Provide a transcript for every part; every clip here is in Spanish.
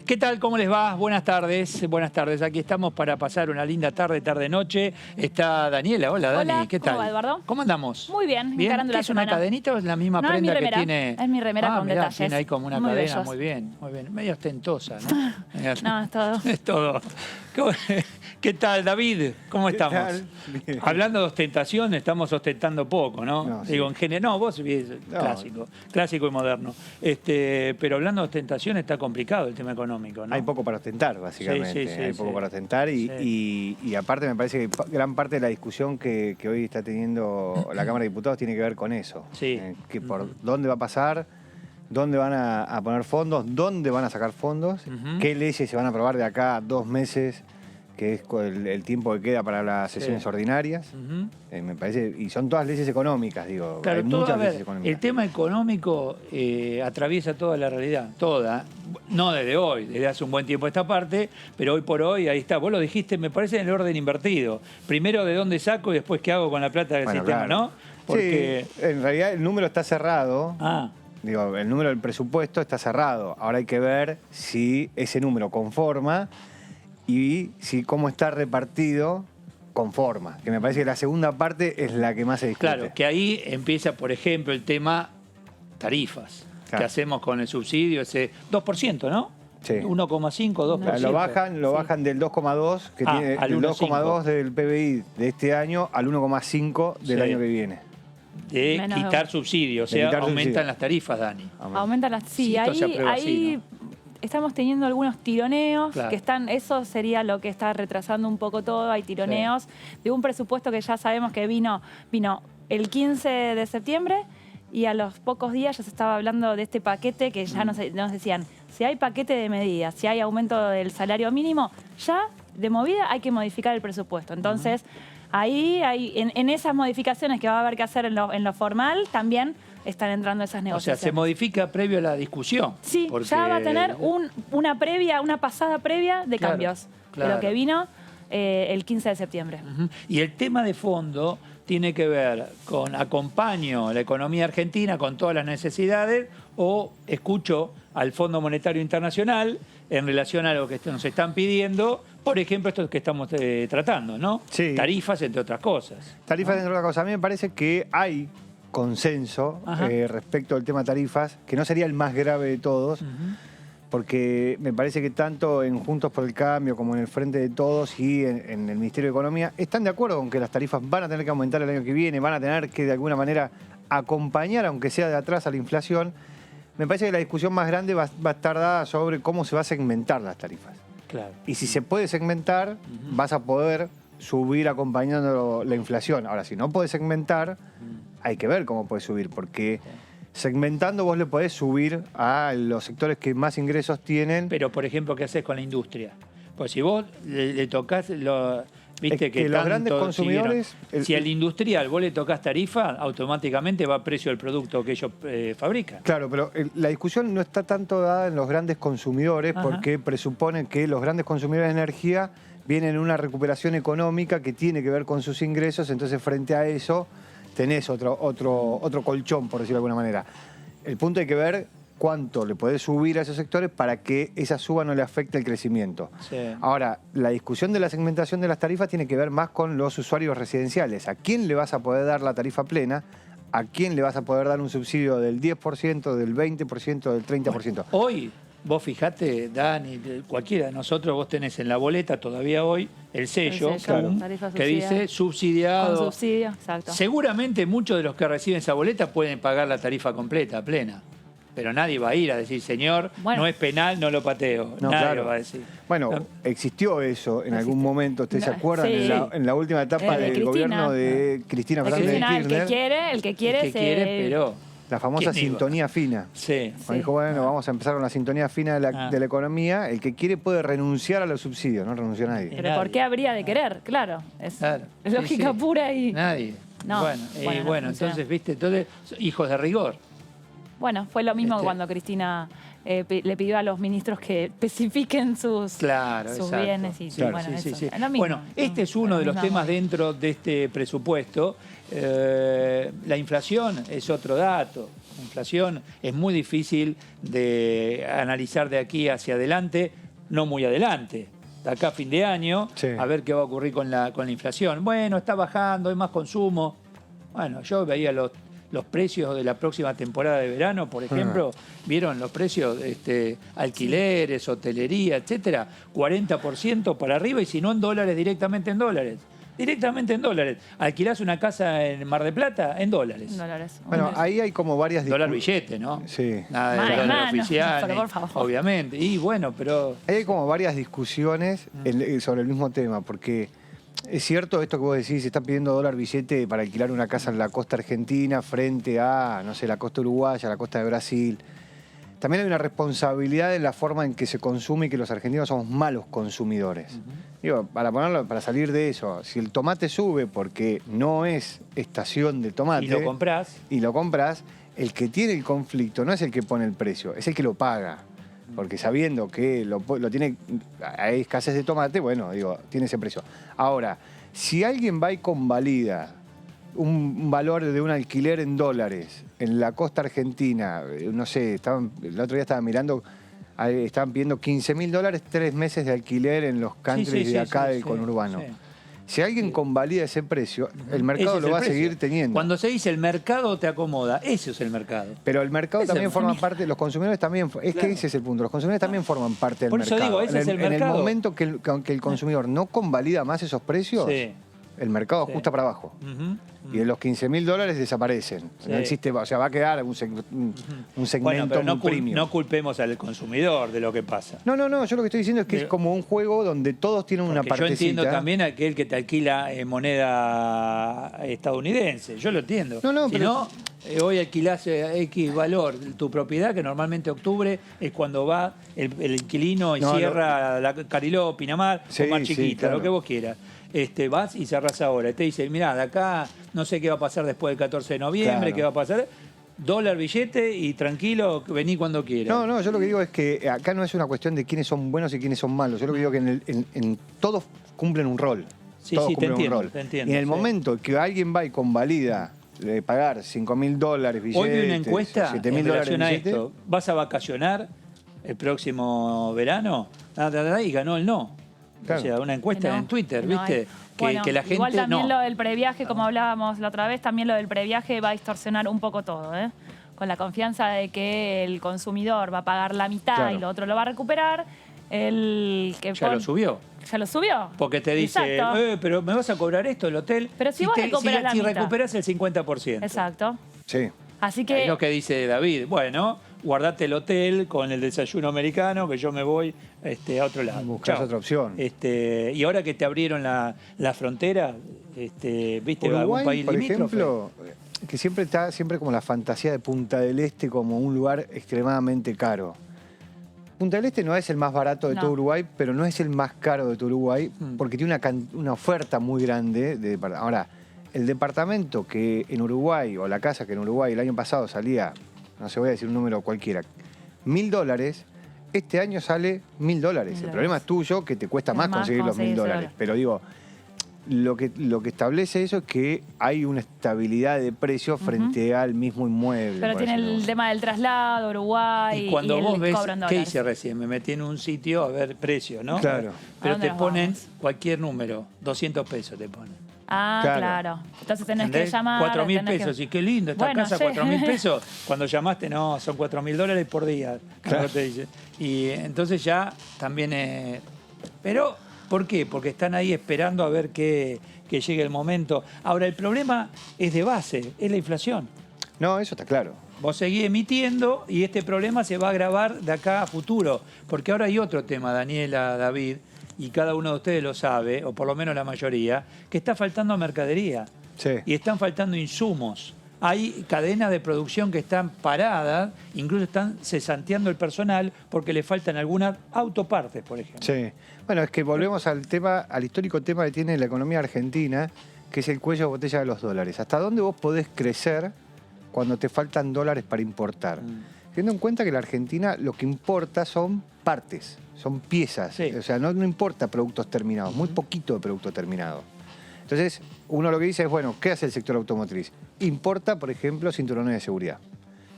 ¿Qué tal? ¿Cómo les va? Buenas tardes. Buenas tardes. Aquí estamos para pasar una linda tarde, tarde-noche. Está Daniela. Hola, Dani. Hola, ¿Qué tal? ¿cómo va, Eduardo? ¿Cómo andamos? Muy bien, ¿Bien? encarando ¿Qué la es una semana. cadenita o es la misma No, prenda es mi remera, que tiene? es mi remera con mirá, detalles. Tiene ahí como una Muy cadena. bellos. Muy bien, muy bien. Medio ostentosa, ¿no? No, es todo. Es todo. ¿Qué tal, David? ¿Cómo ¿Qué estamos? tal? Bien. Hablando de ostentación, estamos ostentando poco, ¿no? No, Digo, sí. en general, no, vos clásico, clásico y moderno. Pero hablando de ostentación está complicado el tema económico, ¿no? Hay poco para ostentar, básicamente. Sí, Hay poco para ostentar y aparte me parece que gran parte de la discusión que hoy está teniendo la Cámara de Diputados tiene que ver con eso. Sí. Que por dónde va a pasar, dónde van a poner fondos, dónde van a sacar fondos, qué leyes se van a aprobar de acá a 2 meses, que es el tiempo que queda para las sesiones ordinarias. Me parece, y son todas leyes económicas, digo. Claro, hay muchas leyes el económicas. tema económico atraviesa toda la realidad, toda. No desde hoy, desde hace un buen tiempo esta parte, pero hoy por hoy, ahí está. Vos lo dijiste, me parece en el orden invertido. Primero de dónde saco y después qué hago con la plata del sistema, claro. ¿no? Porque... Sí, en realidad el número está cerrado. Digo, el número del presupuesto está cerrado. Ahora hay que ver si ese número conforma y si cómo está repartido conforma. Que me parece que la segunda parte es la que más se discute. Claro, que ahí empieza, por ejemplo, el tema tarifas. Claro. Que hacemos con el subsidio, ese 2%, ¿no? Sí. 1,5, 2%. Lo bajan del 2,2 que tiene al del 1,5. 2,2 del PBI de este año al 1,5 del año que viene. De Menos quitar subsidios, o sea, aumentan las tarifas, Dani. Aumentan las... Sí, esto se aprueba ahí así, ¿no? estamos teniendo algunos tironeos Claro. que están... Eso sería lo que está retrasando un poco todo. Hay tironeos de un presupuesto que ya sabemos que vino el 15 de septiembre y a los pocos días ya se estaba hablando de este paquete que ya nos decían, si hay paquete de medidas, si hay aumento del salario mínimo, ya de movida hay que modificar el presupuesto. Entonces... Ahí en esas modificaciones que va a haber que hacer en lo formal, también están entrando esas negociaciones. O sea, se modifica previo a la discusión. Sí, porque... ya va a tener una pasada previa de cambios de lo que vino el 15 de septiembre. Y el tema de fondo tiene que ver con acompaño la economía argentina con todas las necesidades o escucho al Fondo Monetario Internacional en relación a lo que nos están pidiendo, por ejemplo, esto que estamos tratando, ¿no? Sí. Tarifas, entre otras cosas. Tarifas, entre otras cosas. A mí me parece que hay consenso respecto al tema tarifas, que no sería el más grave de todos, porque me parece que tanto en Juntos por el Cambio como en el Frente de Todos y en el Ministerio de Economía están de acuerdo con que las tarifas van a tener que aumentar el año que viene, van a tener que de alguna manera acompañar, aunque sea de atrás, a la inflación. Me parece que la discusión más grande va a estar dada sobre cómo se va a segmentar las tarifas. Claro. Y si se puede segmentar, vas a poder subir acompañando la inflación. Ahora, si no puedes segmentar, hay que ver cómo puedes subir, porque segmentando vos le podés subir a los sectores que más ingresos tienen. Pero, por ejemplo, ¿qué haces con la industria? Pues si vos le tocás... Viste Es que los grandes consumidores... Si al industrial vos le tocas tarifa, automáticamente va a precio del producto que ellos fabrican. Claro, pero la discusión no está tanto dada en los grandes consumidores, porque presuponen que los grandes consumidores de energía vienen en una recuperación económica que tiene que ver con sus ingresos, entonces frente a eso tenés otro colchón, por decirlo de alguna manera. El punto hay que ver cuánto le podés subir a esos sectores para que esa suba no le afecte el crecimiento. Sí. Ahora, la discusión de la segmentación de las tarifas tiene que ver más con los usuarios residenciales. ¿A quién le vas a poder dar la tarifa plena? ¿A quién le vas a poder dar un subsidio del 10%, del 20%, del 30%? Bueno, hoy, vos fijate, Dani, cualquiera de nosotros, vos tenés en la boleta todavía hoy el sello, que dice subsidiado. Con subsidio, exacto. Seguramente muchos de los que reciben esa boleta pueden pagar la tarifa completa, plena. Pero nadie va a ir a decir, señor, no es penal, no lo pateo. No, nadie claro. va a decir. Bueno, existió eso en algún momento. ¿Ustedes se acuerdan? Sí. En la última etapa del gobierno de Cristina Fernández de Kirchner. El que quiere, pero... La famosa sintonía fina. Sí. Cuando dijo, bueno, vamos a empezar con la sintonía fina de la economía. El que quiere puede renunciar a los subsidios, no renuncia a nadie. Pero ¿por qué habría de querer? Claro, es lógica pura y... Nadie. No, bueno, entonces, viste, entonces, hijos de rigor. Bueno, fue lo mismo cuando Cristina le pidió a los ministros que especifiquen sus bienes. Y, claro, bueno, sí. es lo mismo. Bueno, este es uno de los temas dentro de este presupuesto. La inflación es otro dato. Inflación es muy difícil de analizar de aquí hacia adelante, no muy adelante. De acá a fin de año, Sí. a ver qué va a ocurrir con la inflación. Bueno, está bajando, hay más consumo. Bueno, yo veía los precios de la próxima temporada de verano, por ejemplo, vieron los precios, alquileres, hotelería, etcétera, 40% para arriba, y si no en dólares, directamente en dólares. Directamente en dólares. Alquilás una casa en Mar del Plata en dólares. Dólares. Bueno, ahí hay como varias Dólar billete, ¿no? Sí. Nada de Mal, dólar hermano, oficial. pero por favor. Obviamente. Y bueno, pero... Ahí hay como varias discusiones sobre el mismo tema, porque es cierto esto que vos decís, se está pidiendo dólar billete para alquilar una casa en la costa argentina frente a, no sé, la costa uruguaya, la costa de Brasil. También hay una responsabilidad en la forma en que se consume y que los argentinos somos malos consumidores. Digo, para salir de eso, si el tomate sube porque no es estación de tomate... Y lo comprás. Y lo compras, el que tiene el conflicto no es el que pone el precio, es el que lo paga. Porque sabiendo que lo tiene, hay escasez de tomate, bueno, digo, tiene ese precio. Ahora, si alguien va y convalida un valor de un alquiler en dólares en la costa argentina, no sé, el otro día estaba mirando, estaban pidiendo $15.000, 3 meses de alquiler en los countries de acá del conurbano. Sí. Si alguien convalida ese precio, el mercado lo va a seguir teniendo. Cuando se dice el mercado te acomoda, ese es el mercado. Pero el mercado Ese también es- forma parte, los consumidores también, es que ese es el punto, los consumidores también forman parte del Por eso mercado. digo, ese es el En el mercado. momento que el consumidor no convalida más esos precios, Sí. el mercado Sí. ajusta para abajo. Ujú. Y de los $15.000 desaparecen. Sí. No existe, o sea, va a quedar un segmento Bueno, pero muy premium. no culpemos al consumidor de lo que pasa. No, yo lo que estoy diciendo es que es Pero- como un juego donde todos tienen una Porque yo partecita. entiendo también a aquel que te alquila moneda estadounidense. Yo lo entiendo. No, si pero- no, hoy alquilás X valor. Tu propiedad, que normalmente octubre es cuando va el inquilino y No, cierra la Cariló, Pinamar, Sí, o Mar sí, Chiquita, claro. lo que vos quieras. Vas y cerrás ahora. Te dice, mirá, de acá no sé qué va a pasar después del 14 de noviembre, Claro. qué va a pasar. Dólar, billete y tranquilo, vení cuando quieras. No, yo lo que digo es que acá no es una cuestión de quiénes son buenos y quiénes son malos. Yo lo que digo es que en todos cumplen un rol. Sí, Todos sí, te cumplen entiendo, un rol. te entiendo, Y en el sí. momento que alguien va y convalida de pagar $5.000 billetes, Hoy vi una encuesta en $7.000 relación a billetes, esto. ¿Vas a vacacionar el próximo verano? Y ganó el no. Claro. O sea, una encuesta No, en Twitter, que no ¿viste? hay. Que, Bueno, que la gente igual también no. lo del previaje, como hablábamos la otra vez, también lo del previaje va a distorsionar un poco todo, ¿eh? Con la confianza de que el consumidor va a pagar la mitad Claro. y lo otro lo va a recuperar. El que Ya lo subió. ¿Ya lo subió? Porque te dice, Exacto. pero ¿me vas a cobrar esto el hotel? Pero si vos recuperás la si mitad. recuperás el 50%. Exacto. Sí. Así Es que lo que dice David. Bueno, guardate el hotel con el desayuno americano, que yo me voy a otro lado. Buscás Chao. otra opción. Y ahora que te abrieron la frontera, ¿viste algún Uruguay, país por limítrofe? ejemplo, que siempre está como la fantasía de Punta del Este como un lugar extremadamente caro. Punta del Este no es el más barato de No. todo Uruguay, pero no es el más caro de todo Uruguay Mm. porque tiene una oferta muy grande de departamentos. Ahora, el departamento que en Uruguay, o la casa que en Uruguay el año pasado salía, no sé, voy a decir un número cualquiera, $1.000, este año sale $1.000. El problema es tuyo, que te cuesta Es más más conseguir los conseguir ese $1.000. dólar. Pero digo, lo que establece eso es que hay una estabilidad de precio frente al mismo inmueble. pero por tiene decirlo. el tema del traslado, Uruguay Y cuando el vos ves, cobro en ¿qué dólares. hice recién? Me metí en un sitio a ver precios, ¿no? Claro. ¿A Pero dónde te nos ponen vamos? cualquier número, 200 pesos te ponen. Ah, Claro. claro. Entonces tenés que ¿Entendés? llamar. 4.000 tenés que- pesos. Y qué lindo, esta Bueno, casa, sí. 4.000 pesos. Cuando llamaste, no, son $4.000 por día. Claro. Como te dice. Y entonces ya también... Pero, ¿por qué? Porque están ahí esperando a ver que llegue el momento. Ahora, el problema es de base, es la inflación. No, eso está claro. Vos seguís emitiendo y este problema se va a agravar de acá a futuro. Porque ahora hay otro tema, Daniela, David, y cada uno de ustedes lo sabe, o por lo menos la mayoría, que está faltando mercadería Sí. y están faltando insumos. Hay cadenas de producción que están paradas, incluso están cesanteando el personal porque le faltan algunas autopartes, por ejemplo. Sí. Bueno, es que volvemos al histórico tema que tiene la economía argentina, que es el cuello de botella de los dólares. ¿Hasta dónde vos podés crecer cuando te faltan dólares para importar? Teniendo en cuenta que la Argentina lo que importa son partes, son piezas. Sí. O sea, no importa productos terminados, muy poquito de producto terminado. Entonces, uno lo que dice es, bueno, ¿qué hace el sector automotriz? Importa, por ejemplo, cinturones de seguridad.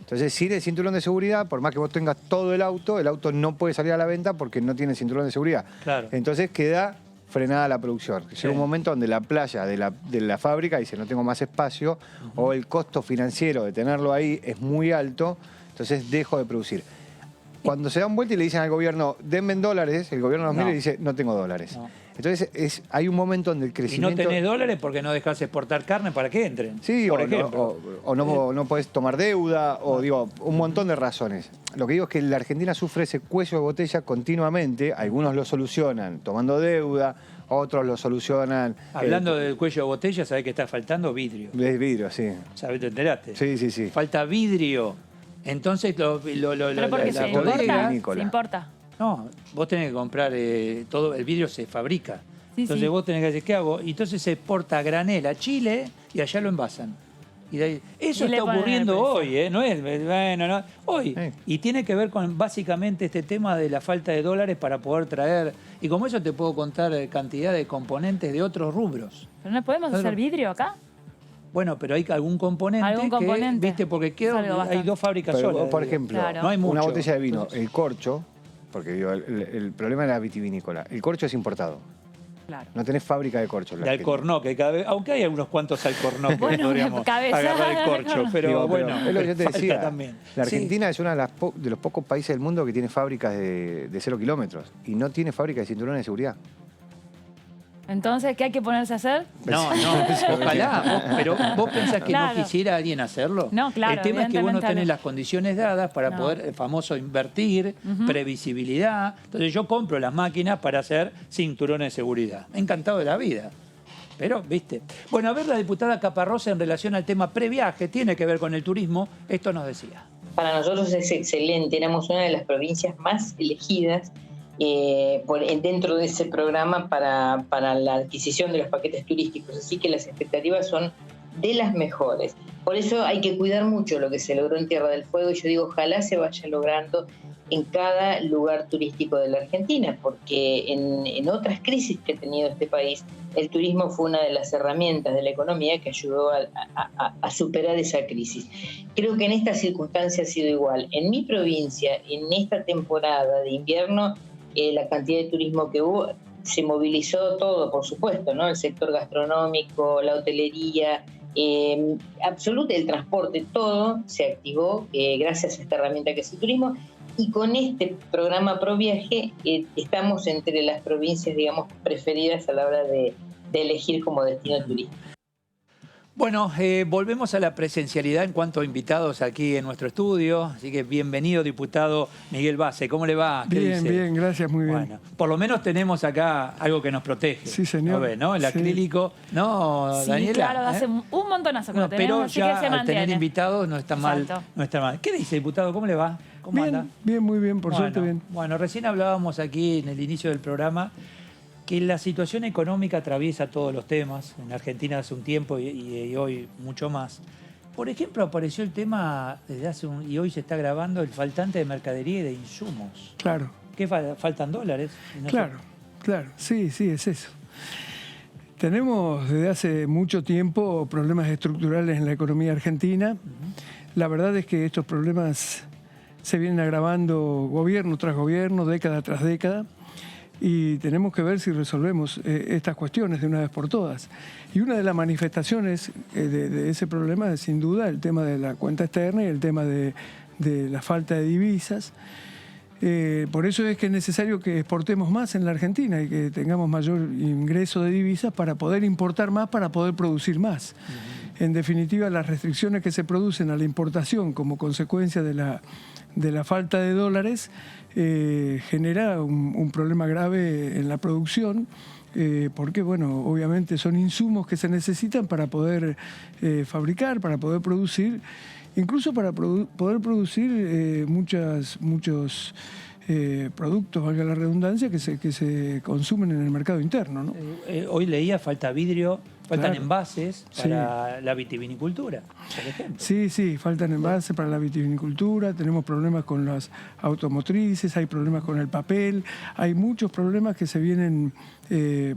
Entonces, sin el cinturón de seguridad, por más que vos tengas todo el auto no puede salir a la venta porque no tiene cinturón de seguridad. Claro. Entonces queda frenada la producción. Llega un momento donde la playa de la fábrica dice no tengo más espacio, o el costo financiero de tenerlo ahí es muy alto, entonces dejo de producir. Cuando se dan vuelta y le dicen al gobierno, denme en dólares, el gobierno nos mira y dice, no tengo dólares. No. Entonces hay un momento donde el crecimiento... Y no tenés dólares porque no dejás exportar carne para que entren. Sí, por ejemplo. O no podés tomar deuda, o digo, un montón de razones. Lo que digo es que la Argentina sufre ese cuello de botella continuamente. Algunos lo solucionan tomando deuda, otros lo solucionan... Hablando del cuello de botella, ¿sabés que está faltando? Vidrio. Es vidrio, sí. ¿Sabés? ¿Te enteraste? Sí. Falta vidrio. Entonces ¿Pero porque se importa? No, vos tenés que comprar todo, el vidrio se fabrica. Sí, entonces vos tenés que decir, ¿qué hago? Y entonces se exporta a granel a Chile y allá lo envasan. Y de ahí, eso está ocurriendo hoy, no es, bueno, no, hoy. Sí. Y tiene que ver con básicamente este tema de la falta de dólares para poder traer. Y como eso te puedo contar cantidad de componentes de otros rubros. ¿Pero no podemos hacer vidrio acá? Bueno, pero hay algún componente que, ¿viste? Porque hay dos fábricas solas. Por ejemplo, no hay mucho. Una botella de vino, el corcho, porque digo, el problema es la vitivinícola. El corcho es importado. Claro. No tenés fábrica de corcho. De Alcornoque, que cada vez, aunque hay unos cuantos Alcornoque que podríamos agarrar el corcho, pero bueno, es lo que yo te decía. También. La Argentina es uno de los pocos países del mundo que tiene fábricas de 0 kilómetros y no tiene fábrica de cinturones de seguridad. Entonces, ¿qué hay que ponerse a hacer? No, ojalá. Pero vos pensás que no quisiera alguien hacerlo. No, claro. El tema es que vos no tenés las condiciones dadas para poder, el famoso invertir, previsibilidad. Entonces yo compro las máquinas para hacer cinturones de seguridad. Encantado de la vida. Pero, viste. Bueno, a ver, la diputada Caparrós en relación al tema previaje, tiene que ver con el turismo, esto nos decía. Para nosotros es excelente. Éramos una de las provincias más elegidas dentro de ese programa para la adquisición de los paquetes turísticos, así que las expectativas son de las mejores. Por eso hay que cuidar mucho lo que se logró en Tierra del Fuego, y yo digo, ojalá se vaya logrando en cada lugar turístico de la Argentina, porque en otras crisis que ha tenido este país, el turismo fue una de las herramientas de la economía que ayudó a superar esa crisis. Creo que en esta circunstancia ha sido igual. En mi provincia, en esta temporada de invierno, la cantidad de turismo que hubo, se movilizó todo, por supuesto, ¿no? El sector gastronómico, la hotelería, absoluto, el transporte, todo se activó gracias a esta herramienta que es el turismo. Y con este programa ProViaje estamos entre las provincias, digamos, preferidas a la hora de elegir como destino turístico. Bueno, volvemos a la presencialidad en cuanto a invitados aquí en nuestro estudio. Así que bienvenido, diputado Miguel Base. ¿Cómo le va? Bien, gracias, muy bien. Bueno, por lo menos tenemos acá algo que nos protege. Sí, señor. ¿No ve, no? El acrílico. ¿No, sí, Daniela? Claro, hace un montonazo que lo tenemos, pero así ya que se mantiene. Al tener invitados no está mal. No está mal. ¿Qué dice, diputado? ¿Cómo le va? ¿Cómo anda? Bien, muy bien, por suerte bien. Bueno, recién hablábamos aquí en el inicio del programa que la situación económica atraviesa todos los temas. En Argentina hace un tiempo y hoy mucho más. Por ejemplo, apareció el tema desde y hoy se está grabando el faltante de mercadería y de insumos. Claro. ¿Qué faltan dólares? Claro, sí, es eso. Tenemos desde hace mucho tiempo problemas estructurales en la economía argentina. La verdad es que estos problemas se vienen agravando gobierno tras gobierno, década tras década. Y tenemos que ver si resolvemos estas cuestiones de una vez por todas. Y una de las manifestaciones de ese problema es sin duda el tema de la cuenta externa y el tema de la falta de divisas. Por eso es que es necesario que exportemos más en la Argentina y que tengamos mayor ingreso de divisas para poder importar más, para poder producir más. En definitiva, las restricciones que se producen a la importación como consecuencia de la falta de dólares genera un problema grave en la producción, porque, bueno, obviamente son insumos que se necesitan para poder fabricar, para poder producir, incluso para poder producir muchos productos, valga la redundancia, que se consumen en el mercado interno, ¿no? Hoy leía, falta vidrio, faltan Claro. envases para la vitivinicultura, por ejemplo. Sí, faltan envases para la vitivinicultura, tenemos problemas con las automotrices, hay problemas con el papel, hay muchos problemas que se vienen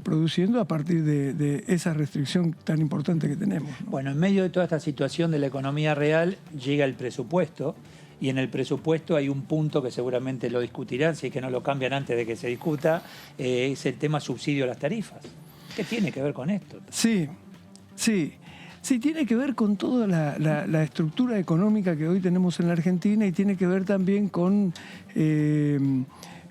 produciendo a partir de esa restricción tan importante que tenemos, ¿no? Bueno, en medio de toda esta situación de la economía real llega el presupuesto, y en el presupuesto hay un punto que seguramente lo discutirán, si es que no lo cambian antes de que se discuta, es el tema subsidio a las tarifas. ¿Qué tiene que ver con esto? Sí, tiene que ver con toda la estructura económica que hoy tenemos en la Argentina y tiene que ver también con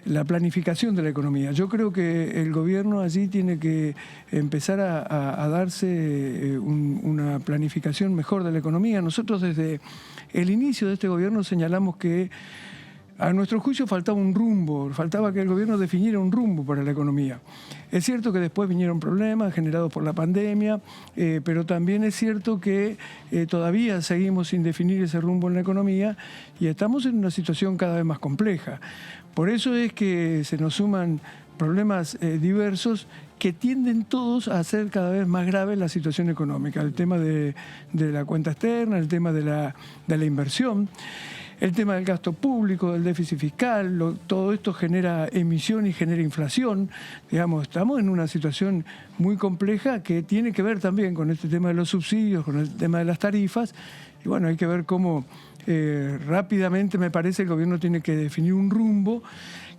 la planificación de la economía. Yo creo que el gobierno allí tiene que empezar a darse una planificación mejor de la economía. Nosotros desde el inicio de este gobierno señalamos que a nuestro juicio faltaba un rumbo, faltaba que el gobierno definiera un rumbo para la economía. Es cierto que después vinieron problemas generados por la pandemia, pero también es cierto que todavía seguimos sin definir ese rumbo en la economía y estamos en una situación cada vez más compleja. Por eso es que se nos suman problemas diversos que tienden todos a hacer cada vez más grave la situación económica. El tema de la cuenta externa, el tema de la inversión, el tema del gasto público, del déficit fiscal, todo esto genera emisión y genera inflación. Digamos, estamos en una situación muy compleja que tiene que ver también con este tema de los subsidios, con el tema de las tarifas. Y bueno, hay que ver cómo rápidamente, me parece, el gobierno tiene que definir un rumbo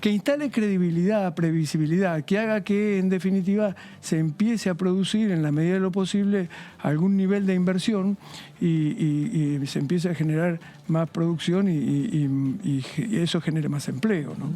que instale credibilidad, previsibilidad, que haga que, en definitiva, se empiece a producir, en la medida de lo posible, algún nivel de inversión y se empiece a generar más producción y eso genere más empleo, ¿no?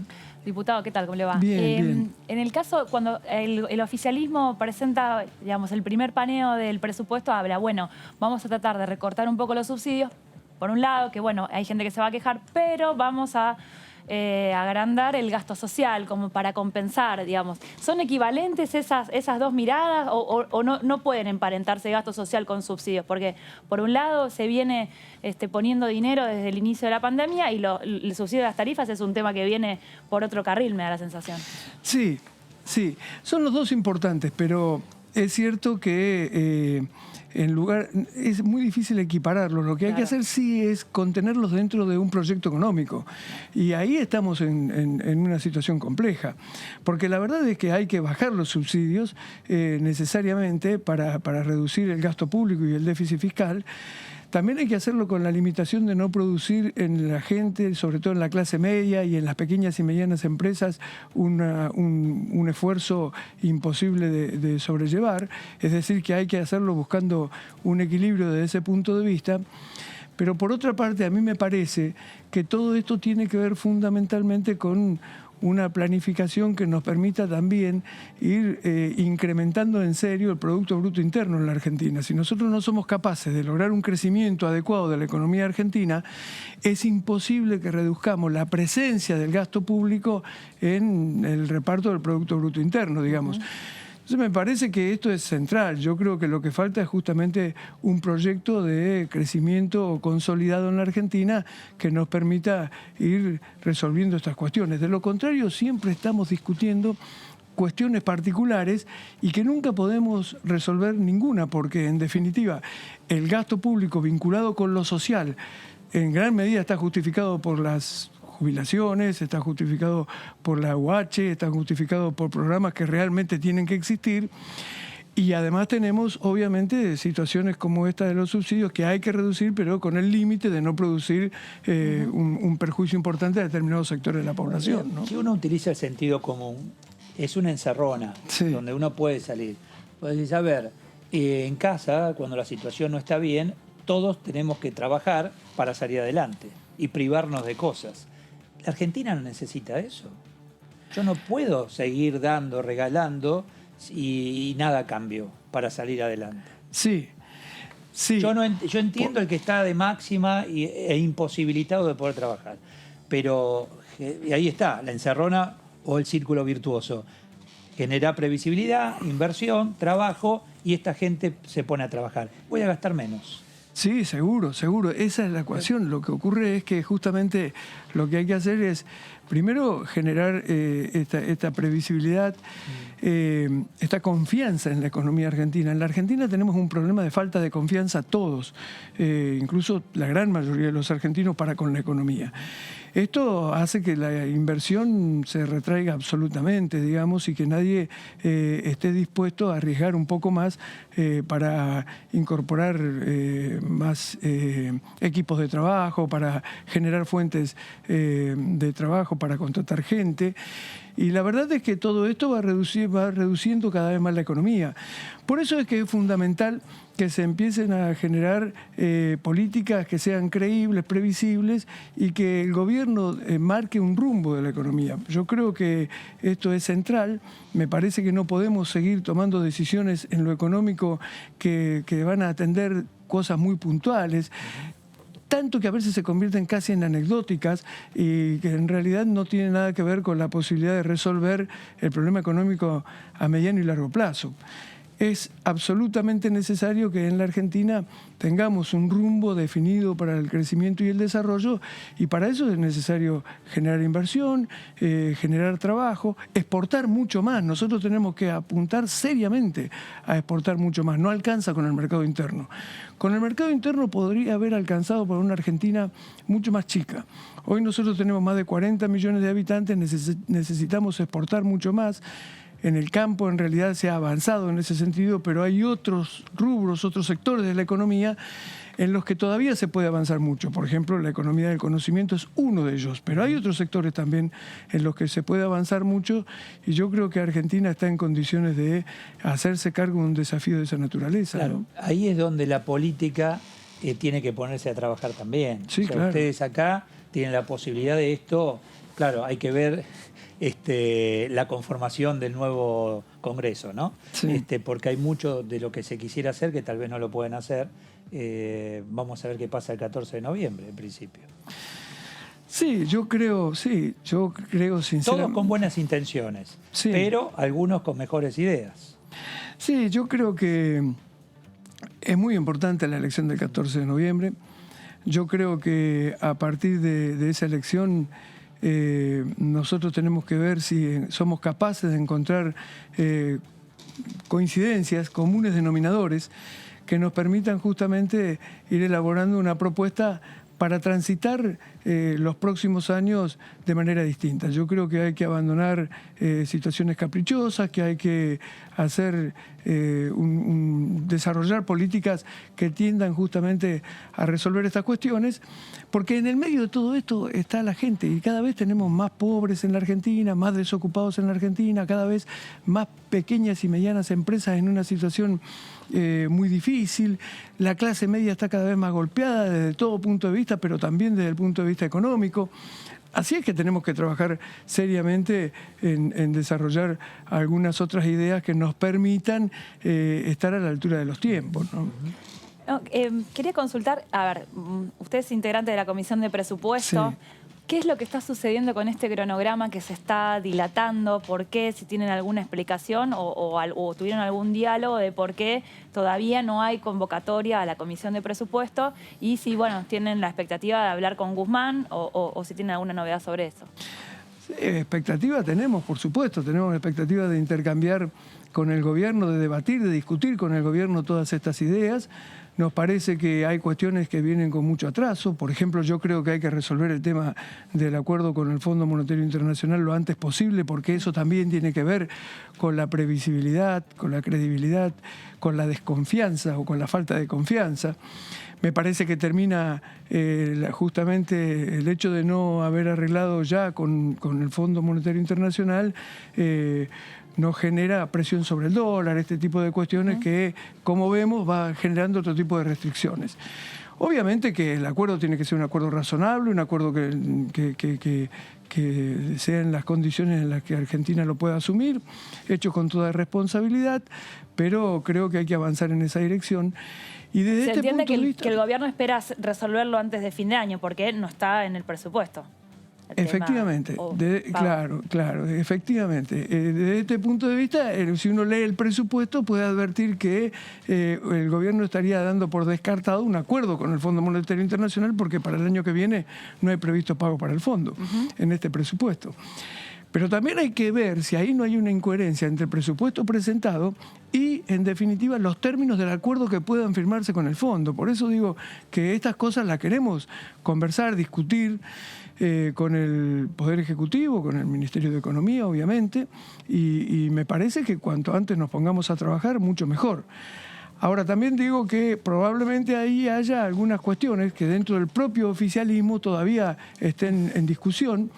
Diputado, ¿qué tal? ¿Cómo le va? Bien. En el caso, cuando el oficialismo presenta, digamos, el primer paneo del presupuesto, habla, bueno, vamos a tratar de recortar un poco los subsidios, por un lado, que bueno, hay gente que se va a quejar, pero vamos a agrandar el gasto social como para compensar, digamos. ¿Son equivalentes esas dos miradas o no pueden emparentarse gasto social con subsidios? Porque por un lado se viene poniendo dinero desde el inicio de la pandemia y el subsidio de las tarifas es un tema que viene por otro carril, me da la sensación. Sí, son los dos importantes, pero es cierto que es muy difícil equipararlos. Lo que hay que hacer sí es contenerlos dentro de un proyecto económico. Y ahí estamos en una situación compleja. Porque la verdad es que hay que bajar los subsidios necesariamente para reducir el gasto público y el déficit fiscal. También hay que hacerlo con la limitación de no producir en la gente, sobre todo en la clase media y en las pequeñas y medianas empresas, un esfuerzo imposible de sobrellevar. Es decir, que hay que hacerlo buscando un equilibrio desde ese punto de vista. Pero por otra parte, a mí me parece que todo esto tiene que ver fundamentalmente con una planificación que nos permita también ir incrementando en serio el Producto Bruto Interno en la Argentina. Si nosotros no somos capaces de lograr un crecimiento adecuado de la economía argentina, es imposible que reduzcamos la presencia del gasto público en el reparto del Producto Bruto Interno, digamos. Entonces me parece que esto es central. Yo creo que lo que falta es justamente un proyecto de crecimiento consolidado en la Argentina que nos permita ir resolviendo estas cuestiones. De lo contrario, siempre estamos discutiendo cuestiones particulares y que nunca podemos resolver ninguna, porque en definitiva el gasto público vinculado con lo social en gran medida está justificado por las jubilaciones, está justificado por la UH, está justificado por programas que realmente tienen que existir. Y además tenemos, obviamente, situaciones como esta de los subsidios que hay que reducir, pero con el límite de no producir un perjuicio importante a determinados sectores de la población, ¿no? Si uno utiliza el sentido común, es una encerrona donde uno puede salir. Puedes decir, a ver, en casa, cuando la situación no está bien, todos tenemos que trabajar para salir adelante y privarnos de cosas. La Argentina no necesita eso. Yo no puedo seguir dando, regalando y nada a cambio para salir adelante. Sí. Yo entiendo el que está de máxima e imposibilitado de poder trabajar. Pero ahí está, la encerrona o el círculo virtuoso. Genera previsibilidad, inversión, trabajo y esta gente se pone a trabajar. Voy a gastar menos. Sí, seguro, seguro. Esa es la ecuación. Lo que ocurre es que justamente lo que hay que hacer es, primero, generar esta previsibilidad, esta confianza en la economía argentina. En la Argentina tenemos un problema de falta de confianza todos, incluso la gran mayoría de los argentinos para con la economía. Esto hace que la inversión se retraiga absolutamente, digamos, y que nadie esté dispuesto a arriesgar un poco más para incorporar más equipos de trabajo, para generar fuentes de trabajo, para contratar gente. Y la verdad es que todo esto va reduciendo cada vez más la economía. Por eso es que es fundamental que se empiecen a generar políticas que sean creíbles, previsibles y que el gobierno marque un rumbo de la economía. Yo creo que esto es central. Me parece que no podemos seguir tomando decisiones en lo económico que van a atender cosas muy puntuales, tanto que a veces se convierten casi en anecdóticas y que en realidad no tienen nada que ver con la posibilidad de resolver el problema económico a mediano y largo plazo. Es absolutamente necesario que en la Argentina tengamos un rumbo definido para el crecimiento y el desarrollo, y para eso es necesario generar inversión, generar trabajo, exportar mucho más. Nosotros tenemos que apuntar seriamente a exportar mucho más. No alcanza con el mercado interno. Con el mercado interno podría haber alcanzado por una Argentina mucho más chica. Hoy nosotros tenemos más de 40 millones de habitantes, necesitamos exportar mucho más. En el campo en realidad se ha avanzado en ese sentido, pero hay otros rubros, otros sectores de la economía en los que todavía se puede avanzar mucho. Por ejemplo, la economía del conocimiento es uno de ellos, pero hay otros sectores también en los que se puede avanzar mucho, y yo creo que Argentina está en condiciones de hacerse cargo de un desafío de esa naturaleza. Claro, ¿no? ahí es donde la política tiene que ponerse a trabajar también. Sí, o sea, claro. Ustedes acá tienen la posibilidad de esto. Claro, hay que ver la conformación del nuevo Congreso, ¿no? Sí. Porque hay mucho de lo que se quisiera hacer que tal vez no lo pueden hacer. Vamos a ver qué pasa el 14 de noviembre, en principio. Sí, yo creo sinceramente. Todos con buenas intenciones, Sí. pero algunos con mejores ideas. Sí, yo creo que es muy importante la elección del 14 de noviembre. Yo creo que a partir de esa elección nosotros tenemos que ver si somos capaces de encontrar coincidencias, comunes denominadores, que nos permitan justamente ir elaborando una propuesta para transitar los próximos años de manera distinta. Yo creo que hay que abandonar situaciones caprichosas, que hay que hacer desarrollar políticas que tiendan justamente a resolver estas cuestiones, porque en el medio de todo esto está la gente, y cada vez tenemos más pobres en la Argentina, más desocupados en la Argentina, cada vez más pequeñas y medianas empresas en una situación muy difícil. La clase media está cada vez más golpeada desde todo punto de vista, pero también desde el punto de vista económico. Así es que tenemos que trabajar seriamente en desarrollar algunas otras ideas que nos permitan estar a la altura de los tiempos, ¿no? No, quería consultar, a ver, usted es integrante de la Comisión de Presupuesto. Sí. ¿Qué es lo que está sucediendo con este cronograma que se está dilatando? ¿Por qué? Si tienen alguna explicación o tuvieron algún diálogo de por qué todavía no hay convocatoria a la Comisión de Presupuesto, y si, bueno, tienen la expectativa de hablar con Guzmán o si tienen alguna novedad sobre eso. Sí, expectativa tenemos, por supuesto, tenemos la expectativa de intercambiar con el gobierno, de debatir, de discutir con el gobierno todas estas ideas. Nos parece que hay cuestiones que vienen con mucho atraso. Por ejemplo, yo creo que hay que resolver el tema del acuerdo con el Fondo Monetario Internacional lo antes posible, porque eso también tiene que ver con la previsibilidad, con la credibilidad, con la desconfianza o con la falta de confianza. Me parece que termina justamente el hecho de no haber arreglado ya con el Fondo Monetario Internacional, nos genera presión sobre el dólar, este tipo de cuestiones que, como vemos, va generando otro tipo de restricciones. Obviamente que el acuerdo tiene que ser un acuerdo razonable, un acuerdo que sea en las condiciones en las que Argentina lo pueda asumir, hecho con toda responsabilidad, pero creo que hay que avanzar en esa dirección. Y desde Se entiende punto de vista, que el gobierno espera resolverlo antes de fin de año, porque no está en el presupuesto. Efectivamente, claro, efectivamente. Desde este punto de vista, si uno lee el presupuesto, puede advertir que el gobierno estaría dando por descartado un acuerdo con el Fondo Monetario Internacional, porque para el año que viene no hay previsto pago para el fondo en este presupuesto. Pero también hay que ver si ahí no hay una incoherencia entre el presupuesto presentado y, en definitiva, los términos del acuerdo que puedan firmarse con el fondo. Por eso digo que estas cosas las queremos conversar, discutir con el Poder Ejecutivo, con el Ministerio de Economía, obviamente, y me parece que cuanto antes nos pongamos a trabajar, mucho mejor. Ahora, también digo que probablemente ahí haya algunas cuestiones que dentro del propio oficialismo todavía estén en discusión.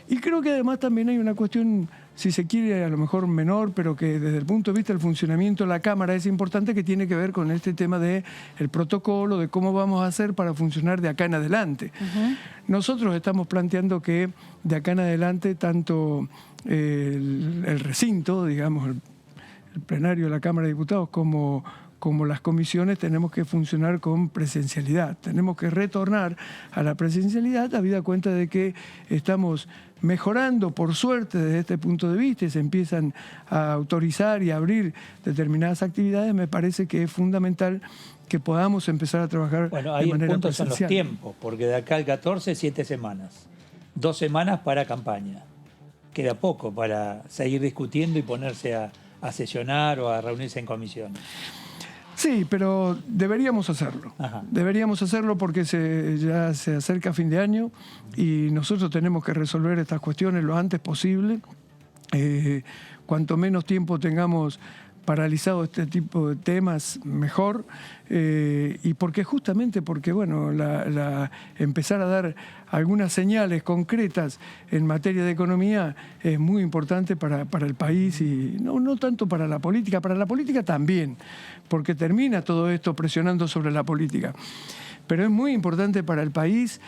Y creo que además también hay una cuestión, si se quiere, a lo mejor menor, pero que desde el punto de vista del funcionamiento de la Cámara es importante, que tiene que ver con este tema del protocolo, de cómo vamos a hacer para funcionar de acá en adelante. Nosotros estamos planteando que de acá en adelante tanto el recinto, digamos, el plenario de la Cámara de Diputados, como las comisiones, tenemos que funcionar con presencialidad. Tenemos que retornar a la presencialidad, habida cuenta de que estamos mejorando, por suerte, desde este punto de vista, y se empiezan a autorizar y a abrir determinadas actividades. Me parece que es fundamental que podamos empezar a trabajar de manera presencial. Bueno, ahí el punto son los tiempos, porque de acá al 14, 7 semanas. 2 semanas para campaña. Queda poco para seguir discutiendo y ponerse a sesionar o a reunirse en comisiones. Sí, pero deberíamos hacerlo. Deberíamos hacerlo porque ya se acerca fin de año y nosotros tenemos que resolver estas cuestiones lo antes posible. Cuanto menos tiempo tengamos paralizado este tipo de temas, mejor. Y justamente porque, bueno, empezar a dar algunas señales concretas en materia de economía es muy importante para el país y no tanto para la política también, porque termina todo esto presionando sobre la política. Pero es muy importante para el país,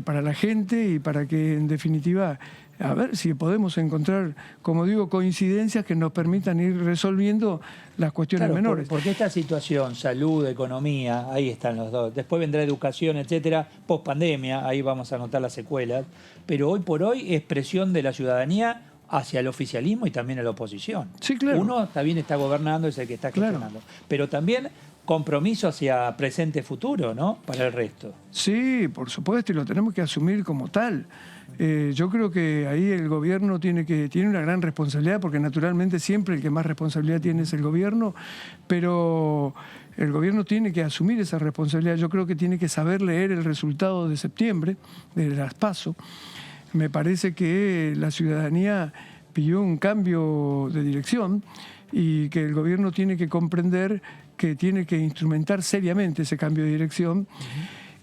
para la gente y para que, en definitiva, a ver si podemos encontrar, como digo, coincidencias que nos permitan ir resolviendo las cuestiones menores. Porque esta situación, salud, economía, ahí están los dos. Después vendrá educación, etcétera, post pandemia, ahí vamos a notar las secuelas. Pero hoy por hoy es presión de la ciudadanía hacia el oficialismo y también a la oposición. Sí, claro. Uno también está gobernando, es el que está gestionando. Claro. Pero también compromiso hacia presente futuro, ¿no? Para el resto. Sí, por supuesto, y lo tenemos que asumir como tal. Yo creo que ahí el gobierno tiene una gran responsabilidad, porque naturalmente siempre el que más responsabilidad tiene es el gobierno, pero el gobierno tiene que asumir esa responsabilidad. Yo creo que tiene que saber leer el resultado de septiembre, de las PASO. Me parece que la ciudadanía pidió un cambio de dirección y que el gobierno tiene que comprender que tiene que instrumentar seriamente ese cambio de dirección.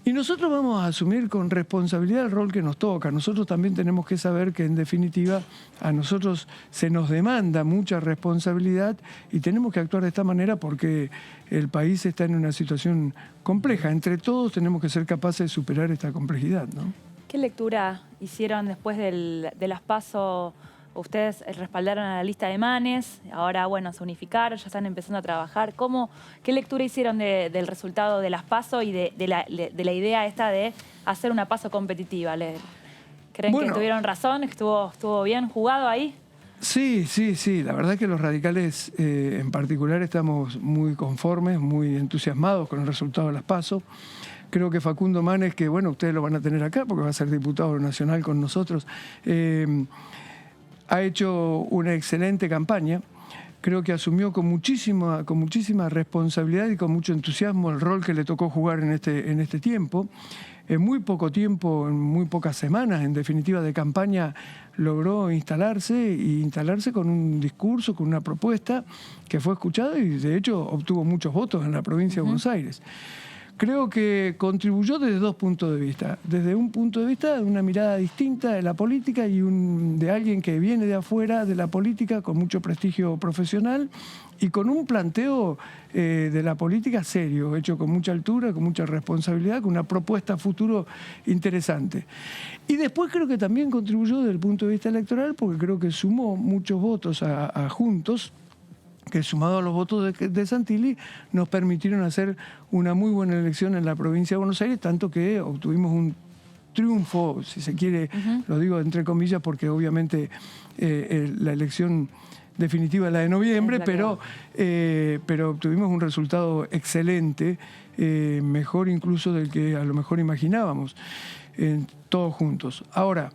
Y nosotros vamos a asumir con responsabilidad el rol que nos toca. Nosotros también tenemos que saber que, en definitiva, a nosotros se nos demanda mucha responsabilidad y tenemos que actuar de esta manera porque el país está en una situación compleja. Entre todos tenemos que ser capaces de superar esta complejidad, ¿no? ¿Qué lectura hicieron después de las PASO? Ustedes respaldaron a la lista de Manes, ahora, bueno, se unificaron, ya están empezando a trabajar. ¿Qué lectura hicieron del resultado de las PASO y de la idea esta de hacer una PASO competitiva? ¿Creen que tuvieron razón? ¿Estuvo bien jugado ahí? Sí. La verdad es que los radicales en particular estamos muy conformes, muy entusiasmados con el resultado de las PASO. Creo que Facundo Manes, que bueno, ustedes lo van a tener acá porque va a ser diputado nacional con nosotros, ha hecho una excelente campaña. Creo que asumió con muchísima responsabilidad y con mucho entusiasmo el rol que le tocó jugar en este tiempo. En muy poco tiempo, en muy pocas semanas, en definitiva, de campaña, logró instalarse con un discurso, con una propuesta que fue escuchada y, de hecho, obtuvo muchos votos en la provincia de Buenos Aires. Creo que contribuyó desde dos puntos de vista. Desde un punto de vista de una mirada distinta de la política y de alguien que viene de afuera de la política con mucho prestigio profesional y con un planteo de la política serio, hecho con mucha altura, con mucha responsabilidad, con una propuesta a futuro interesante. Y después creo que también contribuyó desde el punto de vista electoral porque creo que sumó muchos votos a Juntos, que sumado a los votos de Santilli nos permitieron hacer una muy buena elección en la provincia de Buenos Aires, tanto que obtuvimos un triunfo, si se quiere, lo digo entre comillas porque obviamente la elección definitiva es la de noviembre, pero obtuvimos un resultado excelente, mejor incluso del que a lo mejor imaginábamos, todos juntos. Ahora,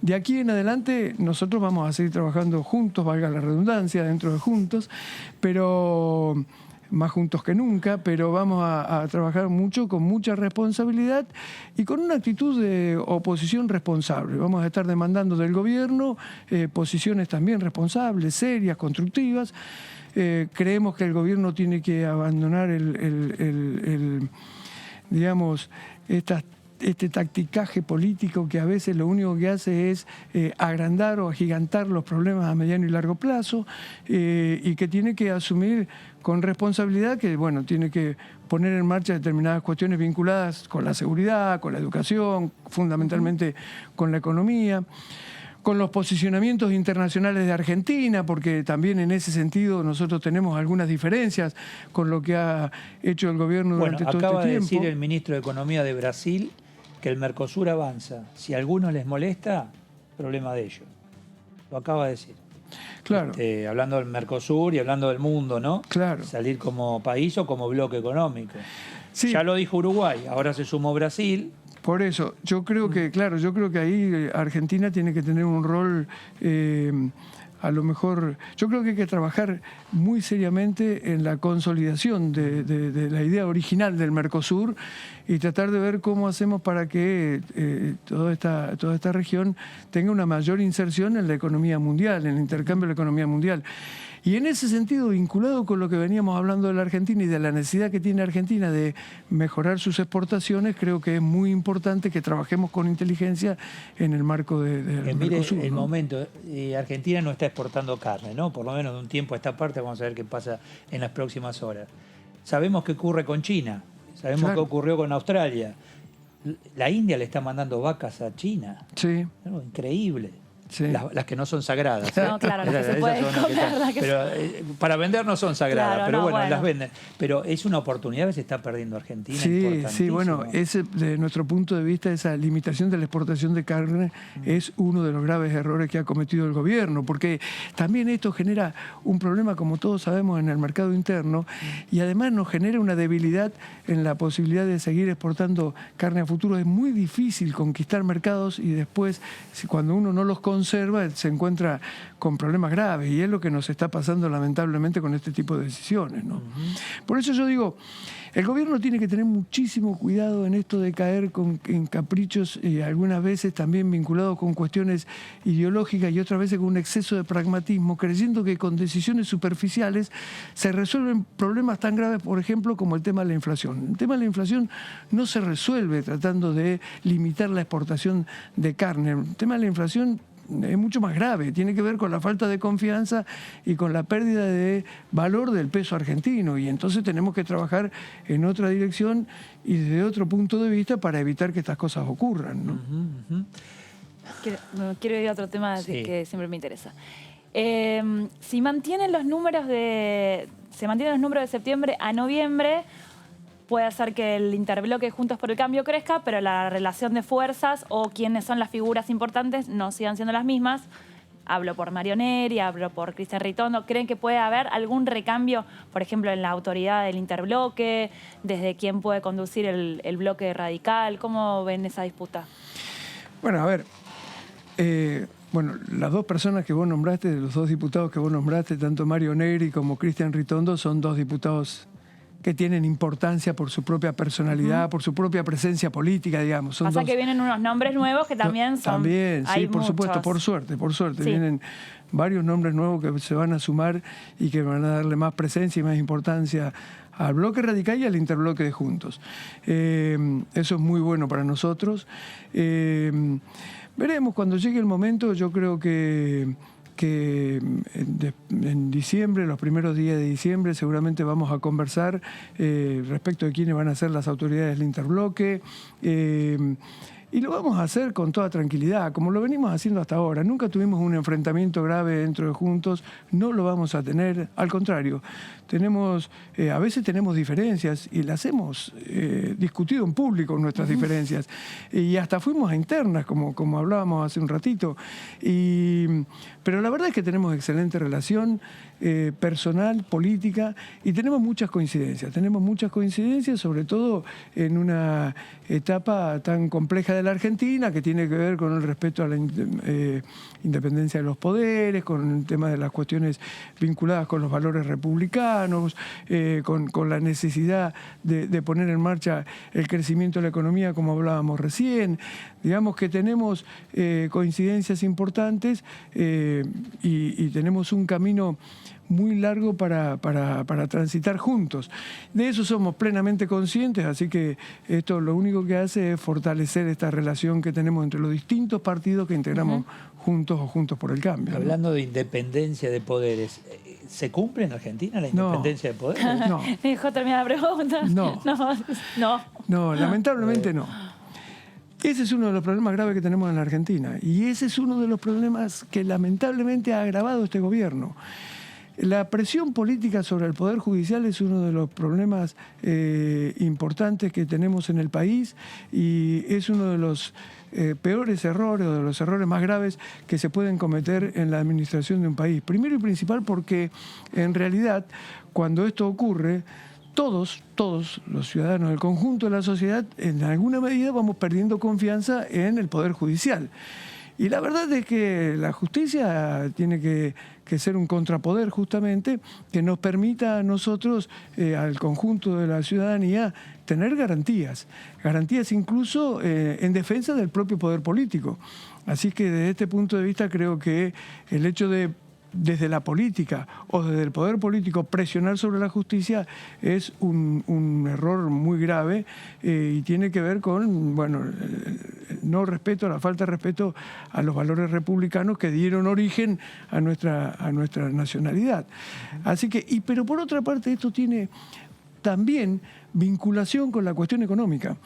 de aquí en adelante nosotros vamos a seguir trabajando juntos, valga la redundancia, dentro de juntos, pero más juntos que nunca, pero vamos a trabajar mucho, con mucha responsabilidad y con una actitud de oposición responsable. Vamos a estar demandando del gobierno posiciones también responsables, serias, constructivas. Creemos que el gobierno tiene que abandonar digamos, este tacticaje político que a veces lo único que hace es agrandar o agigantar los problemas a mediano y largo plazo, y que tiene que asumir con responsabilidad que, bueno, tiene que poner en marcha determinadas cuestiones vinculadas con la seguridad, con la educación, fundamentalmente con la economía, con los posicionamientos internacionales de Argentina, porque también en ese sentido nosotros tenemos algunas diferencias con lo que ha hecho el gobierno durante todo este tiempo. Acaba de decir el ministro de Economía de Brasil que el Mercosur avanza. Si a algunos les molesta, problema de ellos. Lo acaba de decir. Claro. Hablando del Mercosur y hablando del mundo, ¿no? Claro. Salir como país o como bloque económico. Sí. Ya lo dijo Uruguay, ahora se sumó Brasil. Por eso, yo creo que, claro, yo creo que ahí Argentina tiene que tener un rol, a lo mejor, yo creo que hay que trabajar muy seriamente en la consolidación de la idea original del Mercosur y tratar de ver cómo hacemos para que toda esta región tenga una mayor inserción en la economía mundial, en el intercambio de la economía mundial. Y en ese sentido, vinculado con lo que veníamos hablando de la Argentina y de la necesidad que tiene Argentina de mejorar sus exportaciones, creo que es muy importante que trabajemos con inteligencia en el marco del Mercosur. Mire, el ¿no? momento, Argentina no está exportando carne, ¿no? Por lo menos de un tiempo a esta parte, vamos a ver qué pasa en las próximas horas. Sabemos qué ocurre con China, sabemos qué ocurrió con Australia. La India le está mandando vacas a China. Sí. ¿No? Increíble. Sí. Las que no son sagradas. No, claro, las que se pueden comer. Pero para vender no son sagradas, Claro, pero no, bueno, las venden. Pero es una oportunidad que se está perdiendo Argentina. Sí, bueno, de nuestro punto de vista, esa limitación de la exportación de carne es uno de los graves errores que ha cometido el gobierno, porque también esto genera un problema, como todos sabemos, en el mercado interno, y además nos genera una debilidad en la posibilidad de seguir exportando carne a futuro. Es muy difícil conquistar mercados y después, cuando uno no los conserva, se encuentra con problemas graves, y es lo que nos está pasando lamentablemente con este tipo de decisiones, ¿no? Por eso yo digo, el gobierno tiene que tener muchísimo cuidado en esto de caer en caprichos, algunas veces también vinculados con cuestiones ideológicas y otras veces con un exceso de pragmatismo, creyendo que con decisiones superficiales se resuelven problemas tan graves, por ejemplo, como el tema de la inflación. El tema de la inflación no se resuelve tratando de limitar la exportación de carne. El tema de la inflación es mucho más grave, tiene que ver con la falta de confianza y con la pérdida de valor del peso argentino, y entonces tenemos que trabajar en otra dirección y desde otro punto de vista para evitar que estas cosas ocurran, ¿no? Quiero ir a otro tema que siempre me interesa. Si mantienen los números de septiembre a noviembre, puede hacer que el interbloque Juntos por el Cambio crezca, pero la relación de fuerzas o quiénes son las figuras importantes no sigan siendo las mismas. Hablo por Mario Neri, hablo por Cristian Ritondo. ¿Creen que puede haber algún recambio, por ejemplo, en la autoridad del interbloque? ¿Desde quién puede conducir el bloque radical? ¿Cómo ven esa disputa? Bueno, a ver, las dos personas que vos nombraste, los dos diputados que vos nombraste, tanto Mario Neri como Cristian Ritondo, son dos diputados que tienen importancia por su propia personalidad, por su propia presencia política, digamos. Pasa que vienen unos nombres nuevos que también son... También, sí, por muchos. supuesto, por suerte. Sí. Vienen varios nombres nuevos que se van a sumar y que van a darle más presencia y más importancia al bloque radical y al interbloque de Juntos. Eso es muy bueno para nosotros. Veremos cuando llegue el momento. Yo creo que en diciembre, los primeros días de diciembre, seguramente vamos a conversar respecto de quiénes van a ser las autoridades del interbloque. Y lo vamos a hacer con toda tranquilidad, como lo venimos haciendo hasta ahora. Nunca tuvimos un enfrentamiento grave dentro de Juntos, no lo vamos a tener. Al contrario, a veces tenemos diferencias y las hemos discutido en público, nuestras diferencias. Y hasta fuimos a internas, como hablábamos hace un ratito. Pero la verdad es que tenemos excelente relación personal, política, y tenemos muchas coincidencias. Tenemos muchas coincidencias, sobre todo en una etapa tan compleja de la Argentina, que tiene que ver con el respeto a la independencia de los poderes, con el tema de las cuestiones vinculadas con los valores republicanos, con la necesidad de poner en marcha el crecimiento de la economía, como hablábamos recién. Digamos que tenemos coincidencias importantes y tenemos un camino muy largo para transitar juntos. De eso somos plenamente conscientes, así que esto lo único que hace es fortalecer esta relación que tenemos entre los distintos partidos que integramos Juntos o Juntos por el Cambio. Hablando de independencia de poderes, ¿se cumple en Argentina la independencia de poderes? No. Me dejó terminar la pregunta. No, lamentablemente no. Ese es uno de los problemas graves que tenemos en la Argentina, y ese es uno de los problemas que lamentablemente ha agravado este gobierno. La presión política sobre el Poder Judicial es uno de los problemas importantes que tenemos en el país, y es uno de los peores errores, o de los errores más graves que se pueden cometer en la administración de un país. Primero y principal porque, en realidad, cuando esto ocurre, todos los ciudadanos, el conjunto de la sociedad, en alguna medida vamos perdiendo confianza en el Poder Judicial. Y la verdad es que la justicia tiene que ser un contrapoder, justamente, que nos permita a nosotros, al conjunto de la ciudadanía, tener garantías incluso en defensa del propio poder político. Así que desde este punto de vista creo que el hecho de, desde la política o desde el poder político, presionar sobre la justicia es un error muy grave, y tiene que ver con, no respeto, la falta de respeto a los valores republicanos que dieron origen a nuestra nacionalidad. Así que, pero por otra parte, esto tiene también vinculación con la cuestión económica.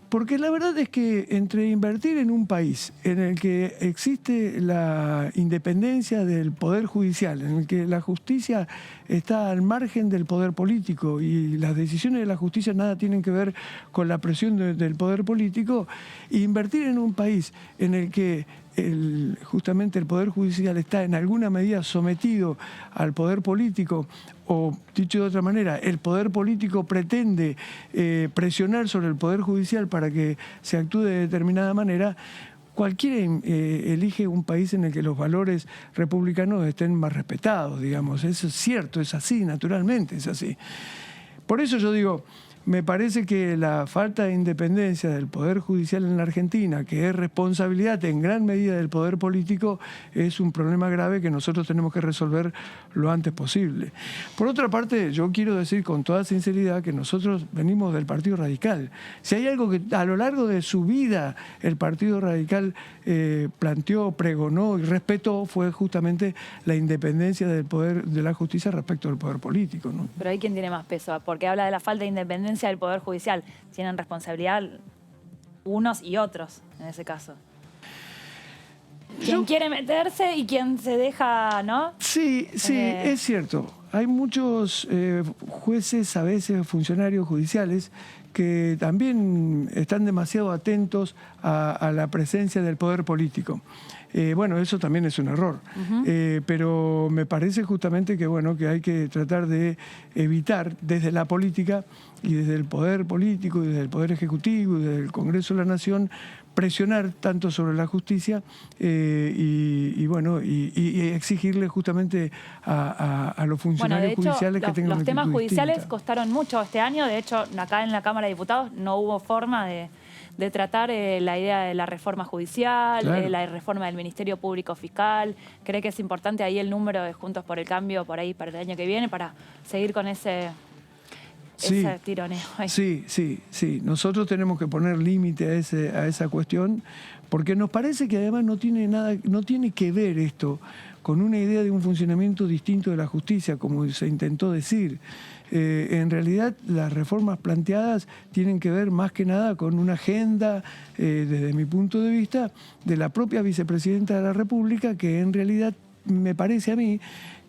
Porque la verdad es que entre invertir en un país en el que existe la independencia del Poder Judicial, en el que la justicia está al margen del poder político y las decisiones de la justicia nada tienen que ver con la presión del poder político, e invertir en un país en el que justamente el Poder Judicial está en alguna medida sometido al poder político, o dicho de otra manera, el poder político pretende presionar sobre el Poder Judicial para que se actúe de determinada manera, cualquiera elige un país en el que los valores republicanos estén más respetados, digamos. Eso es cierto, es así, naturalmente es así. Por eso yo digo, me parece que la falta de independencia del Poder Judicial en la Argentina, que es responsabilidad en gran medida del poder político, es un problema grave que nosotros tenemos que resolver lo antes posible. Por otra parte, yo quiero decir con toda sinceridad que nosotros venimos del Partido Radical. Si hay algo que a lo largo de su vida el Partido Radical planteó, pregonó y respetó, fue justamente la independencia del poder de la justicia respecto al poder político, ¿no? Pero hay quien tiene más peso, porque habla de la falta de independencia del Poder Judicial. Tienen responsabilidad unos y otros, en ese caso. Quien quiere meterse y quien se deja, ¿no? Sí, es cierto. Hay muchos jueces, a veces funcionarios judiciales, que también están demasiado atentos a la presencia del poder político. Eso también es un error. Pero me parece justamente que hay que tratar de evitar desde la política y desde el poder político y desde el poder ejecutivo y desde el Congreso de la Nación presionar tanto sobre la justicia y exigirle justamente a los funcionarios judiciales que tengan los temas judiciales distinta. costaron mucho este año. De hecho, acá en la Cámara de Diputados no hubo forma de tratar la idea de la reforma judicial, claro, la reforma del Ministerio Público Fiscal. ¿Cree que es importante ahí el número de Juntos por el Cambio por ahí para el año que viene para seguir con ese tironeo? Ay. Sí. Nosotros tenemos que poner límite a esa cuestión, porque nos parece que además no tiene que ver esto con una idea de un funcionamiento distinto de la justicia, como se intentó decir. En realidad, las reformas planteadas tienen que ver más que nada con una agenda, desde mi punto de vista, de la propia vicepresidenta de la República, que en realidad me parece a mí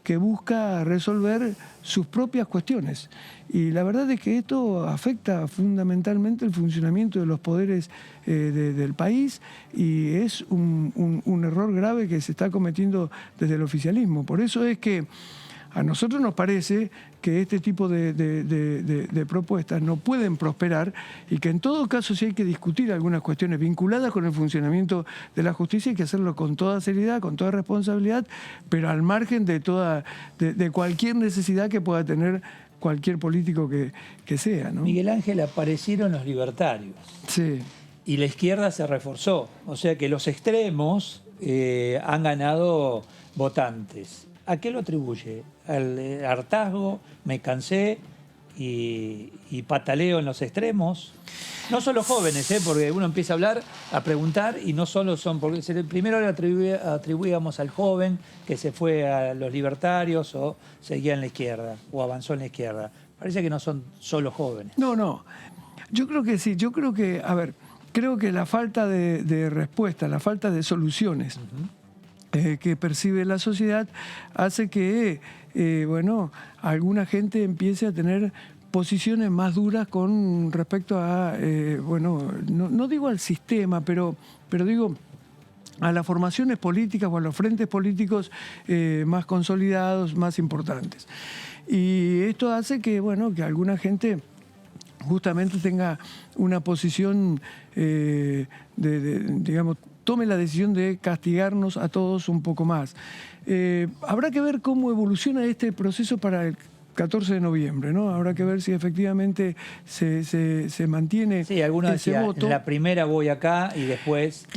que busca resolver sus propias cuestiones. Y la verdad es que esto afecta fundamentalmente el funcionamiento de los poderes del país y es un error grave que se está cometiendo desde el oficialismo. Por eso es que a nosotros nos parece que este tipo de propuestas no pueden prosperar y que en todo caso, si hay que discutir algunas cuestiones vinculadas con el funcionamiento de la justicia, hay que hacerlo con toda seriedad, con toda responsabilidad, pero al margen de cualquier necesidad que pueda tener cualquier político que sea, ¿no? Miguel Ángel, aparecieron los libertarios. Sí. Y la izquierda se reforzó. O sea que los extremos han ganado votantes. ¿A qué lo atribuye? ¿Al hartazgo? ¿Me cansé? Y pataleo en los extremos. No solo jóvenes, porque uno empieza a hablar, a preguntar, y no solo son... Porque primero le atribuíamos al joven que se fue a los libertarios o seguía en la izquierda, o avanzó en la izquierda. Parece que no son solo jóvenes. No. Yo creo que sí. Yo creo que, creo que la falta de respuesta, la falta de soluciones que percibe la sociedad hace que, alguna gente empiece a tener posiciones más duras con respecto a, no digo al sistema, pero digo a las formaciones políticas o a los frentes políticos más consolidados, más importantes. Y esto hace que, que alguna gente justamente tenga una posición digamos, tome la decisión de castigarnos a todos un poco más. Habrá que ver cómo evoluciona este proceso para el 14 de noviembre, ¿no? Habrá que ver si efectivamente se mantiene algunos ese decían, voto. En la primera voy acá y después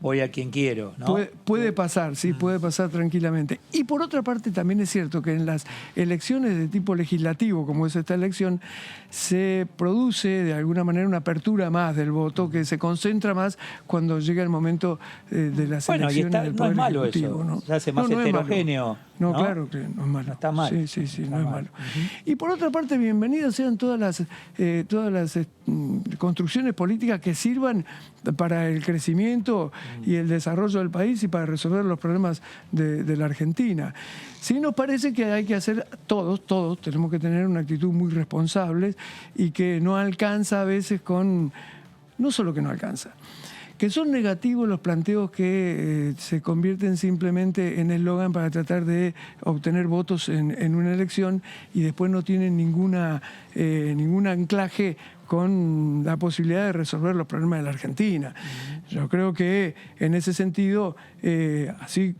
voy a quien quiero, ¿no? Puede pasar, sí, puede pasar tranquilamente. Y por otra parte también es cierto que en las elecciones de tipo legislativo, como es esta elección, se produce de alguna manera una apertura más del voto, que se concentra más cuando llega el momento de las elecciones del Poder Ejecutivo. No es malo eso, se hace más heterogéneo. No, claro que no es malo. No está mal. Sí, no es malo. Y por otra parte, bienvenidas sean todas las construcciones políticas que sirvan para el crecimiento y el desarrollo del país y para resolver los problemas de la Argentina. Sí nos parece que hay que hacer, todos tenemos que tener una actitud muy responsable y que no alcanza a veces no solo que no alcanza, que son negativos los planteos que se convierten simplemente en eslogan para tratar de obtener votos en una elección y después no tienen ningún anclaje con la posibilidad de resolver los problemas de la Argentina. Yo creo que en ese sentido, así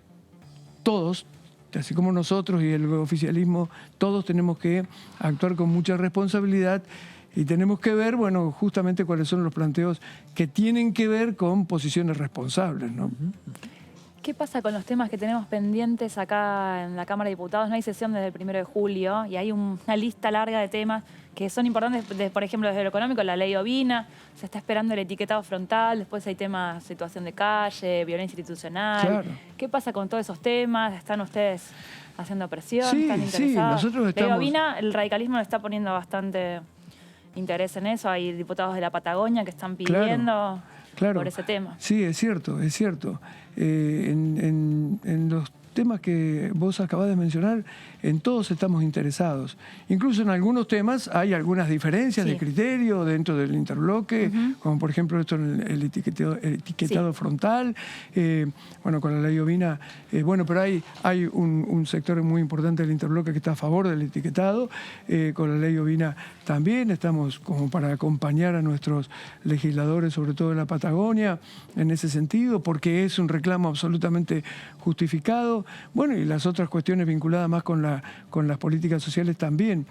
como nosotros y el oficialismo, todos tenemos que actuar con mucha responsabilidad. Y tenemos que ver, justamente cuáles son los planteos que tienen que ver con posiciones responsables, ¿no? ¿Qué pasa con los temas que tenemos pendientes acá en la Cámara de Diputados? No hay sesión desde el 1 de julio y hay una lista larga de temas que son importantes, por ejemplo, desde lo económico, la ley Ovina, se está esperando el etiquetado frontal, después hay temas, situación de calle, violencia institucional. Claro. ¿Qué pasa con todos esos temas? ¿Están ustedes haciendo presión? Sí, ¿Están interesados? Sí, nosotros estamos... Ley Ovina, el radicalismo le está poniendo bastante interés en eso. Hay diputados de la Patagonia que están pidiendo por ese tema. Sí, es cierto. En los temas que vos acabás de mencionar, en todos estamos interesados. Incluso en algunos temas hay algunas diferencias de criterio dentro del interbloque, como por ejemplo esto en el etiquetado frontal, con la ley Ovina, pero hay un sector muy importante del interbloque que está a favor del etiquetado, con la ley Ovina también estamos como para acompañar a nuestros legisladores, sobre todo de la Patagonia, en ese sentido, porque es un reclamo absolutamente justificado. Y las otras cuestiones vinculadas más con las políticas sociales también.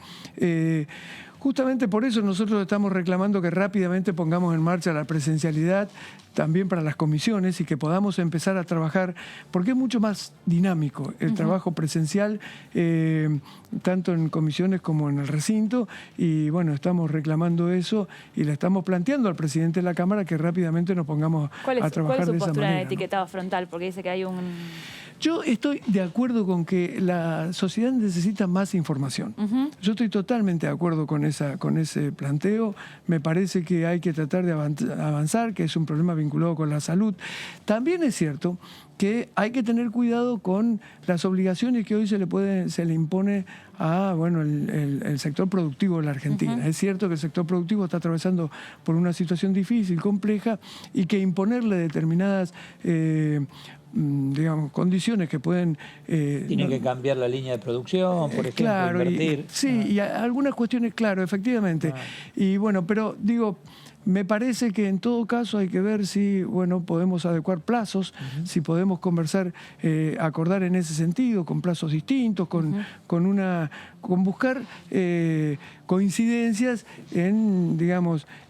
Justamente por eso nosotros estamos reclamando que rápidamente pongamos en marcha la presencialidad también para las comisiones y que podamos empezar a trabajar, porque es mucho más dinámico el trabajo presencial, tanto en comisiones como en el recinto, y bueno, estamos reclamando eso y le estamos planteando al presidente de la Cámara que rápidamente nos pongamos a trabajar de esa manera. ¿Cuál es su postura en el ¿no? etiquetado frontal? Porque dice que hay un... Yo estoy de acuerdo con que la sociedad necesita más información. Yo estoy totalmente de acuerdo con ese planteo. Me parece que hay que tratar de avanzar, que es un problema vinculado con la salud. También es cierto que hay que tener cuidado con las obligaciones que hoy se le impone a el sector productivo de la Argentina. Es cierto que el sector productivo está atravesando por una situación difícil, compleja, y que imponerle determinadas condiciones que pueden... Tienen que cambiar la línea de producción, por ejemplo, claro, invertir. Y algunas cuestiones, claro, efectivamente. Y bueno, pero digo, me parece que en todo caso hay que ver si, podemos adecuar plazos, si podemos conversar, acordar en ese sentido, con plazos distintos, con buscar coincidencias en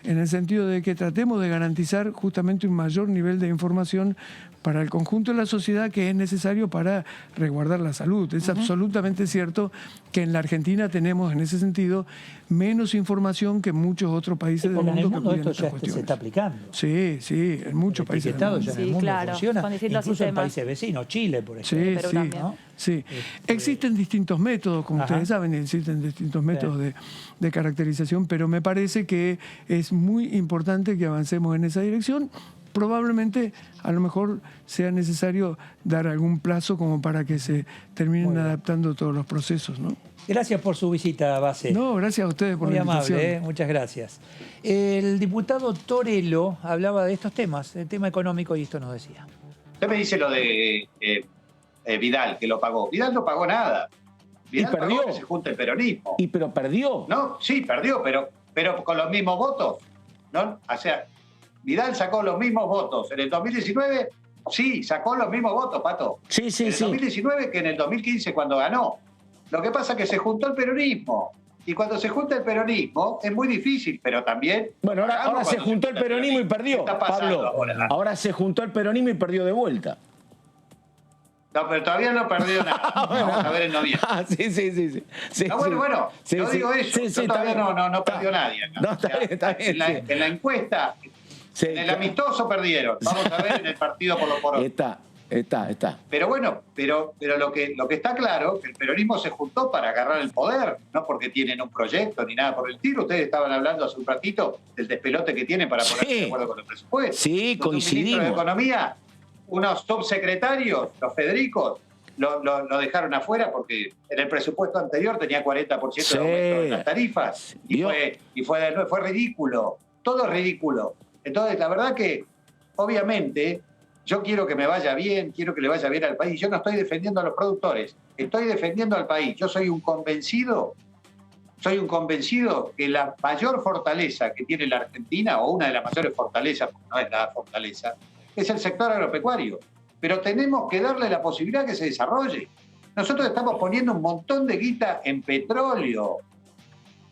el sentido de que tratemos de garantizar justamente un mayor nivel de información para el conjunto de la sociedad que es necesario para resguardar la salud. Es absolutamente cierto que en la Argentina tenemos en ese sentido menos información que en muchos otros países del mundo. En el mundo que esto cuidan ya estas se está aplicando. Sí, en muchos países del mundo. Ya en el mundo funciona, con distintos incluso en sistemas. países vecinos, Chile, por ejemplo. Perú también. ¿no? Sí. Existen distintos métodos, como ustedes saben, existen distintos métodos de caracterización, pero me parece que es muy importante que avancemos en esa dirección. Probablemente, a lo mejor, sea necesario dar algún plazo como para que se terminen adaptando todos los procesos, ¿no? Gracias por su visita, Base. No, gracias a ustedes por Muy la invitación. amable, muchas gracias. El diputado Torello hablaba de estos temas, el tema económico, y esto nos decía. Usted me dice lo de Vidal, que lo pagó. Vidal no pagó nada. Vidal y perdió. Pagó que se junte el peronismo. Pero perdió. No, sí, perdió, pero con los mismos votos. ¿No? O sea, Vidal sacó los mismos votos. En el 2019, sí, sacó los mismos votos, Pato. Sí. En el 2019 que en el 2015 cuando ganó. Lo que pasa es que se juntó el peronismo. Y cuando se junta el peronismo es muy difícil, pero también... Bueno, ahora se juntó el peronismo y perdió, ¿Qué está pasando Pablo. ahora? Ahora se juntó el peronismo y perdió de vuelta. No, pero todavía no perdió nada. Vamos a ver en noviembre. Sí. Bueno, yo digo eso. Yo todavía no perdió nadie. No, está bien. En la encuesta, en el amistoso perdieron. Vamos a ver en el partido por lo por otro. Está. Pero bueno, pero lo que está claro, que el peronismo se juntó para agarrar el poder, no porque tienen un proyecto ni nada por el estilo. Ustedes estaban hablando hace un ratito del despelote que tienen para ponerse de acuerdo con el presupuesto. Sí, Entonces, coincidimos. un ministro de Economía, unos subsecretarios, los Federicos, lo dejaron afuera porque en el presupuesto anterior tenía 40% de aumento de las tarifas y fue ridículo, todo es ridículo. Entonces, la verdad que, obviamente, yo quiero que me vaya bien, quiero que le vaya bien al país. Yo no estoy defendiendo a los productores, estoy defendiendo al país. Yo soy un convencido que la mayor fortaleza que tiene la Argentina, o una de las mayores fortalezas, porque no es nada fortaleza, es el sector agropecuario. Pero tenemos que darle la posibilidad que se desarrolle. Nosotros estamos poniendo un montón de guita en petróleo,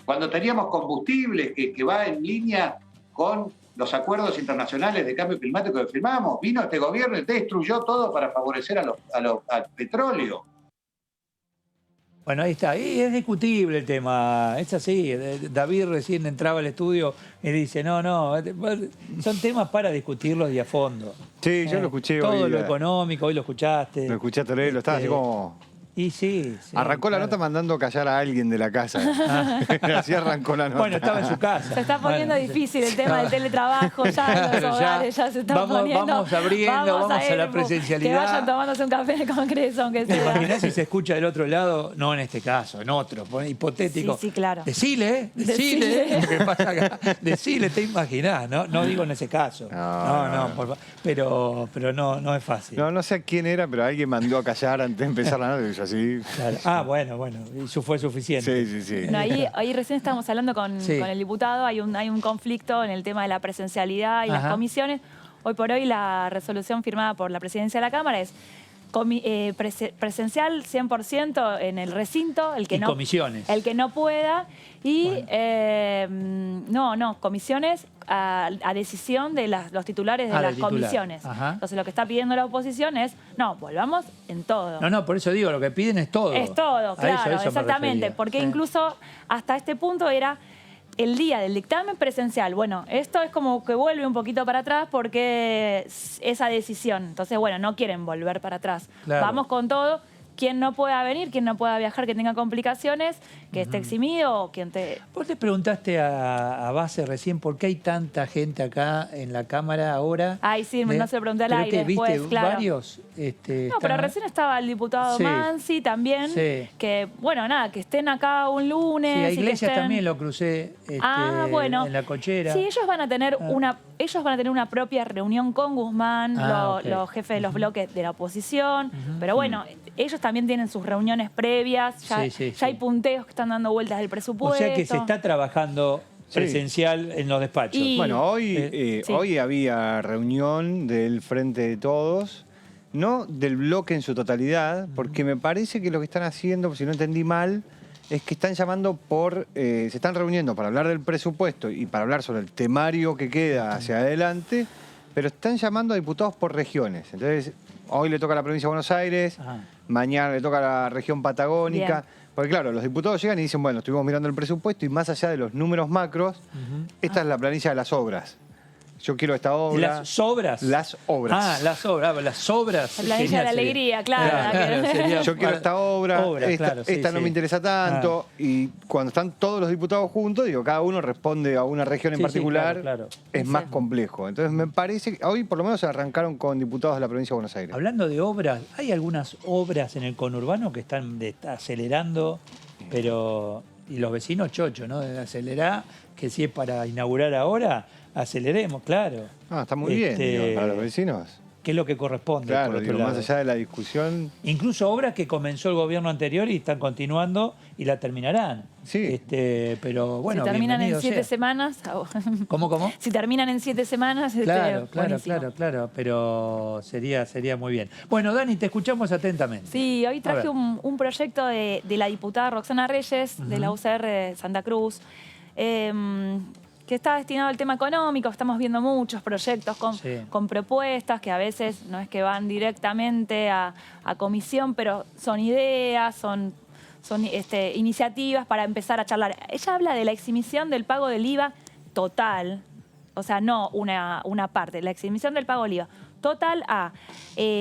cuando teníamos combustibles que va en línea con los acuerdos internacionales de cambio climático que firmamos. Vino este gobierno y destruyó todo para favorecer al petróleo. Bueno, ahí está. Y es discutible el tema. Es así. David recién entraba al estudio y dice, no, son temas para discutirlos y a fondo. Sí, yo lo escuché hoy. Todo lo económico, hoy lo escuchaste. Lo escuché a Torello, estaba así como... Y sí. Arrancó la nota mandando callar a alguien de la casa. Así arrancó la nota. Bueno, estaba en su casa. Se está poniendo difícil el tema del teletrabajo, ya en los hogares ya se está poniendo. Vamos abriendo, vamos a la presencialidad. Que vayan tomándose un café en el Congreso, aunque ¿Te sea. imaginás si se escucha del otro lado? No en este caso, en otro, hipotético. Sí, claro. Decile lo que pasa acá. Decile, te imaginás, ¿no? No digo en ese caso. No, pero no es fácil. No sé quién era, pero alguien mandó a callar antes de empezar la nota y yo así... Claro. Bueno, eso fue suficiente. Sí. Bueno, ahí recién estábamos hablando con el diputado, hay un conflicto en el tema de la presencialidad y las comisiones. Hoy por hoy la resolución firmada por la presidencia de la Cámara es presencial 100% en el recinto, el que Y no, comisiones. el que no pueda, y comisiones a decisión de los titulares de Ah, del las titular. comisiones. Ajá. Entonces lo que está pidiendo la oposición es, no, volvamos en todo. No, por eso digo, lo que piden es todo. Es todo, A claro, eso me exactamente. refería. Porque Sí. incluso hasta este punto era el día del dictamen presencial. Bueno, esto es como que vuelve un poquito para atrás porque es esa decisión. Entonces, bueno, no quieren volver para atrás. Claro. Vamos con todo. Quien no pueda venir, quien no pueda viajar, que tenga complicaciones, que esté eximido o quien te... Vos le preguntaste a Base recién por qué hay tanta gente acá en la Cámara ahora. Ay, sí, no se lo pregunté al Pero aire que, ¿viste después, claro. varios? No, están- pero recién estaba el diputado Sí. Mansi también, Sí. que, bueno, nada, que estén acá un lunes. Sí, a y que Iglesias estén... también lo crucé bueno. en la cochera. Sí, ellos van a tener una propia reunión con Guzmán, Ok. los jefes de los bloques de la oposición. Pero bueno, ellos también tienen sus reuniones previas, ya, Sí. hay punteos que están dando vueltas del O presupuesto. sea que se está trabajando Sí. presencial en los despachos. Y- Bueno, hoy, sí. hoy había reunión del Frente de Todos, no del bloque en su totalidad, porque me parece que lo que están haciendo, si no entendí mal, es que están llamando se están reuniendo para hablar del presupuesto y para hablar sobre el temario que queda hacia adelante, pero están llamando a diputados por regiones. Entonces, hoy le toca a la provincia de Buenos Aires, Ajá. mañana le toca a la región patagónica. Bien. Porque claro, los diputados llegan y dicen, bueno, estuvimos mirando el presupuesto y más allá de los números macros, esta es la planilla de las obras. Yo quiero esta obra. ¿Las sobras? Las obras. Ah, las obras. Las sobras. La planilla de la alegría, claro. sería- Yo quiero esta obra, claro, sí, esta no sí. me interesa tanto. Y cuando están todos los diputados juntos, digo, cada uno responde a una región en Sí, sí, particular. claro. Es Sí. más complejo. Entonces me parece que hoy por lo menos se arrancaron con diputados de la provincia de Buenos Aires. Hablando de obras, hay algunas obras en el conurbano que están acelerando, pero... Y los vecinos chocho, ¿no? De acelerar, que si es para inaugurar ahora, aceleremos, claro. Ah, está muy bien, digo, para los vecinos. Que es lo que corresponde. Claro, por otro digo, más lado. allá de la discusión. Incluso obras que comenzó el gobierno anterior y están continuando y la terminarán. Sí. Pero bueno, si terminan en bienvenido 7 sea. semanas... ¿Cómo? Si terminan en 7 semanas, Claro, buenísimo. claro, pero sería muy bien. Bueno, Dani, te escuchamos atentamente. Sí, hoy A traje ver. un proyecto de la diputada Roxana Reyes, de la UCR de Santa Cruz, que está destinado al tema económico. Estamos viendo muchos proyectos Sí. con propuestas que a veces no es que van directamente a comisión, pero son ideas, son iniciativas para empezar a charlar. Ella habla de la exhibición del pago del IVA total, o sea, no una parte, la exhibición del pago del IVA total a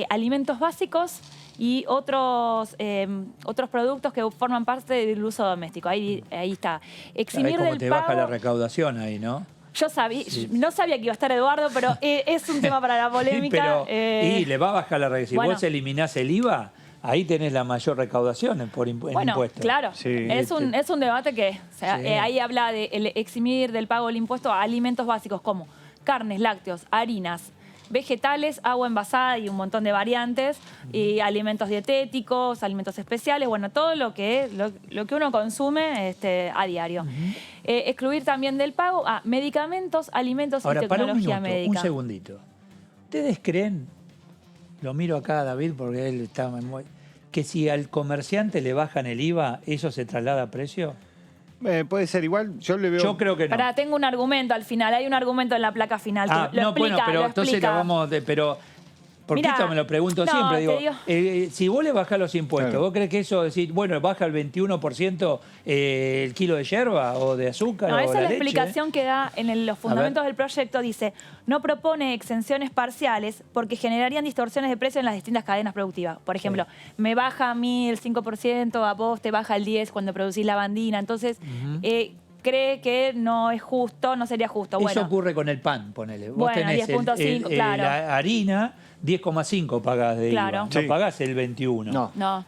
alimentos básicos y otros productos que forman parte del uso doméstico. Ahí está. Eximir cómo del te pago... baja la recaudación ahí, ¿no? Yo no sabía que iba a estar Eduardo, pero es un tema para la polémica. Y le va a bajar la recaudación. Si bueno. vos eliminás el IVA, ahí tenés la mayor recaudación en Bueno, impuestos. claro, Sí. es un debate que Sí. ahí habla de eximir del pago del impuesto a alimentos básicos como carnes, lácteos, harinas, vegetales, agua envasada y un montón de variantes, y alimentos dietéticos, alimentos especiales, bueno, todo lo que uno consume a diario. Excluir también del pago a medicamentos, alimentos Ahora, y para un tecnología minuto, médica. un segundito. ¿Ustedes creen, lo miro acá a David porque él está muy... que si al comerciante le bajan el IVA, eso se traslada a precio? Puede ser igual, yo le veo. Yo creo que no. Pará, tengo un argumento al final, hay un argumento en la placa final. Ah, que lo no, explica, bueno, pero lo entonces explica. lo vamos pero porque Mirá, esto me lo pregunto no, siempre, te digo, si vos le bajás los impuestos, Claro. ¿vos crees que eso decir, bueno, baja el 21% el kilo de yerba o de azúcar No, o esa la es la leche? explicación que da en los fundamentos del proyecto. Dice, no propone exenciones parciales porque generarían distorsiones de precio en las distintas cadenas productivas. Por ejemplo, me baja a mí el 5%, a vos te baja el 10% cuando producís lavandina. Entonces, cree que no es justo, no sería justo. Eso Bueno, ocurre con el pan, ponele. Vos Bueno, tenés 10.5, claro. la harina, 10,5 pagás de Claro. IVA. No Sí. pagás el 21. No. no.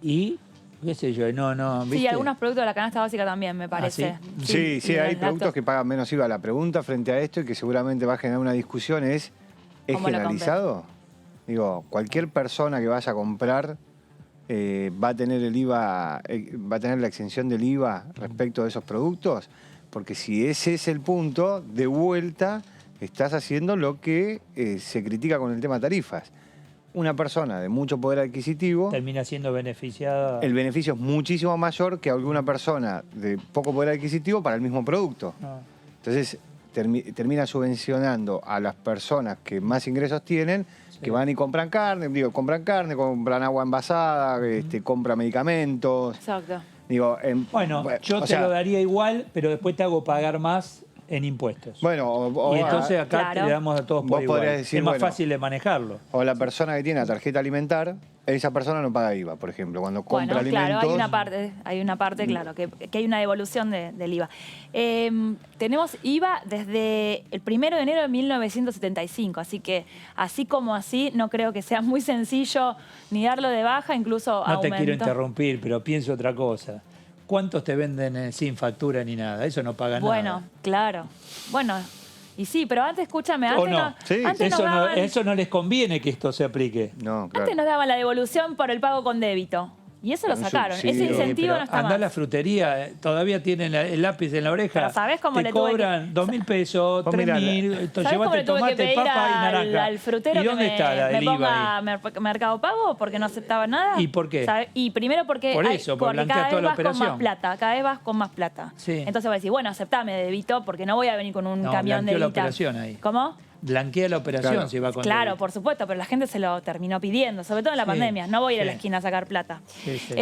Y, qué sé yo, no, ¿viste? Sí, algunos productos de la canasta básica también, me parece. Sí, y hay los productos lácteos. que pagan menos IVA. La pregunta frente a esto y que seguramente va a generar una discusión es ¿Cómo lo generalizado? Digo, cualquier persona que vaya a comprar va a tener el IVA, va a tener la exención del IVA respecto de esos productos, porque si ese es el punto, de vuelta estás haciendo lo que se critica con el tema tarifas. una persona de mucho poder adquisitivo, Termina siendo beneficiada. el beneficio es muchísimo mayor que alguna persona de poco poder adquisitivo para el mismo producto. Ah. Entonces termina subvencionando a las personas que más ingresos tienen, que van y compran carne, compran agua envasada, compran medicamentos. Exacto. Bueno, yo te lo daría igual, pero después te hago pagar más en impuestos. Bueno, y entonces acá le damos a todos por igual. Decir, es más fácil de manejarlo. O la persona que tiene la tarjeta alimentar, esa persona no paga IVA, por ejemplo, cuando compra alimentos. Claro, hay una parte, claro, que hay una devolución del IVA. Tenemos IVA desde el 1 de enero de 1975, así que así como así, no creo que sea muy sencillo ni darlo de baja, incluso No te quiero interrumpir, pero pienso otra cosa. ¿Cuántos te venden sin factura ni nada? Eso no paga nada. Bueno, claro. Bueno, y sí, pero antes, escúchame, antes, eso no les conviene que esto se aplique. No, claro. Antes nos daban la devolución por el pago con débito. Y eso lo sacaron. Ese incentivo no está Andá más. a la frutería, todavía tienen el lápiz en la oreja. Pero ¿sabés cómo te le tuve cobran 2.000 pesos, 3.000, llevate tomate, papa y naranja. Al frutero ¿Y dónde que está me el IVA ponga ahí? Mercado Pago porque no aceptaba nada? ¿Y por qué? Y primero porque, Por eso, por porque blanquear cada toda vez la vas con operación. más plata, cada vez vas con más plata. Sí. Entonces vas a decir, bueno, aceptame débito porque no voy a venir con un No, camión de blanqueó la guita. operación ahí. ¿Cómo? Blanquea la operación Claro. si va con Claro, débito. por supuesto, pero la gente se lo terminó pidiendo, sobre todo en la Sí, pandemia. No voy a ir a la sí. esquina a sacar plata. Sí, sí.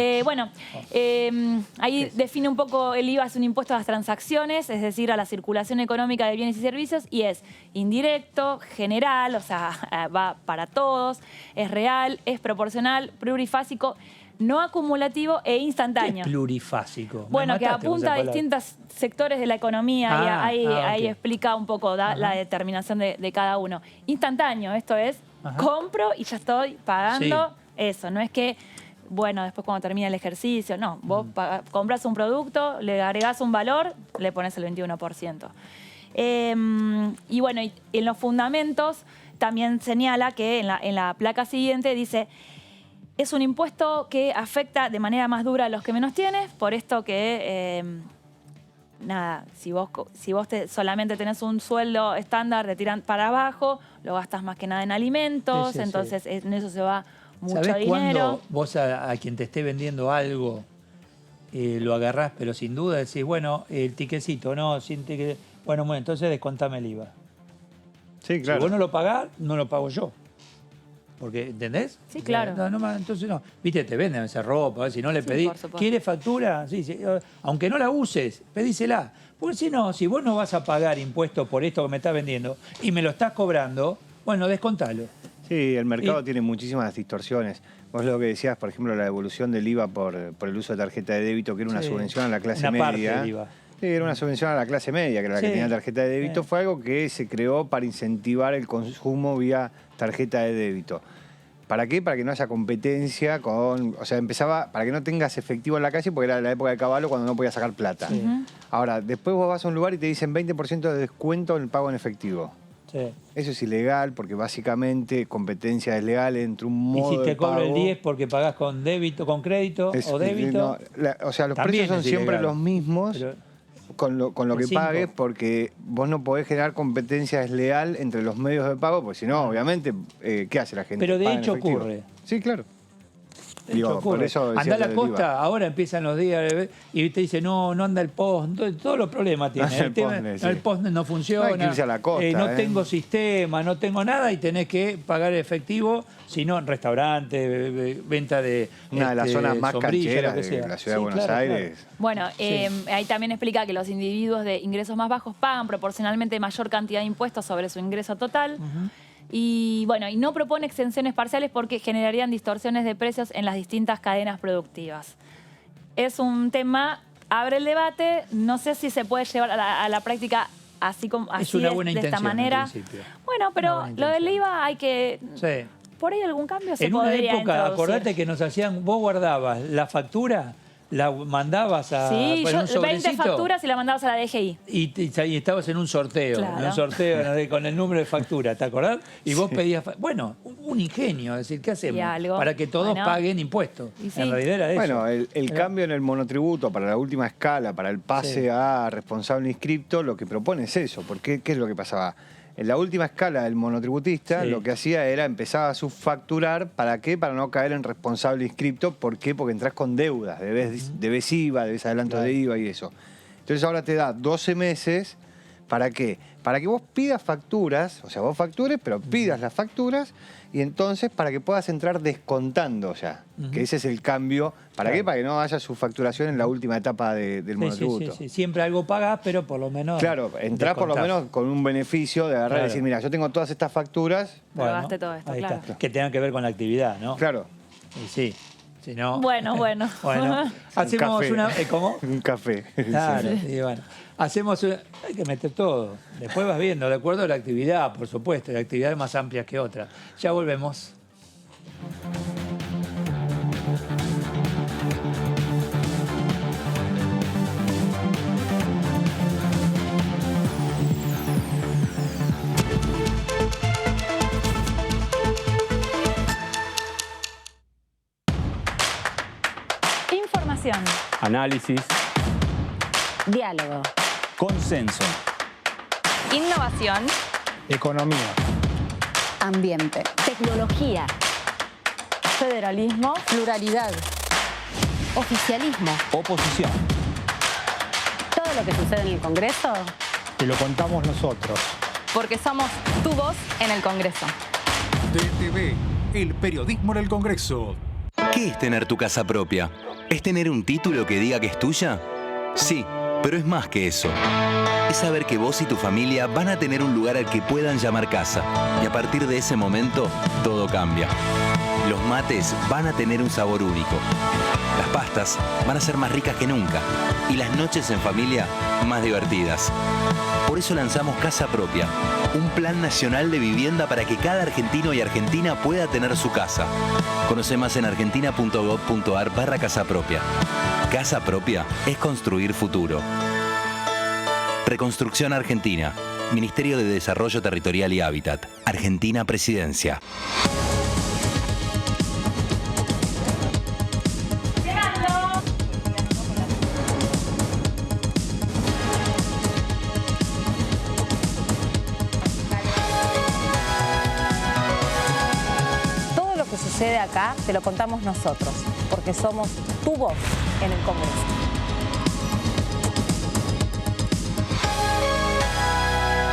Ahí define un poco el IVA, es un impuesto a las transacciones, es decir, a la circulación económica de bienes y servicios, y es indirecto, general, o sea, va para todos, es real, es proporcional, plurifásico, no acumulativo e ¿Qué instantáneo. es plurifásico? Me Bueno, que mataste con apunta esa a palabra. distintos sectores de la economía y ahí ok. explica un poco la determinación de cada uno. Instantáneo, esto es, Ajá. compro y ya estoy pagando Sí. eso. No es que, bueno, después cuando termina el ejercicio, no. Vos compras un producto, le agregás un valor, le pones el 21%. Y bueno, y en los fundamentos también señala que en la placa siguiente dice... Es un impuesto que afecta de manera más dura a los que menos tienes, por esto que, si vos solamente tenés un sueldo estándar, te tiran para abajo, lo gastas más que nada en alimentos, Sí, sí, sí. entonces en eso se va mucho ¿Sabés dinero. cuando vos a quien te esté vendiendo algo lo agarrás, pero sin duda decís, bueno, el tiquecito, no, sin tiquete. Bueno, entonces descontame el IVA. Sí, claro. Si vos no lo pagás, no lo pago yo. Porque, ¿entendés? Sí, claro. Entonces no. Viste, te venden esa ropa, si no le Sí, pedís. por supuesto. ¿Quieres factura? Sí, sí. Aunque no la uses, pedísela. Porque si no, si vos no vas a pagar impuestos por esto que me estás vendiendo y me lo estás cobrando, bueno, descontalo. Sí, el mercado tiene muchísimas distorsiones. Vos lo que decías, por ejemplo, la devolución del IVA por el uso de tarjeta de débito, que era una Sí, subvención a la clase una parte media. del IVA. Sí, era una subvención a la clase media, que era la que Sí. tenía tarjeta de débito. Sí. Fue algo que se creó para incentivar el consumo vía tarjeta de débito. ¿Para qué? Para que no haya competencia o sea, empezaba para que no tengas efectivo en la calle, porque era la época de Caballo cuando no podías sacar plata. Sí. Ahora, después vos vas a un lugar y te dicen 20% de descuento en el pago en efectivo. Sí. Eso es ilegal porque básicamente competencia desleal entre un Y modo si te de cobro el pago. 10 porque pagás con débito, con crédito Es- o débito. o sea, los también precios son es siempre ilegal. los mismos Pero- con lo que el 5. pagues, porque vos no podés generar competencia desleal entre los medios de pago, porque si no, obviamente, ¿qué hace la gente? Pero de Paga en hecho efectivo. ocurre. Sí, claro. De Digo, hecho, por ocurre. eso decía Andá a lo la del costa, IVA. ahora empiezan los días y te dice, no anda el post, todos los problemas tiene. El postnet, sí. El post no funciona, No hay que irse a la costa, no ¿eh? tengo sistema, no tengo nada y tenés que pagar efectivo, si no en restaurante, venta de Una de las zonas más sombrilla, cancheras lo que de sea. la ciudad de Sí, Buenos claro, Aires. Bueno, Sí. ahí también explica que los individuos de ingresos más bajos pagan proporcionalmente mayor cantidad de impuestos sobre su ingreso total. Y bueno, y no propone exenciones parciales porque generarían distorsiones de precios en las distintas cadenas productivas. Es un tema, abre el debate, no sé si se puede llevar a la práctica así como Es así una de buena esta intención, en manera. principio. Bueno, Una pero buena lo del intención. IVA hay que... Sí. Por ahí algún cambio se En una podría época, introducir. acordate que nos hacían, vos guardabas la factura, la mandabas a Sí, en un yo 20 sobrecito, facturas y la mandabas a la DGI. y estabas en un sorteo, Claro. en un sorteo no sé, con el número de factura, ¿te acordás? Y vos pedías, bueno, un ingenio, es decir, ¿qué hacemos? Y algo. Para que todos Bueno. paguen impuestos. Y sí. En realidad era eso. Bueno, el cambio en el monotributo para la última escala, para el pase Sí. a responsable inscripto, lo que propone es eso. Porque, ¿qué es lo que pasaba? En la última escala del monotributista, Sí. lo que hacía era empezar a subfacturar. ¿Para qué? Para no caer en responsable inscripto. ¿Por qué? Porque entras con deudas. Debes IVA, debes adelanto de IVA y eso. Entonces ahora te da 12 meses. ¿Para qué? Para que vos pidas facturas, o sea, vos factures, pero pidas las facturas, y entonces para que puedas entrar descontando ya, que ese es el cambio. ¿Para qué? Para que no haya su facturación en la última etapa del monotributo. Sí. Siempre algo pagás, pero por lo menos... Claro, entrás por lo menos con un beneficio de agarrar y decir, mira, yo tengo todas estas facturas. Pagaste todo esto, ahí claro. está. Que tengan que ver con la actividad, ¿no? Claro. Y sí. Si no... Bueno. Bueno, hacemos café. una... ¿Cómo? Un café. Claro, y bueno. Hacemos hay que meter todo. Después vas viendo, de acuerdo a la actividad, por supuesto. Hay actividades más amplias que otras. Ya volvemos. Información. Análisis. Diálogo. Consenso. Innovación. Economía. Ambiente. Tecnología. Federalismo. Pluralidad. Oficialismo. Oposición. Todo lo que sucede en el Congreso. Te lo contamos nosotros. Porque somos tu voz en el Congreso. DTV, el periodismo en el Congreso. ¿Qué es tener tu casa propia? ¿Es tener un título que diga que es tuya? Sí, pero es más que eso. Es saber que vos y tu familia van a tener un lugar al que puedan llamar casa. Y a partir de ese momento, todo cambia. Los mates van a tener un sabor único. Las pastas van a ser más ricas que nunca. Y las noches en familia, más divertidas. Por eso lanzamos Casa Propia, un plan nacional de vivienda para que cada argentino y argentina pueda tener su casa. Conoce más en argentina.gov.ar/Casa Propia. Casa Propia es construir futuro. Reconstrucción Argentina. Ministerio de Desarrollo Territorial y Hábitat. Argentina Presidencia. Todo lo que sucede acá te lo contamos nosotros, porque somos tu voz en el Congreso.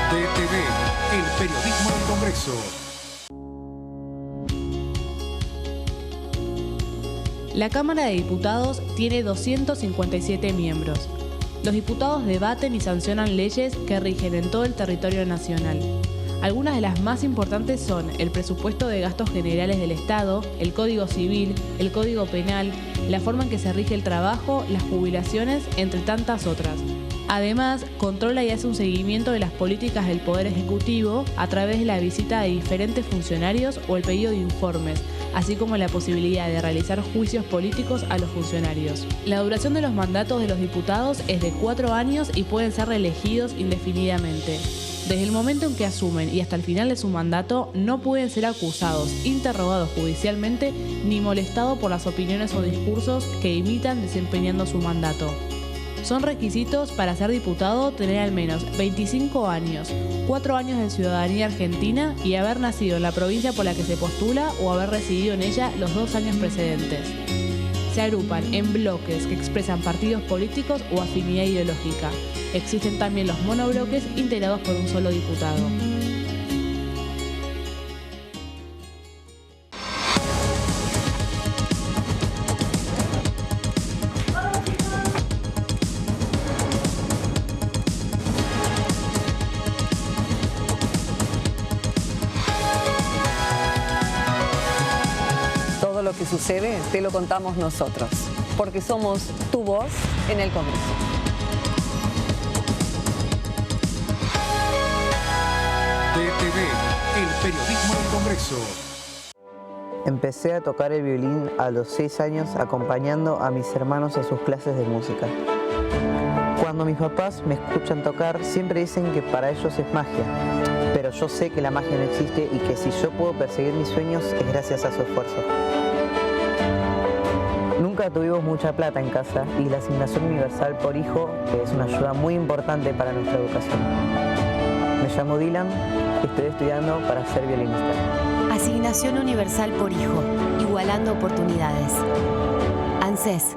DTV, el periodismo en el Congreso. La Cámara de Diputados tiene 257 miembros. Los diputados debaten y sancionan leyes que rigen en todo el territorio nacional. Algunas de las más importantes son el presupuesto de gastos generales del Estado, el Código Civil, el Código Penal, la forma en que se rige el trabajo, las jubilaciones, entre tantas otras. Además, controla y hace un seguimiento de las políticas del Poder Ejecutivo a través de la visita de diferentes funcionarios o el pedido de informes, así como la posibilidad de realizar juicios políticos a los funcionarios. La duración de los mandatos de los diputados es de 4 años y pueden ser reelegidos indefinidamente. Desde el momento en que asumen y hasta el final de su mandato, no pueden ser acusados, interrogados judicialmente, ni molestados por las opiniones o discursos que imitan desempeñando su mandato. Son requisitos para ser diputado tener al menos 25 años, 4 años de ciudadanía argentina y haber nacido en la provincia por la que se postula o haber residido en ella los 2 años precedentes. Se agrupan en bloques que expresan partidos políticos o afinidad ideológica. Existen también los monobloques integrados por un solo diputado. Todo lo que sucede te lo contamos nosotros, porque somos tu voz en el Congreso. DTV, el periodismo en el Congreso. Empecé a tocar el violín a los 6 años acompañando a mis hermanos a sus clases de música. Cuando mis papás me escuchan tocar, siempre dicen que para ellos es magia. Pero yo sé que la magia no existe y que si yo puedo perseguir mis sueños es gracias a su esfuerzo. Nunca tuvimos mucha plata en casa y la asignación universal por hijo es una ayuda muy importante para nuestra educación. Me llamo Dylan y estoy estudiando para ser violinista. Asignación universal por hijo, igualando oportunidades. ANSES.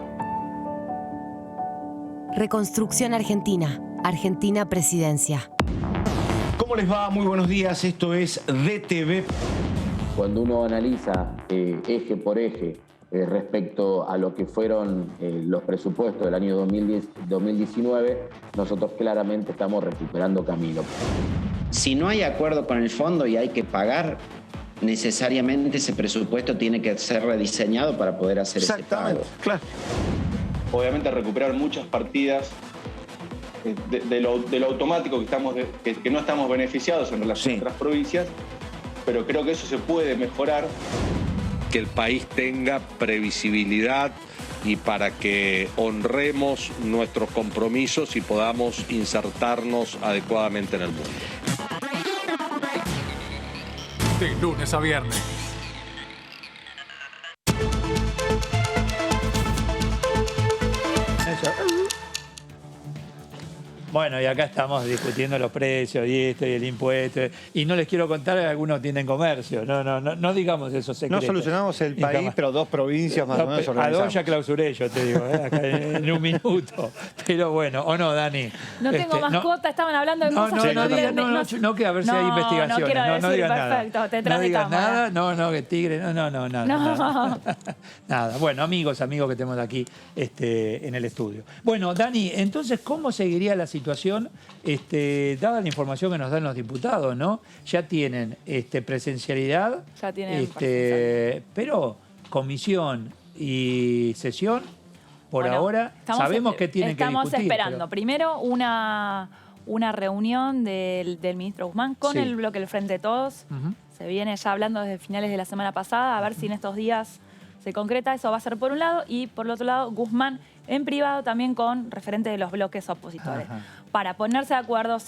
Reconstrucción Argentina. Argentina Presidencia. ¿Cómo les va? Muy buenos días. Esto es DTV. Cuando uno analiza eje por eje respecto a lo que fueron los presupuestos del año 2019, nosotros claramente estamos recuperando camino. Si no hay acuerdo con el fondo y hay que pagar, necesariamente ese presupuesto tiene que ser rediseñado para poder hacer ese pago. Claro. Obviamente recuperar muchas partidas de lo automático que no estamos beneficiados en relación a otras provincias, pero creo que eso se puede mejorar. Que el país tenga previsibilidad y para que honremos nuestros compromisos y podamos insertarnos adecuadamente en el mundo. De lunes a viernes. Bueno, y acá estamos discutiendo los precios y esto y el impuesto. Y no les quiero contar que algunos tienen comercio. No digamos esos secretos. No solucionamos el país, pero 2 provincias más o menos A organizamos. 2 ya clausuré, yo te digo, acá en un minuto. Pero bueno, ¿o no, Dani? No tengo mascota, estaban hablando de cosas que no, que a ver si hay investigaciones. No quiero decir, digas perfecto, nada. detrás no de digas cámara. nada, que tigre, nada. Bueno, amigos que tenemos aquí en el estudio. Bueno, Dani, entonces, ¿cómo seguiría la situación? Dada la información que nos dan los diputados, ¿no? Ya tienen presencialidad, ya tienen pero comisión y sesión, por ahora, sabemos que tienen que discutir. Estamos esperando. Primero, una reunión del ministro Guzmán con el bloque del Frente de Todos. Se viene ya hablando desde finales de la semana pasada, a ver si en estos días se concreta. Eso va a ser por un lado. Y por el otro lado, Guzmán en privado también con referentes de los bloques opositores. Para ponerse de acuerdo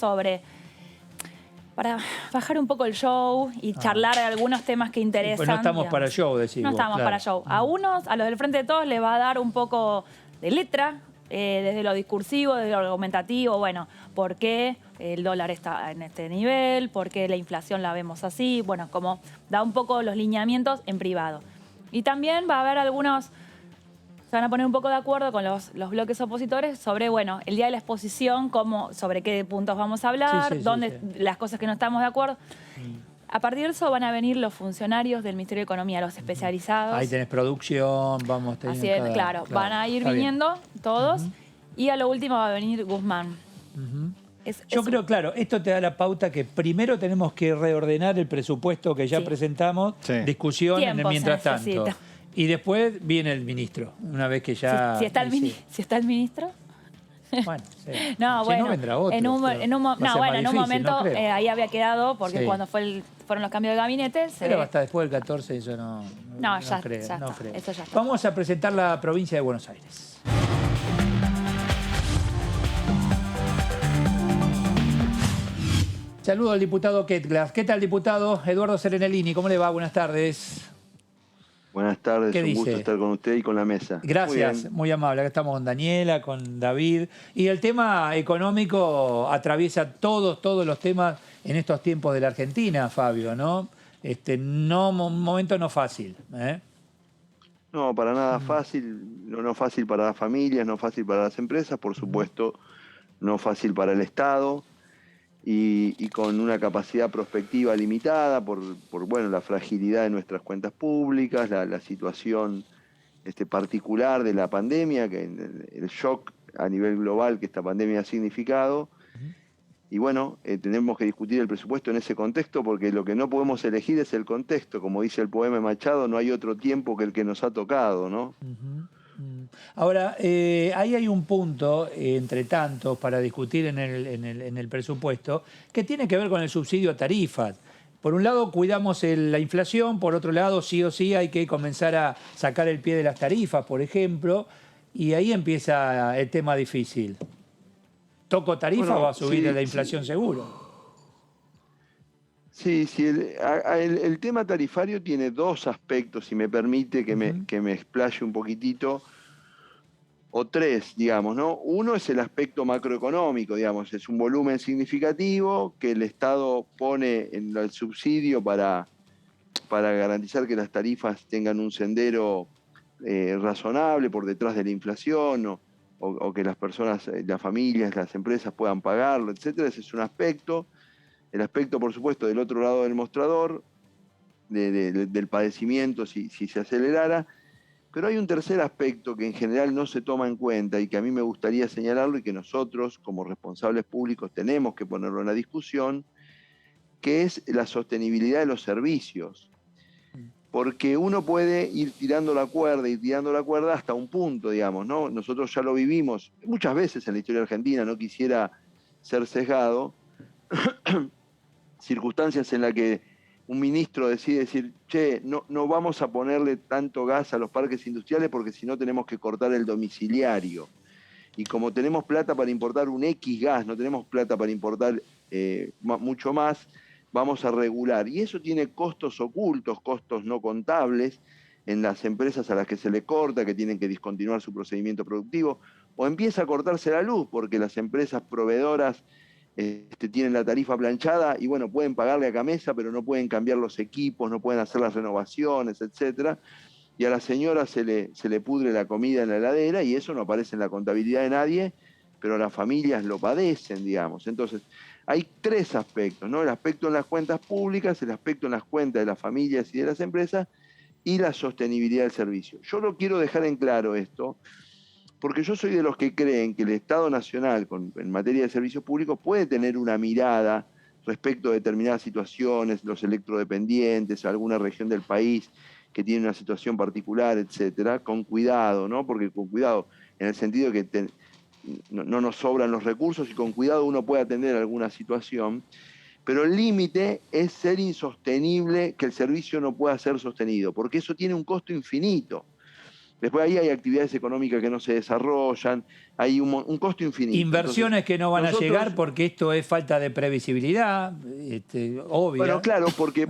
para bajar un poco el show y charlar de algunos temas que interesan. Pues no estamos para show, decimos. No estamos para show. A los del Frente de Todos les va a dar un poco de letra, desde lo discursivo, desde lo argumentativo, bueno, por qué el dólar está en este nivel, por qué la inflación la vemos así, bueno, como da un poco los lineamientos en privado. Y también va a haber algunos, se van a poner un poco de acuerdo con los bloques opositores sobre, bueno, el día de la exposición, sobre qué puntos vamos a hablar, las cosas que no estamos de acuerdo. A partir de eso van a venir los funcionarios del Ministerio de Economía, los especializados. Ahí tenés producción, vamos teniendo. Así es, claro, van a ir viniendo todos y a lo último va a venir Guzmán. Yo creo, claro, esto te da la pauta que primero tenemos que reordenar el presupuesto que ya presentamos, discusión en el mientras tanto. Y después viene el ministro, una vez que ya... Si está el ministro... Bueno, no, si no vendrá otro. En un momento ahí había quedado, porque cuando fueron los cambios de gabinete... Pero hasta después del 14 eso no creo. Eso ya está. Vamos a presentar la provincia de Buenos Aires. Saludo al diputado Ketglas. ¿Qué tal, diputado? Eduardo Serenellini, ¿cómo le va? Buenas tardes. Buenas tardes, un gusto estar con usted y con la mesa. Gracias, muy amable. Acá estamos con Daniela, con David. Y el tema económico atraviesa todos los temas en estos tiempos de la Argentina, Fabio, ¿no? Un momento no fácil, ¿eh? No, para nada fácil. No fácil para las familias, no fácil para las empresas, por supuesto, no fácil para el Estado. Y con una capacidad prospectiva limitada por la fragilidad de nuestras cuentas públicas, la situación particular de la pandemia, que el shock a nivel global que esta pandemia ha significado. Y bueno, tenemos que discutir el presupuesto en ese contexto, porque lo que no podemos elegir es el contexto. Como dice el poema de Machado, no hay otro tiempo que el que nos ha tocado, ¿no? Ahora, ahí hay un punto, entre tantos, para discutir en el presupuesto, que tiene que ver con el subsidio a tarifas. Por un lado, cuidamos la inflación, por otro lado, sí o sí hay que comenzar a sacar el pie de las tarifas, por ejemplo, y ahí empieza el tema difícil. ¿Toco tarifa o va a subir la inflación seguro? Sí, el tema tarifario tiene dos aspectos, si me permite que me explaye un poquitito. o tres, digamos, ¿no? Uno es el aspecto macroeconómico, digamos, es un volumen significativo que el Estado pone en el subsidio para garantizar que las tarifas tengan un sendero razonable por detrás de la inflación o que las personas, las familias, las empresas puedan pagarlo, etcétera. Ese es un aspecto. El aspecto, por supuesto, del otro lado del mostrador, del padecimiento si se acelerara. Pero hay un tercer aspecto que en general no se toma en cuenta y que a mí me gustaría señalarlo y que nosotros, como responsables públicos, tenemos que ponerlo en la discusión, que es la sostenibilidad de los servicios. Porque uno puede ir tirando la cuerda hasta un punto, digamos, ¿no? Nosotros ya lo vivimos muchas veces en la historia argentina, no quisiera ser sesgado, circunstancias en las que un ministro decide decir, che, no vamos a ponerle tanto gas a los parques industriales porque si no tenemos que cortar el domiciliario. Y como tenemos plata para importar un X gas, no tenemos plata para importar mucho más, vamos a regular. Y eso tiene costos ocultos, costos no contables en las empresas a las que se le corta, que tienen que discontinuar su procedimiento productivo, o empieza a cortarse la luz porque las empresas proveedoras tienen la tarifa planchada y bueno, pueden pagarle a Gamesa, pero no pueden cambiar los equipos, no pueden hacer las renovaciones, etcétera. Y a la señora se le pudre la comida en la heladera y eso no aparece en la contabilidad de nadie, pero las familias lo padecen, digamos. Entonces, hay tres aspectos, ¿no? El aspecto en las cuentas públicas, el aspecto en las cuentas de las familias y de las empresas y la sostenibilidad del servicio. Yo lo quiero dejar en claro esto, porque yo soy de los que creen que el Estado Nacional, en materia de servicios públicos, puede tener una mirada respecto a determinadas situaciones, los electrodependientes, alguna región del país que tiene una situación particular, etcétera, con cuidado, ¿no? Porque con cuidado, en el sentido de que no nos sobran los recursos y con cuidado uno puede atender alguna situación, pero el límite es ser insostenible, que el servicio no pueda ser sostenido, porque eso tiene un costo infinito. Después ahí hay actividades económicas que no se desarrollan, hay un costo infinito. Inversiones Entonces, que no van a llegar porque esto es falta de previsibilidad, obvia. Bueno, claro, porque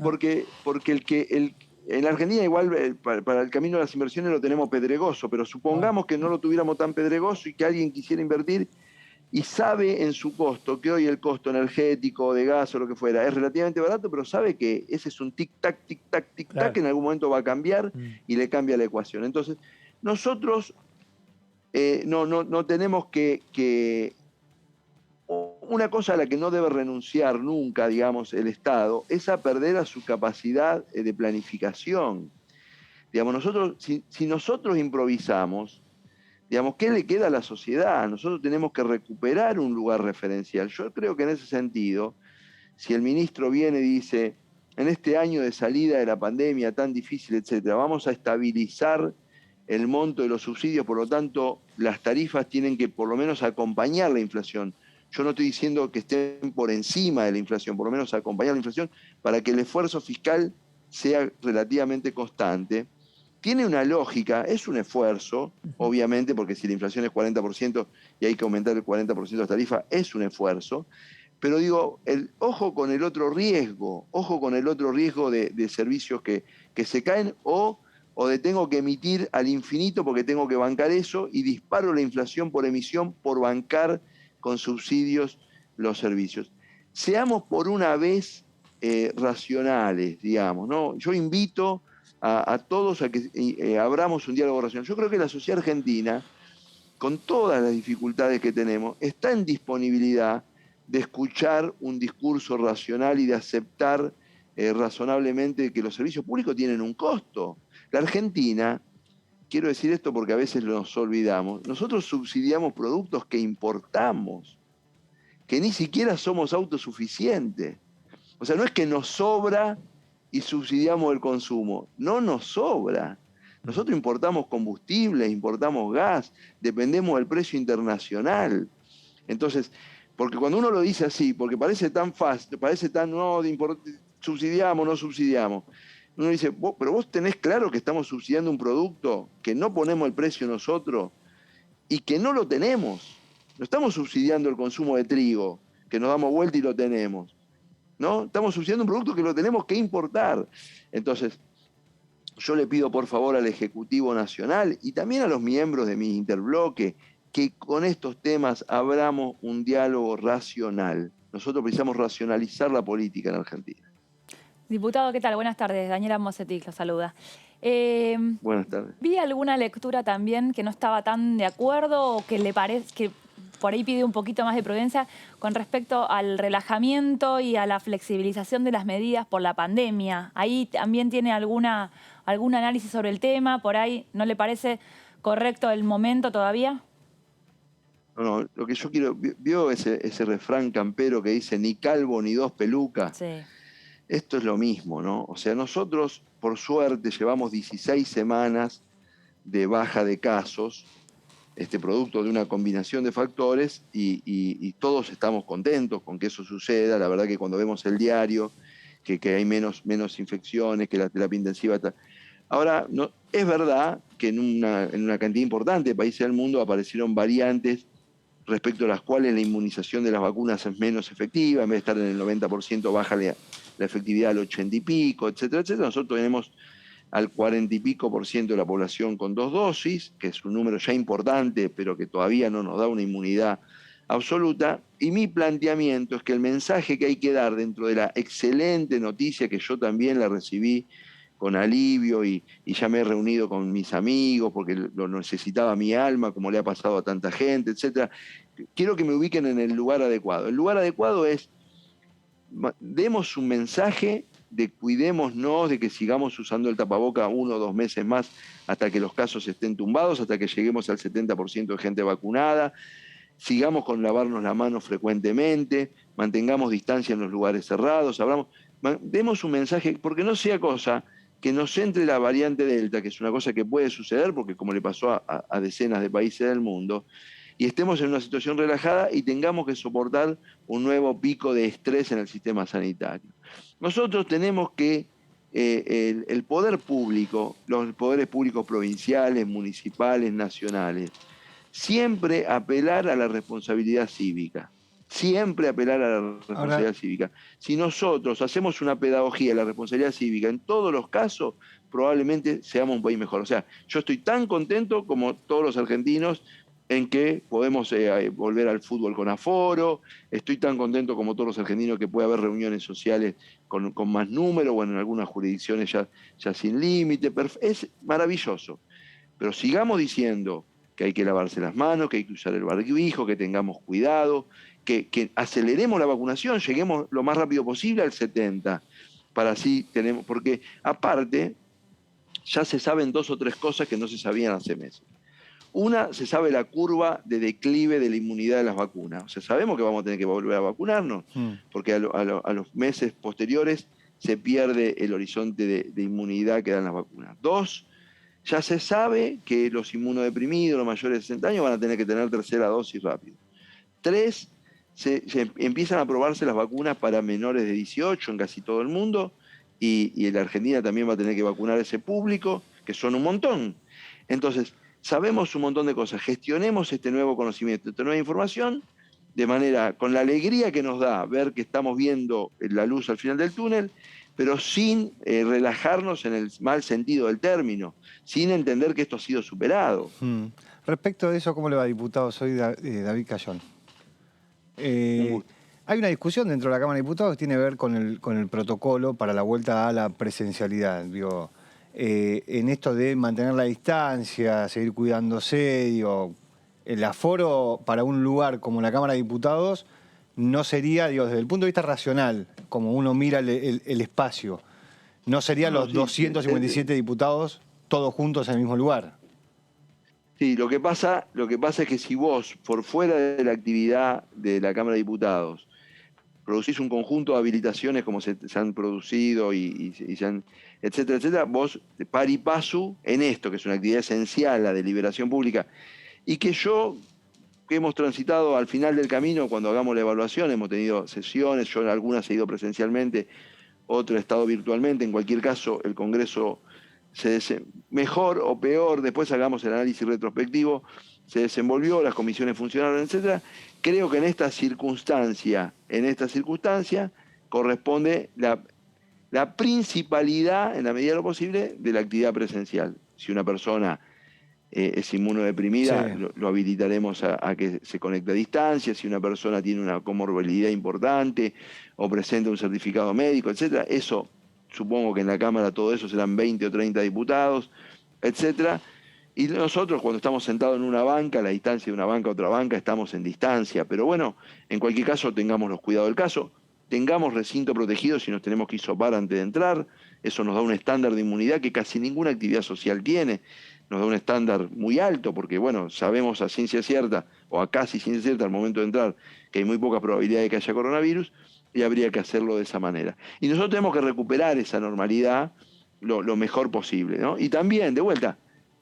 en la Argentina igual para el camino de las inversiones lo tenemos pedregoso, pero supongamos que no lo tuviéramos tan pedregoso y que alguien quisiera invertir y sabe en su costo que hoy el costo energético, de gas o lo que fuera es relativamente barato, pero sabe que ese es un tic-tac, tic-tac, tic-tac, claro, que en algún momento va a cambiar y le cambia la ecuación. Entonces, nosotros no tenemos que... Una cosa a la que no debe renunciar nunca, digamos, el Estado, es a perder a su capacidad de planificación. Digamos, nosotros, si nosotros improvisamos, digamos, ¿qué le queda a la sociedad? Nosotros tenemos que recuperar un lugar referencial. Yo creo que en ese sentido, si el ministro viene y dice, en este año de salida de la pandemia tan difícil, etcétera, vamos a estabilizar el monto de los subsidios, por lo tanto, las tarifas tienen que por lo menos acompañar la inflación. Yo no estoy diciendo que estén por encima de la inflación, por lo menos acompañar la inflación para que el esfuerzo fiscal sea relativamente constante. Tiene una lógica, es un esfuerzo, obviamente, porque si la inflación es 40% y hay que aumentar el 40% de la tarifa, es un esfuerzo. Pero digo, ojo con el otro riesgo de servicios que se caen o de tengo que emitir al infinito porque tengo que bancar eso y disparo la inflación por emisión por bancar con subsidios los servicios. Seamos por una vez racionales, digamos, ¿no? Yo invito a todos a que abramos un diálogo racional. Yo creo que la sociedad argentina, con todas las dificultades que tenemos, está en disponibilidad de escuchar un discurso racional y de aceptar razonablemente que los servicios públicos tienen un costo. La Argentina, quiero decir esto porque a veces nos olvidamos, nosotros subsidiamos productos que importamos, que ni siquiera somos autosuficientes. O sea, no es que nos sobra y subsidiamos el consumo, no nos sobra. Nosotros importamos combustibles, importamos gas, dependemos del precio internacional. Entonces, porque cuando uno lo dice así, porque parece tan fácil, parece tan, subsidiamos, no subsidiamos. Uno dice, pero vos tenés claro que estamos subsidiando un producto que no ponemos el precio nosotros y que no lo tenemos. No estamos subsidiando el consumo de trigo, que nos damos vuelta y lo tenemos. ¿No? Estamos subsidiando un producto que lo tenemos que importar. Entonces, yo le pido por favor al Ejecutivo Nacional y también a los miembros de mi interbloque que con estos temas abramos un diálogo racional. Nosotros precisamos racionalizar la política en Argentina. Diputado, ¿qué tal? Buenas tardes. Daniela Mosetic lo saluda. Buenas tardes. Vi alguna lectura también que no estaba tan de acuerdo o que le parece que por ahí pide un poquito más de prudencia con respecto al relajamiento y a la flexibilización de las medidas por la pandemia. Ahí también tiene algún análisis sobre el tema. ¿Por ahí no le parece correcto el momento todavía? No, lo que yo quiero, ¿vio ese refrán campero que dice ni calvo ni dos pelucas? Sí. Esto es lo mismo, ¿no? O sea, nosotros, por suerte, llevamos 16 semanas de baja de casos, producto de una combinación de factores, y todos estamos contentos con que eso suceda. La verdad que cuando vemos el diario, que hay menos infecciones, que la terapia intensiva está... Ahora, no, es verdad que en una cantidad importante de países del mundo aparecieron variantes respecto a las cuales la inmunización de las vacunas es menos efectiva, en vez de estar en el 90% baja la efectividad al 80 y pico, etcétera, etcétera. Nosotros tenemos al 40 y pico % de la población con 2 dosis, que es un número ya importante, pero que todavía no nos da una inmunidad absoluta. Y mi planteamiento es que el mensaje que hay que dar dentro de la excelente noticia, que yo también la recibí con alivio y ya me he reunido con mis amigos porque lo necesitaba mi alma, como le ha pasado a tanta gente, etc. Quiero que me ubiquen en el lugar adecuado. El lugar adecuado es, demos un mensaje de cuidémonos, de que sigamos usando el tapaboca 1 o 2 meses más hasta que los casos estén tumbados, hasta que lleguemos al 70% de gente vacunada, sigamos con lavarnos la mano frecuentemente, mantengamos distancia en los lugares cerrados, demos un mensaje, porque no sea cosa que nos entre la variante Delta, que es una cosa que puede suceder, porque como le pasó a decenas de países del mundo, y estemos en una situación relajada y tengamos que soportar un nuevo pico de estrés en el sistema sanitario. Nosotros tenemos que, el poder público, los poderes públicos provinciales, municipales, nacionales, siempre apelar a la responsabilidad cívica. Siempre apelar a la responsabilidad cívica. Si nosotros hacemos una pedagogía de la responsabilidad cívica en todos los casos, probablemente seamos un país mejor. O sea, yo estoy tan contento como todos los argentinos en que podemos volver al fútbol con aforo, estoy tan contento como todos los argentinos que puede haber reuniones sociales con más número, bueno, en algunas jurisdicciones ya sin límite, es maravilloso. Pero sigamos diciendo que hay que lavarse las manos, que hay que usar el barbijo, que tengamos cuidado, que aceleremos la vacunación, lleguemos lo más rápido posible al 70%, para así porque aparte ya se saben 2 o 3 cosas que no se sabían hace meses. Una, se sabe la curva de declive de la inmunidad de las vacunas. O sea, sabemos que vamos a tener que volver a vacunarnos, porque a los meses posteriores se pierde el horizonte de inmunidad que dan las vacunas. 2, ya se sabe que los inmunodeprimidos, los mayores de 60 años, van a tener que tener tercera dosis rápido. 3, se empiezan a probarse las vacunas para menores de 18 en casi todo el mundo, y en la Argentina también va a tener que vacunar a ese público, que son un montón. Entonces, sabemos un montón de cosas, gestionemos este nuevo conocimiento, esta nueva información, de manera, con la alegría que nos da ver que estamos viendo la luz al final del túnel, pero sin relajarnos en el mal sentido del término, sin entender que esto ha sido superado. Respecto de eso, ¿cómo le va, diputado? Soy David Cayón. Hay una discusión dentro de la Cámara de Diputados que tiene que ver con el protocolo para la vuelta a la presencialidad, digo, en esto de mantener la distancia, seguir cuidándose, digo, el aforo para un lugar como la Cámara de Diputados no sería, digo, desde el punto de vista racional, como uno mira el espacio, no serían los 257 diputados todos juntos en el mismo lugar. Sí, lo que pasa es que si vos, por fuera de la actividad de la Cámara de Diputados, producís un conjunto de habilitaciones como se han producido y se han, etcétera, etcétera, vos pari passu en esto, que es una actividad esencial, la deliberación pública, y que hemos transitado al final del camino cuando hagamos la evaluación, hemos tenido sesiones, yo en algunas he ido presencialmente, otro he estado virtualmente, en cualquier caso el Congreso mejor o peor, después hagamos el análisis retrospectivo, se desenvolvió, las comisiones funcionaron, etcétera. Creo que en esta circunstancia corresponde la la principalidad, en la medida de lo posible, de la actividad presencial. Si una persona es inmunodeprimida, Sí. lo habilitaremos a que se conecte a distancia. Si una persona tiene una comorbilidad importante o presenta un certificado médico, etcétera, eso, supongo que en la Cámara todo eso serán 20 o 30 diputados, etcétera. Y nosotros, cuando estamos sentados en una banca, a la distancia de una banca a otra banca, estamos en distancia. Pero bueno, en cualquier caso, tengamos los cuidados del caso, tengamos recinto protegido si nos tenemos que hisopar antes de entrar. Eso nos da un estándar de inmunidad que casi ninguna actividad social tiene. Nos da un estándar muy alto porque, bueno, sabemos a ciencia cierta, o a casi ciencia cierta al momento de entrar, que hay muy poca probabilidad de que haya coronavirus y habría que hacerlo de esa manera. Y nosotros tenemos que recuperar esa normalidad lo mejor posible, ¿no? Y también, de vuelta,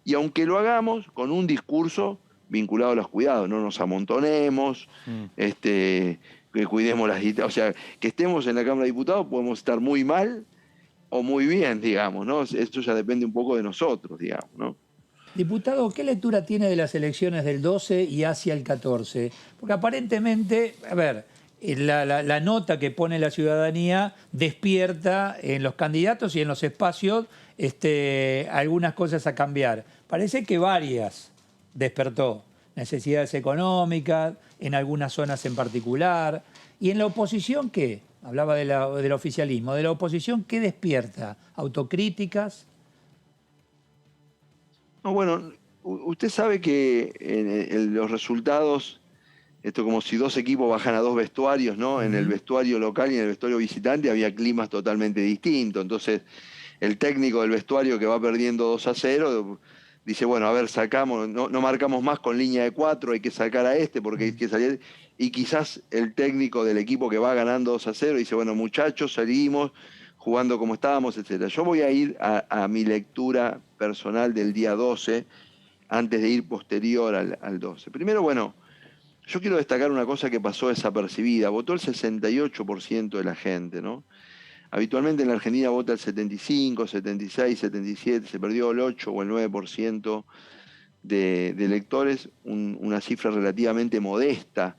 y aunque lo hagamos con un discurso vinculado a los cuidados, no nos amontonemos, que cuidemos las distancias, o sea, que estemos en la Cámara de Diputados podemos estar muy mal o muy bien, digamos, ¿no? Esto ya depende un poco de nosotros, digamos, ¿no? Diputado, ¿qué lectura tiene de las elecciones del 12 y hacia el 14? Porque aparentemente, a ver, la nota que pone la ciudadanía despierta en los candidatos y en los espacios algunas cosas a cambiar. Parece que varias despertó. Necesidades económicas, en algunas zonas en particular. ¿Y en la oposición qué? Hablaba del oficialismo. ¿De la oposición qué despierta? ¿Autocríticas? No, bueno, usted sabe que en los resultados, esto como si dos equipos bajan a dos vestuarios, ¿no? En el vestuario local y en el vestuario visitante había climas totalmente distintos. Entonces, el técnico del vestuario que va perdiendo 2-0 dice, bueno, a ver, sacamos, no marcamos más con línea de 4, hay que sacar a porque hay que salir. Y quizás el técnico del equipo que va ganando 2-0 dice, bueno, muchachos, salimos jugando como estábamos, etc. Yo voy a ir a mi lectura personal del día 12, antes de ir posterior al 12. Primero, bueno, yo quiero destacar una cosa que pasó desapercibida. Votó el 68% de la gente, ¿no? Habitualmente en la Argentina vota el 75, 76, 77, se perdió el 8 o el 9% de electores, una cifra relativamente modesta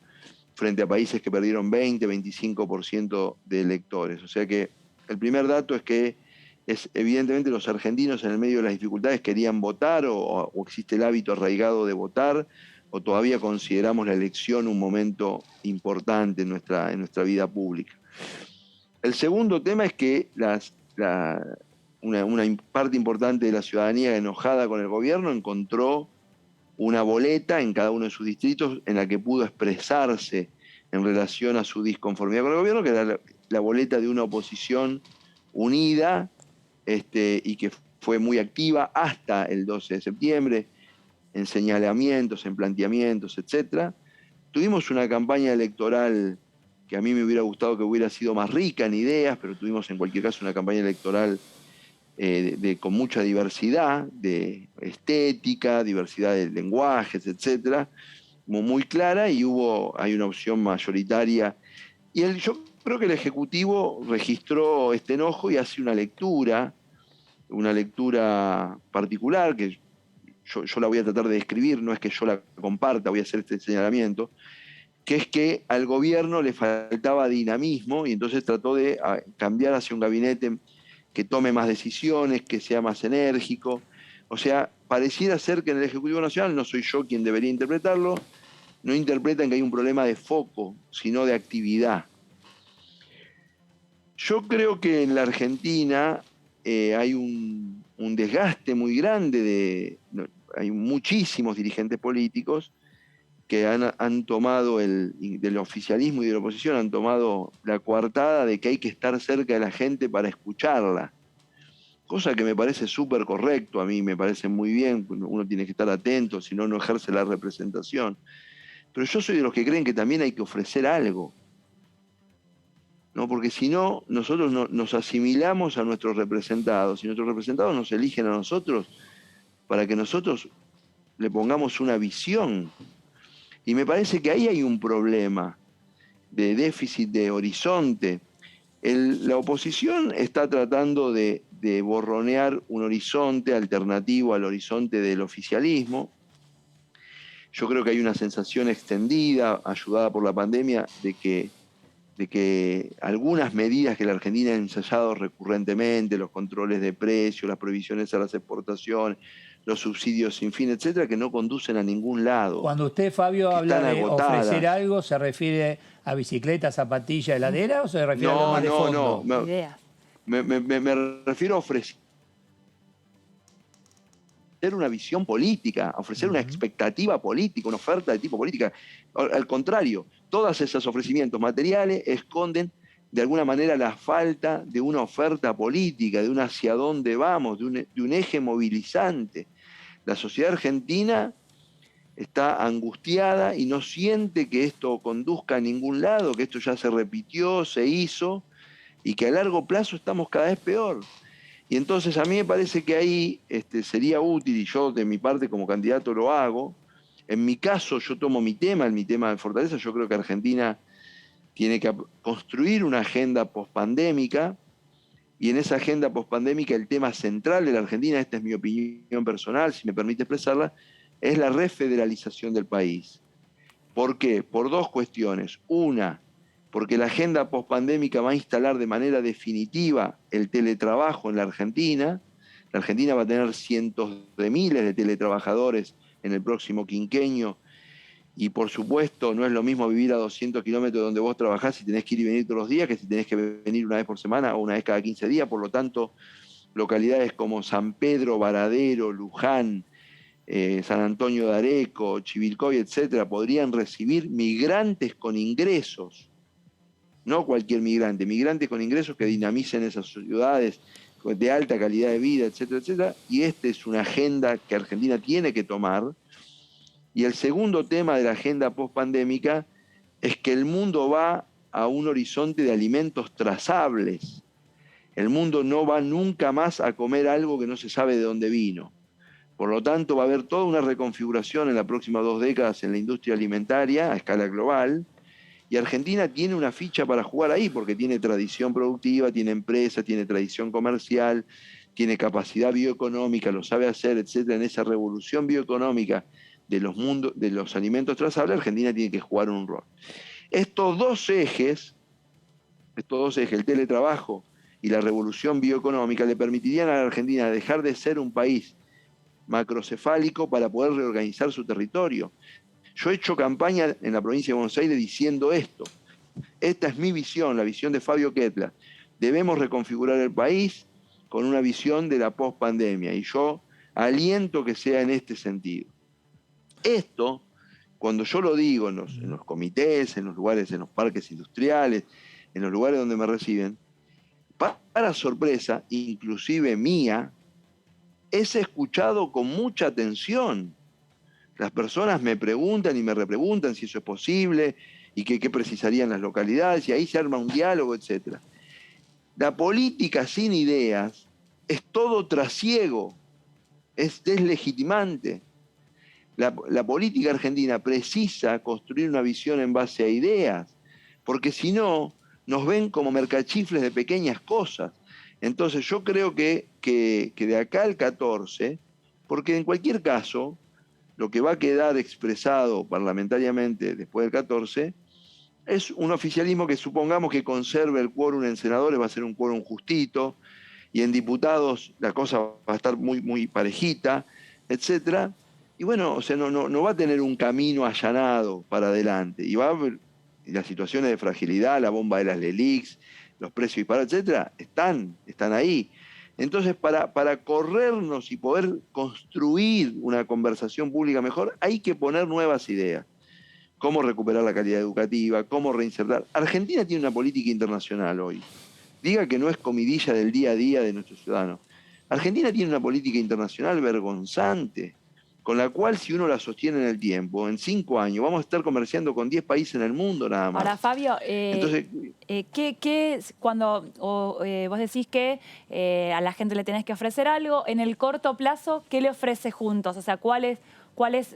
frente a países que perdieron 20, 25% de electores. O sea que el primer dato es que evidentemente los argentinos en el medio de las dificultades querían votar o existe el hábito arraigado de votar o todavía consideramos la elección un momento importante en nuestra vida pública. El segundo tema es que una parte importante de la ciudadanía enojada con el gobierno encontró una boleta en cada uno de sus distritos en la que pudo expresarse en relación a su disconformidad con el gobierno, que era la boleta de una oposición unida y que fue muy activa hasta el 12 de septiembre, en señalamientos, en planteamientos, etc. Tuvimos una campaña electoral que a mí me hubiera gustado que hubiera sido más rica en ideas, pero tuvimos en cualquier caso una campaña electoral con mucha diversidad de estética, diversidad de lenguajes, etcétera, como muy clara, y hay una opción mayoritaria. Y yo creo que el Ejecutivo registró este enojo y hace una lectura particular, que yo la voy a tratar de describir, no es que yo la comparta, voy a hacer este señalamiento, que es que al gobierno le faltaba dinamismo y entonces trató de cambiar hacia un gabinete que tome más decisiones, que sea más enérgico. O sea, pareciera ser que en el Ejecutivo Nacional, no soy yo quien debería interpretarlo, no interpretan que hay un problema de foco, sino de actividad. Yo creo que en la Argentina hay un desgaste muy grande hay muchísimos dirigentes políticos que han tomado del oficialismo y de la oposición, han tomado la coartada de que hay que estar cerca de la gente para escucharla. Cosa que me parece súper correcto, a mí me parece muy bien, uno tiene que estar atento, si no, no ejerce la representación. Pero yo soy de los que creen que también hay que ofrecer algo, ¿no? Porque si no, nosotros nos asimilamos a nuestros representados y nuestros representados nos eligen a nosotros para que nosotros le pongamos una visión. Y me parece que ahí hay un problema de déficit de horizonte. La oposición está tratando de borronear un horizonte alternativo al horizonte del oficialismo. Yo creo que hay una sensación extendida, ayudada por la pandemia, de que de que algunas medidas que la Argentina ha ensayado recurrentemente, los controles de precios, las prohibiciones a las exportaciones, los subsidios sin fin, etcétera, que no conducen a ningún lado. Cuando usted, Fabio, habla de agotadas. ofrecer algo, ¿se refiere a bicicleta, zapatilla, heladera o se refiere a algo más de fondo? Me refiero a ofrecer una visión política, a ofrecer una expectativa política, una oferta de tipo política. Al contrario, todos esos ofrecimientos materiales esconden de alguna manera la falta de una oferta política, de un hacia dónde vamos, de un eje movilizante. La sociedad argentina está angustiada y no siente que esto conduzca a ningún lado, que esto ya se repitió, se hizo, y que a largo plazo estamos cada vez peor. Y entonces a mí me parece que ahí sería útil, y yo de mi parte como candidato lo hago. En mi caso yo tomo mi tema de fortaleza. Yo creo que Argentina tiene que construir una agenda pospandémica, y en esa agenda pospandémica el tema central de la Argentina, esta es mi opinión personal, si me permite expresarla, es la refederalización del país. ¿Por qué? Por dos cuestiones. Una, porque la agenda pospandémica va a instalar de manera definitiva el teletrabajo en la Argentina. La Argentina va a tener cientos de miles de teletrabajadores en el próximo quinquenio, y por supuesto no es lo mismo vivir a 200 kilómetros de donde vos trabajás si tenés que ir y venir todos los días que si tenés que venir una vez por semana o una vez cada 15 días. Por lo tanto, localidades como San Pedro, Varadero, Luján, San Antonio de Areco, Chivilcoy, etcétera, podrían recibir migrantes con ingresos. No cualquier migrante, migrantes con ingresos que dinamicen esas ciudades de alta calidad de vida, etcétera, etcétera. Y esta es una agenda que Argentina tiene que tomar. Y el segundo tema de la agenda pospandémica es que el mundo va a un horizonte de alimentos trazables. El mundo no va nunca más a comer algo que no se sabe de dónde vino. Por lo tanto, va a haber toda una reconfiguración en las próximas 2 décadas en la industria alimentaria a escala global. Y Argentina tiene una ficha para jugar ahí, porque tiene tradición productiva, tiene empresa, tiene tradición comercial, tiene capacidad bioeconómica, lo sabe hacer, etcétera. En esa revolución bioeconómica de los alimentos trazables, Argentina tiene que jugar un rol. Estos dos ejes, el teletrabajo y la revolución bioeconómica, le permitirían a la Argentina dejar de ser un país macrocefálico para poder reorganizar su territorio. Yo he hecho campaña en la provincia de Buenos Aires diciendo esto. Esta es mi visión, la visión de Fabio Kettler. Debemos reconfigurar el país con una visión de la pospandemia, y yo aliento que sea en este sentido. Esto, cuando yo lo digo en los comités, en los lugares, en los parques industriales, en los lugares donde me reciben, para sorpresa, inclusive mía, es escuchado con mucha atención. Las personas me preguntan y me repreguntan si eso es posible y qué precisarían las localidades, y ahí se arma un diálogo, etc. La política sin ideas es todo trasiego, es deslegitimante. La política argentina precisa construir una visión en base a ideas, porque si no, nos ven como mercachifles de pequeñas cosas. Entonces yo creo que de acá al 14, porque en cualquier caso, lo que va a quedar expresado parlamentariamente después del 14 es un oficialismo que supongamos que conserve el quórum en senadores, va a ser un quórum justito, y en diputados la cosa va a estar muy, muy parejita, etcétera. Y bueno, o sea, no va a tener un camino allanado para adelante. Y va a haber las situaciones de fragilidad, la bomba de las LELIQs, los precios disparados, etcétera, están ahí. Entonces, para corrernos y poder construir una conversación pública mejor, hay que poner nuevas ideas. Cómo recuperar la calidad educativa, cómo reinsertar. Argentina tiene una política internacional hoy. Diga que no es comidilla del día a día de nuestros ciudadanos. Argentina tiene una política internacional vergonzante, con la cual, si uno la sostiene en el tiempo, en 5 años vamos a estar comerciando con 10 países en el mundo nada más. Ahora, Fabio, entonces, cuando vos decís que a la gente le tenés que ofrecer algo, en el corto plazo, ¿qué le ofrece juntos? O sea, ¿cuáles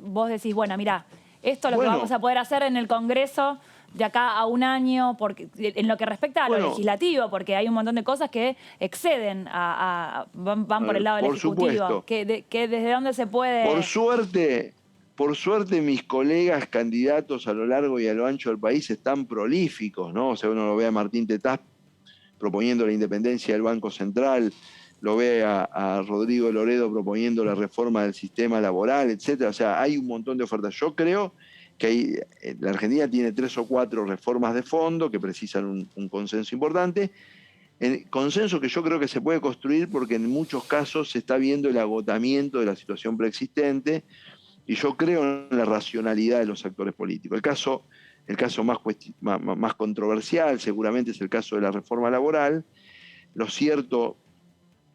vos decís, bueno, mira, esto es lo que vamos a poder hacer en el Congreso de acá a un año, porque en lo que respecta a lo legislativo, porque hay un montón de cosas que exceden, van por el lado del Ejecutivo. Supuesto. Que ¿desde dónde se puede...? Por suerte, Por suerte mis colegas candidatos a lo largo y a lo ancho del país están prolíficos, ¿no? O sea, uno lo ve a Martín Tetaz proponiendo la independencia del Banco Central, lo ve a Rodrigo Loredo proponiendo la reforma del sistema laboral, etcétera. O sea, hay un montón de ofertas. Yo creo que la Argentina tiene 3 o 4 reformas de fondo que precisan un consenso importante. Consenso que yo creo que se puede construir porque en muchos casos se está viendo el agotamiento de la situación preexistente y yo creo en la racionalidad de los actores políticos. El caso más controversial seguramente es el caso de la reforma laboral. Lo cierto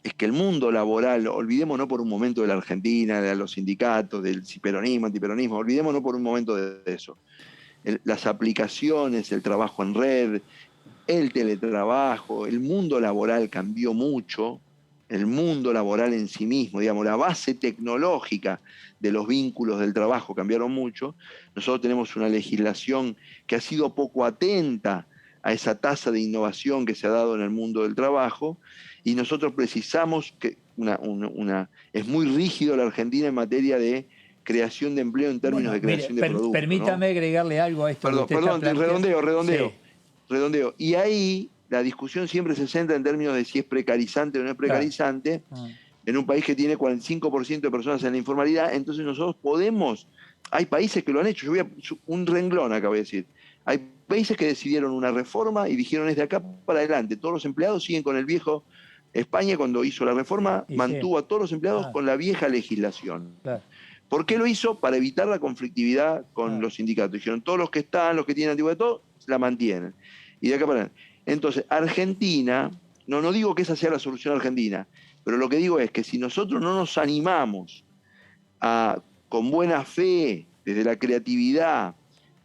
es que el mundo laboral, olvidémonos por un momento de la Argentina, de los sindicatos, del peronismo, antiperonismo, olvidémonos por un momento de eso. Las aplicaciones, el trabajo en red, el teletrabajo, el mundo laboral cambió mucho, el mundo laboral en sí mismo, digamos, la base tecnológica de los vínculos del trabajo cambiaron mucho. Nosotros tenemos una legislación que ha sido poco atenta a esa tasa de innovación que se ha dado en el mundo del trabajo y nosotros precisamos que es muy rígido la Argentina en materia de creación de empleo en términos de creación de productos. Permítame agregarle algo a esto. Perdón, redondeo. Y ahí la discusión siempre se centra en términos de si es precarizante o no es precarizante. Claro. En un país que tiene 45% de personas en la informalidad, entonces nosotros hay países que lo han hecho, yo voy a un renglón acá voy a decir, hay países que decidieron una reforma y dijeron es de acá para adelante, todos los empleados siguen con el viejo. España cuando hizo la reforma mantuvo a todos los empleados con la vieja legislación. Claro. ¿Por qué lo hizo? Para evitar la conflictividad con los sindicatos. Dijeron, todos los que tienen antigüedad, todo, la mantienen. Y de acá para adelante. Entonces, Argentina, no digo que esa sea la solución argentina, pero lo que digo es que si nosotros no nos animamos con buena fe, desde la creatividad,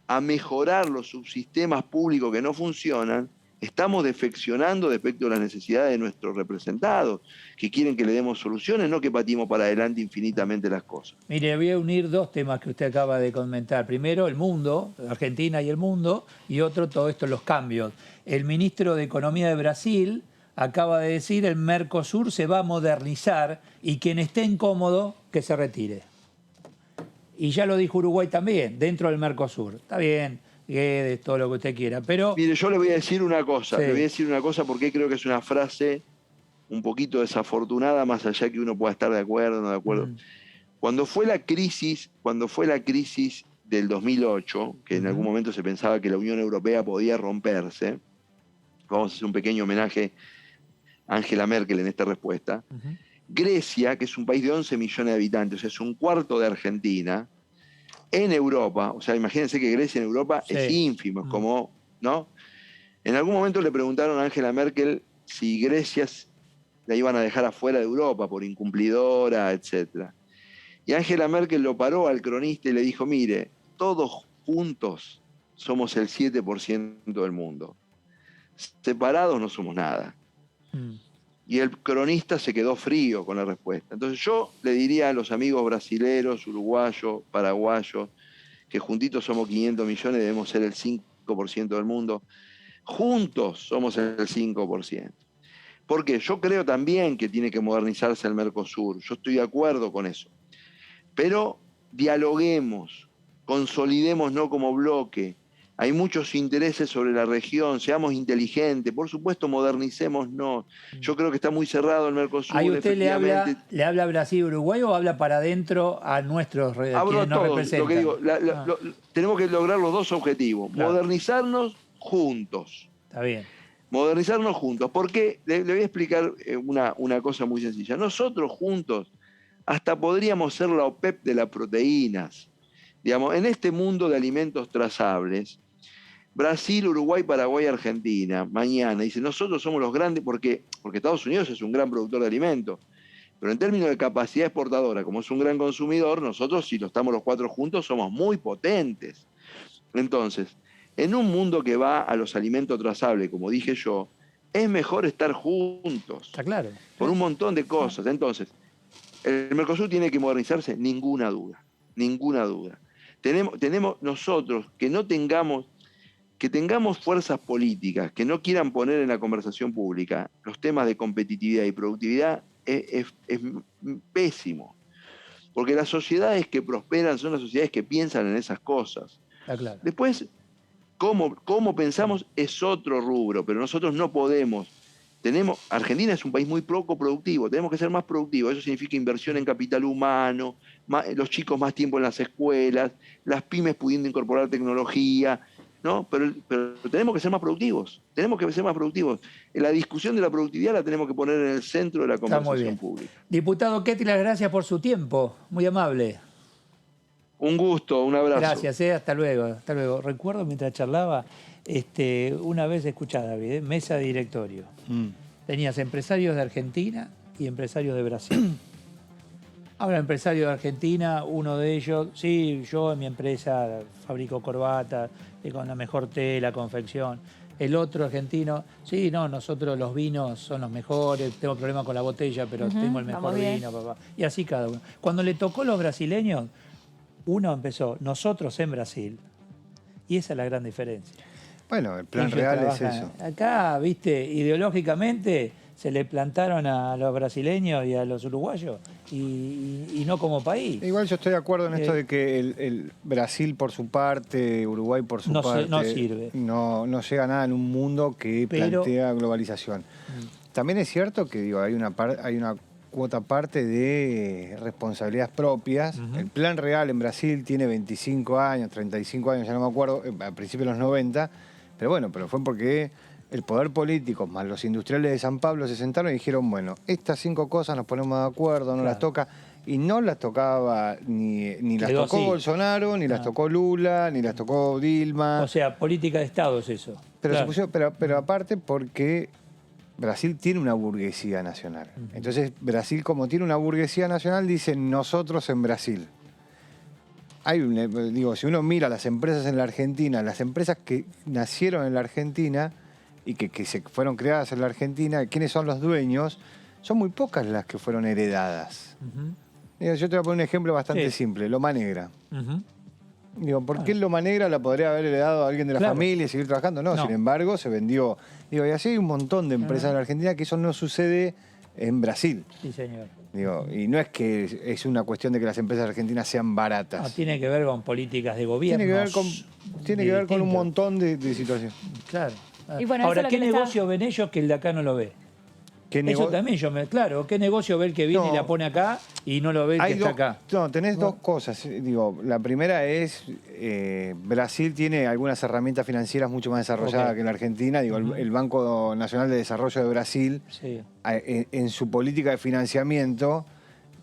a mejorar los subsistemas públicos que no funcionan, estamos defeccionando respecto a las necesidades de nuestros representados, que quieren que le demos soluciones, no que patimos para adelante infinitamente las cosas. Mire, voy a unir 2 temas que usted acaba de comentar. Primero, el mundo, Argentina y el mundo, y otro, todo esto, los cambios. El ministro de Economía de Brasil acaba de decir el Mercosur se va a modernizar y quien esté incómodo, que se retire. Y ya lo dijo Uruguay también, dentro del Mercosur. Está bien, Guedes, todo lo que usted quiera, pero... Mire, yo le voy a decir una cosa, sí. Le voy a decir una cosa porque creo que es una frase un poquito desafortunada, más allá que uno pueda estar de acuerdo o no de acuerdo. Cuando fue la crisis del 2008, que en algún momento se pensaba que la Unión Europea podía romperse, vamos a hacer un pequeño homenaje a Angela Merkel en esta respuesta, Grecia, que es un país de 11 millones de habitantes, o sea, es un cuarto de Argentina, en Europa, o sea, imagínense que Grecia en Europa es ínfimo, es como, ¿no? En algún momento le preguntaron a Angela Merkel si Grecia la iban a dejar afuera de Europa por incumplidora, etc. Y Angela Merkel lo paró al cronista y le dijo, mire, todos juntos somos el 7% del mundo. Separados no somos nada. Y el cronista se quedó frío con la respuesta. Entonces yo le diría a los amigos brasileros, uruguayos, paraguayos, que juntitos somos 500 millones, debemos ser el 5% del mundo. Juntos somos el 5%. Porque yo creo también que tiene que modernizarse el Mercosur. Yo estoy de acuerdo con eso. Pero dialoguemos, consolidémonos como bloque. Hay muchos intereses sobre la región, seamos inteligentes, por supuesto modernicémonos. Yo creo que está muy cerrado el Mercosur. ¿Ahí usted le habla a Brasil y Uruguay o habla para adentro a nuestros Hablo a todos, lo que digo, tenemos que lograr los 2 objetivos, modernizarnos juntos. Está bien. Modernizarnos juntos, porque le voy a explicar una cosa muy sencilla. Nosotros juntos hasta podríamos ser la OPEP de las proteínas. Digamos, en este mundo de alimentos trazables, Brasil, Uruguay, Paraguay, Argentina, mañana, dice, nosotros somos los grandes, porque Estados Unidos es un gran productor de alimentos, pero en términos de capacidad exportadora, como es un gran consumidor, nosotros, si lo estamos los 4 juntos, somos muy potentes. Entonces, en un mundo que va a los alimentos trazables, como dije yo, es mejor estar juntos. Está claro. Por un montón de cosas. Entonces, ¿el Mercosur tiene que modernizarse? Ninguna duda. Ninguna duda. Tenemos nosotros que tengamos fuerzas políticas que no quieran poner en la conversación pública los temas de competitividad y productividad es pésimo. porque las sociedades que prosperan son las sociedades que piensan en esas cosas. Claro. Después, cómo pensamos es otro rubro, pero nosotros no podemos. Argentina es un país muy poco productivo, tenemos que ser más productivos. Eso significa inversión en capital humano, los chicos más tiempo en las escuelas, las pymes pudiendo incorporar tecnología, ¿no? Pero tenemos que ser más productivos, La discusión de la productividad la tenemos que poner en el centro de la conversación pública. Diputado Kettiler, gracias por su tiempo, muy amable. Un gusto, un abrazo. Gracias, hasta luego, hasta luego. Recuerdo mientras charlaba, una vez escuchada, David, mesa de directorio. Tenías empresarios de Argentina y empresarios de Brasil. Ahora, empresario de Argentina, uno de ellos, sí, yo en mi empresa fabrico corbatas, con la mejor tela, confección. El otro argentino, sí, no, nosotros los vinos son los mejores, tengo problemas con la botella, pero tengo el mejor vino, papá. Y así cada uno. Cuando le tocó a los brasileños, uno empezó, nosotros en Brasil. Y esa es la gran diferencia. Bueno, el plan real es eso. Acá, viste, ideológicamente se le plantaron a los brasileños y a los uruguayos y no como país. Igual yo estoy de acuerdo en esto de que el Brasil por su parte, Uruguay por su parte, no sirve. No llega a nada en un mundo que plantea globalización. También es cierto que hay una cuota parte de responsabilidades propias. El plan real en Brasil tiene 25 años, 35 años, ya no me acuerdo, a principios de los 90, pero fue porque el poder político más los industriales de San Pablo se sentaron y dijeron, bueno, estas 5 cosas nos ponemos de acuerdo, no las toca, y no las tocaba ni las tocó Bolsonaro, ni las tocó Lula, ni las tocó Dilma. O sea, política de Estado es eso. Pero aparte porque Brasil tiene una burguesía nacional. Entonces, Brasil, como tiene una burguesía nacional, dice nosotros en Brasil. Si uno mira las empresas en la Argentina, las empresas que nacieron en la Argentina y que se fueron creadas en la Argentina, ¿quiénes son los dueños? Son muy pocas las que fueron heredadas. Yo te voy a poner un ejemplo bastante simple, Loma Negra. ¿Por qué Loma Negra la podría haber heredado a alguien de la familia y seguir trabajando? No, sin embargo, se vendió. Y así hay un montón de empresas en la Argentina que eso no sucede en Brasil. Sí, señor. Y no es que es una cuestión de que las empresas argentinas sean baratas. No, tiene que ver con políticas de gobierno. Tiene que ver con un montón de situaciones. Claro. Y bueno, ahora, ¿qué negocio ven ellos que el de acá no lo ve? Eso también claro, ¿qué negocio ve el que viene y la pone acá y no lo ve el que está acá? No, tenés dos cosas. La primera es, Brasil tiene algunas herramientas financieras mucho más desarrolladas que la Argentina. El Banco Nacional de Desarrollo de Brasil, en su política de financiamiento,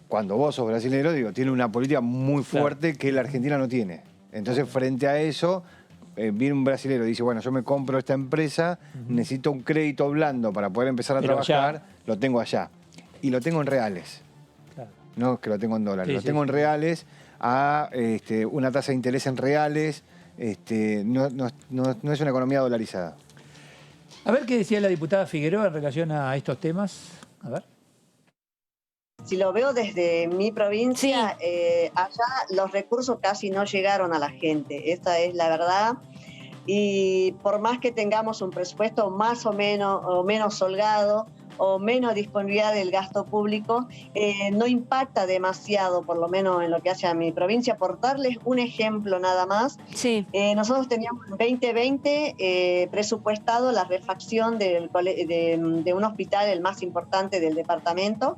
cuando vos sos brasilero, tiene una política muy fuerte que la Argentina no tiene. Entonces, frente a eso, viene un brasilero y dice, bueno, yo me compro esta empresa, necesito un crédito blando para poder empezar a trabajar, lo tengo allá. Y lo tengo en reales. No es que lo tengo en dólares, lo tengo en reales, a una tasa de interés en reales, no es una economía dolarizada. A ver qué decía la diputada Figueroa en relación a estos temas. A ver. Si lo veo desde mi provincia, allá los recursos casi no llegaron a la gente, esta es la verdad. Y por más que tengamos un presupuesto más o menos holgado o menos disponibilidad del gasto público, no impacta demasiado, por lo menos en lo que hace a mi provincia. Por darles un ejemplo nada más, nosotros teníamos en 2020 presupuestado la refacción de un hospital, el más importante del departamento,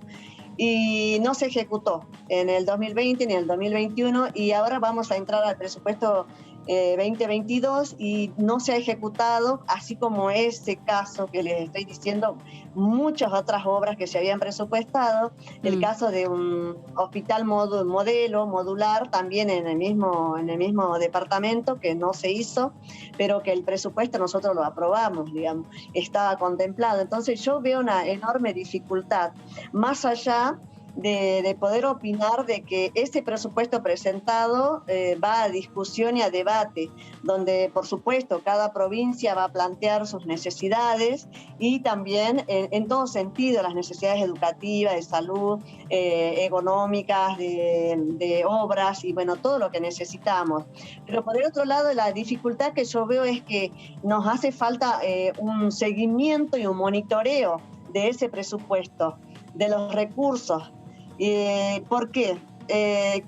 y no se ejecutó en el 2020 ni en el 2021, y ahora vamos a entrar al presupuesto 2022 y no se ha ejecutado, así como este caso que les estoy diciendo, muchas otras obras que se habían presupuestado, el caso de un hospital modular, también en el mismo departamento, que no se hizo, pero que el presupuesto nosotros lo aprobamos, digamos, estaba contemplado. Entonces yo veo una enorme dificultad, más allá de poder opinar de que este presupuesto presentado va a discusión y a debate, donde por supuesto cada provincia va a plantear sus necesidades y también en todo sentido las necesidades educativas, de salud, económicas, de obras y bueno, todo lo que necesitamos. Pero por el otro lado, la dificultad que yo veo es que nos hace falta un seguimiento y un monitoreo de ese presupuesto, de los recursos. ¿Por qué?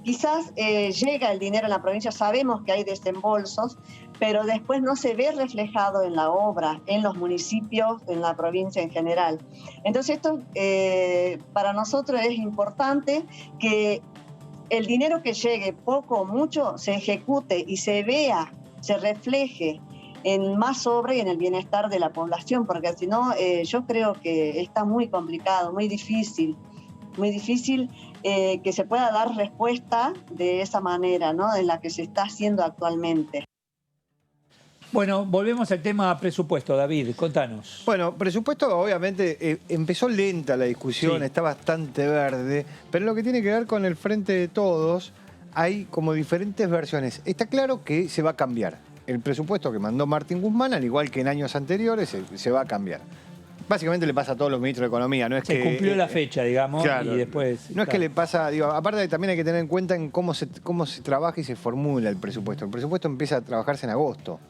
quizás llega el dinero en la provincia, sabemos que hay desembolsos, pero después no se ve reflejado en la obra, en los municipios, en la provincia en general. Entonces esto para nosotros es importante que el dinero que llegue, poco o mucho, se ejecute y se vea, se refleje en más obra y en el bienestar de la población, porque si no, yo creo que está muy complicado, muy difícil que se pueda dar respuesta de esa manera, ¿no? En la que se está haciendo actualmente. Bueno, volvemos al tema presupuesto, David, contanos. Bueno, presupuesto obviamente empezó lenta la discusión, Sí. está bastante verde, pero en lo que tiene que ver con el Frente de Todos hay como diferentes versiones. Está claro que se va a cambiar. El presupuesto que mandó Martín Guzmán, al igual que en años anteriores, se va a cambiar. Básicamente le pasa a todos los ministros de Economía, no es Se que... cumplió la fecha, digamos, claro, y después... No es que le pasa, digo, aparte también hay que tener en cuenta en cómo se trabaja y se formula el presupuesto. El presupuesto empieza a trabajarse en agosto,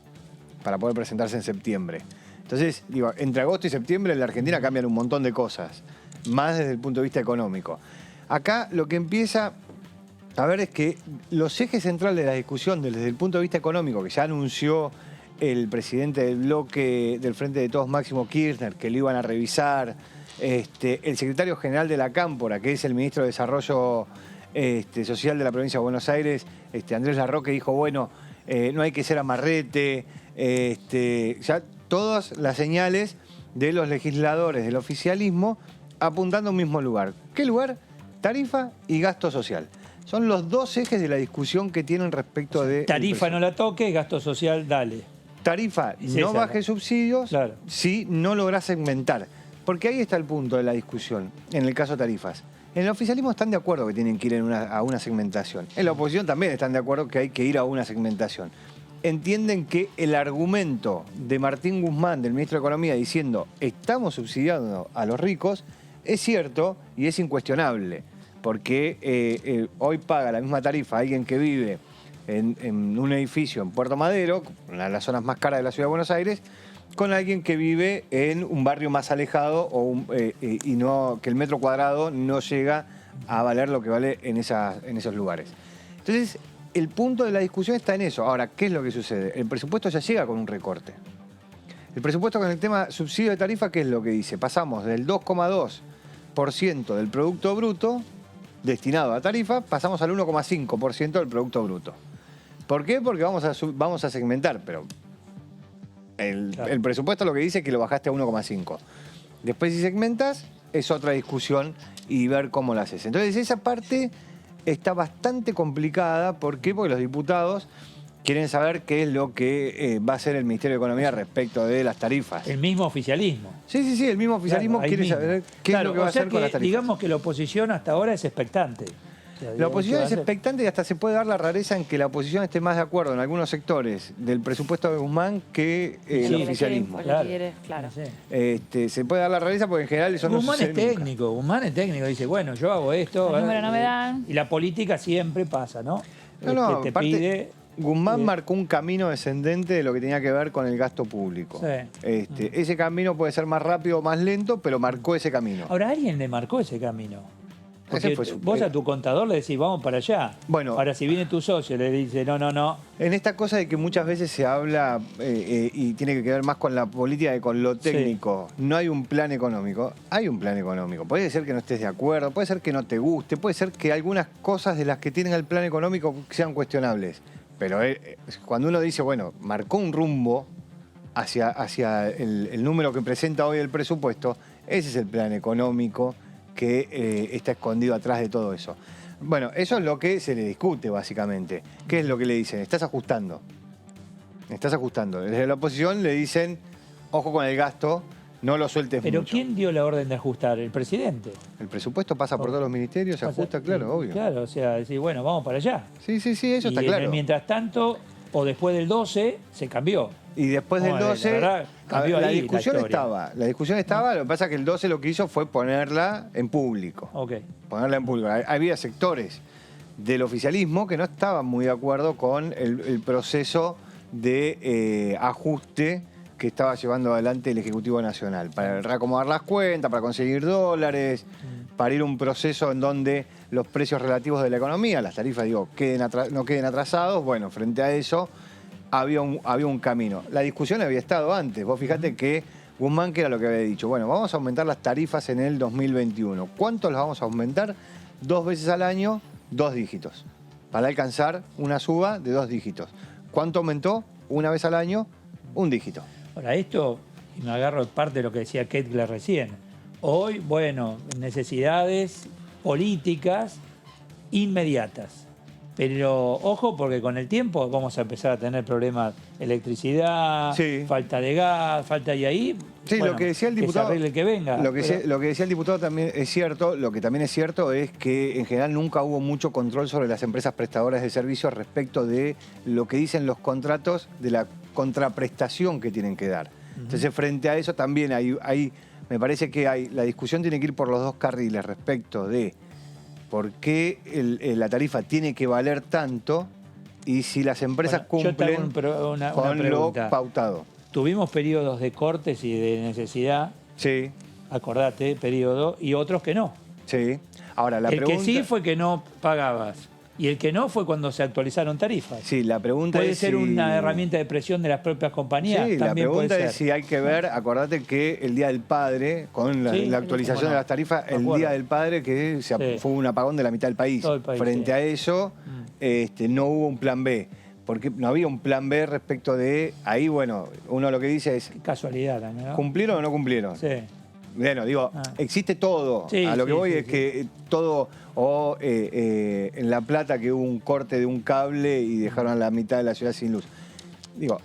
para poder presentarse en septiembre. Entonces, digo, entre agosto y septiembre en la Argentina cambian un montón de cosas, más desde el punto de vista económico. Acá lo que empieza a ver es que los ejes centrales de la discusión desde el punto de vista económico, que ya anunció el presidente del bloque del Frente de Todos, Máximo Kirchner, que lo iban a revisar, el secretario general de la Cámpora, que es el ministro de Desarrollo Social de la provincia de Buenos Aires, Andrés Larroque, dijo, bueno, no hay que ser amarrete, ya todas las señales de los legisladores del oficialismo apuntando a un mismo lugar. ¿Qué lugar? Tarifa y gasto social. Son los dos ejes de la discusión que tienen respecto de... Tarifa no la toque, gasto social, dale. Tarifa, no baje subsidios, claro, si no lográs segmentar. Porque ahí está el punto de la discusión, en el caso tarifas. En el oficialismo están de acuerdo que tienen que ir a una segmentación. En la oposición también están de acuerdo que hay que ir a una segmentación. Entienden que el argumento de Martín Guzmán, del ministro de Economía, diciendo estamos subsidiando a los ricos, es cierto y es incuestionable. Porque hoy paga la misma tarifa alguien que vive en un edificio en Puerto Madero, una de las zonas más caras de la Ciudad de Buenos Aires, con alguien que vive en un barrio más alejado y que el metro cuadrado no llega a valer lo que vale en esos lugares. Entonces, el punto de la discusión está en eso. Ahora, ¿qué es lo que sucede? El presupuesto ya llega con un recorte. El presupuesto con el tema subsidio de tarifa, ¿qué es lo que dice? Pasamos del 2,2% del Producto Bruto destinado a tarifa, pasamos al 1,5% del Producto Bruto. ¿Por qué? Porque vamos a segmentar, pero el presupuesto lo que dice es que lo bajaste a 1,5. Después, si segmentas, es otra discusión y ver cómo lo haces. Entonces, esa parte está bastante complicada. ¿Por qué? Porque los diputados quieren saber qué es lo que va a hacer el Ministerio de Economía respecto de las tarifas. El mismo oficialismo. Sí, el mismo oficialismo quiere saber qué es lo que va a hacer con las tarifas. Digamos que la oposición hasta ahora es expectante. La oposición es expectante y hasta se puede dar la rareza en que la oposición esté más de acuerdo en algunos sectores del presupuesto de Guzmán que el oficialismo. Claro. Se puede dar la rareza porque en general eso no sucede nunca. Guzmán es técnico, dice, bueno, yo hago esto. El número no me dan. Y la política siempre pasa, ¿no? No, te pide... Guzmán marcó un camino descendente de lo que tenía que ver con el gasto público. Sí. Ese camino puede ser más rápido o más lento, pero marcó ese camino. Ahora, alguien le marcó ese camino. Porque vos a tu contador le decís, vamos para allá. Bueno, ahora, si viene tu socio, le dice, no. En esta cosa de que muchas veces se habla y tiene que ver más con la política que con lo técnico, no hay un plan económico. Hay un plan económico. Puede ser que no estés de acuerdo, puede ser que no te guste, puede ser que algunas cosas de las que tienen el plan económico sean cuestionables. Pero cuando uno dice, bueno, marcó un rumbo hacia el número que presenta hoy el presupuesto, ese es el plan económico que está escondido atrás de todo eso. Bueno, eso es lo que se le discute básicamente. ¿Qué es lo que le dicen? Estás ajustando. Desde la oposición le dicen, ojo con el gasto, no lo sueltes mucho. ¿Pero quién dio la orden de ajustar? ¿El presidente? El presupuesto pasa por todos los ministerios, se ajusta, claro, obvio. Claro, o sea, decir, bueno, vamos para allá. Sí, eso está claro. Mientras tanto, o después del 12, se cambió. Y después del 12, la discusión estaba. La discusión estaba, lo que pasa es que el 12 lo que hizo fue ponerla en público. Ponerla en público. Había sectores del oficialismo que no estaban muy de acuerdo con el proceso de ajuste que estaba llevando adelante el Ejecutivo Nacional, para reacomodar las cuentas, para conseguir dólares, para ir a un proceso en donde los precios relativos de la economía, las tarifas, digo, no queden atrasados. Bueno, frente a eso había un camino. La discusión había estado antes. Vos fijate que Guzmán, que era lo que había dicho, bueno, vamos a aumentar las tarifas en el 2021. ¿Cuánto las vamos a aumentar? 2 veces al año, 2 dígitos, para alcanzar una suba de 2 dígitos. ¿Cuánto aumentó? 1 vez al año, 1 dígito. Ahora, esto, y me agarro parte de lo que decía Kettler recién. Hoy, bueno, necesidades políticas inmediatas. Pero ojo, porque con el tiempo vamos a empezar a tener problemas de electricidad, falta de gas, falta de ahí. Sí, bueno, lo que decía el diputado, que se arregle el que venga. Lo que decía el diputado también es cierto. Lo que también es cierto es que en general nunca hubo mucho control sobre las empresas prestadoras de servicios respecto de lo que dicen los contratos, de la contraprestación que tienen que dar. Entonces, frente a eso también me parece que la discusión tiene que ir por los 2 carriles respecto de por qué la tarifa tiene que valer tanto y si las empresas cumplen con lo pautado. Tuvimos periodos de cortes y de necesidad. Sí. Acordate, periodo, y otros que no. Sí. Ahora, el que sí fue que no pagabas. Y el que no fue cuando se actualizaron tarifas. Sí, la pregunta puede es ser una herramienta de presión de las propias compañías. Sí, también la pregunta puede es ser. si hay que ver, acordate que de Día del Padre, con la actualización de las tarifas, el Día del Padre que fue un apagón de la mitad del país. Frente a eso, no hubo un plan B. Porque no había un plan B respecto de... Ahí, bueno, uno lo que dice es... Qué casualidad también, ¿no? ¿Cumplieron o no cumplieron? Sí. Bueno, digo, existe todo. A lo que voy es que todo... en La Plata que hubo un corte de un cable y dejaron a la mitad de la ciudad sin luz. Digo,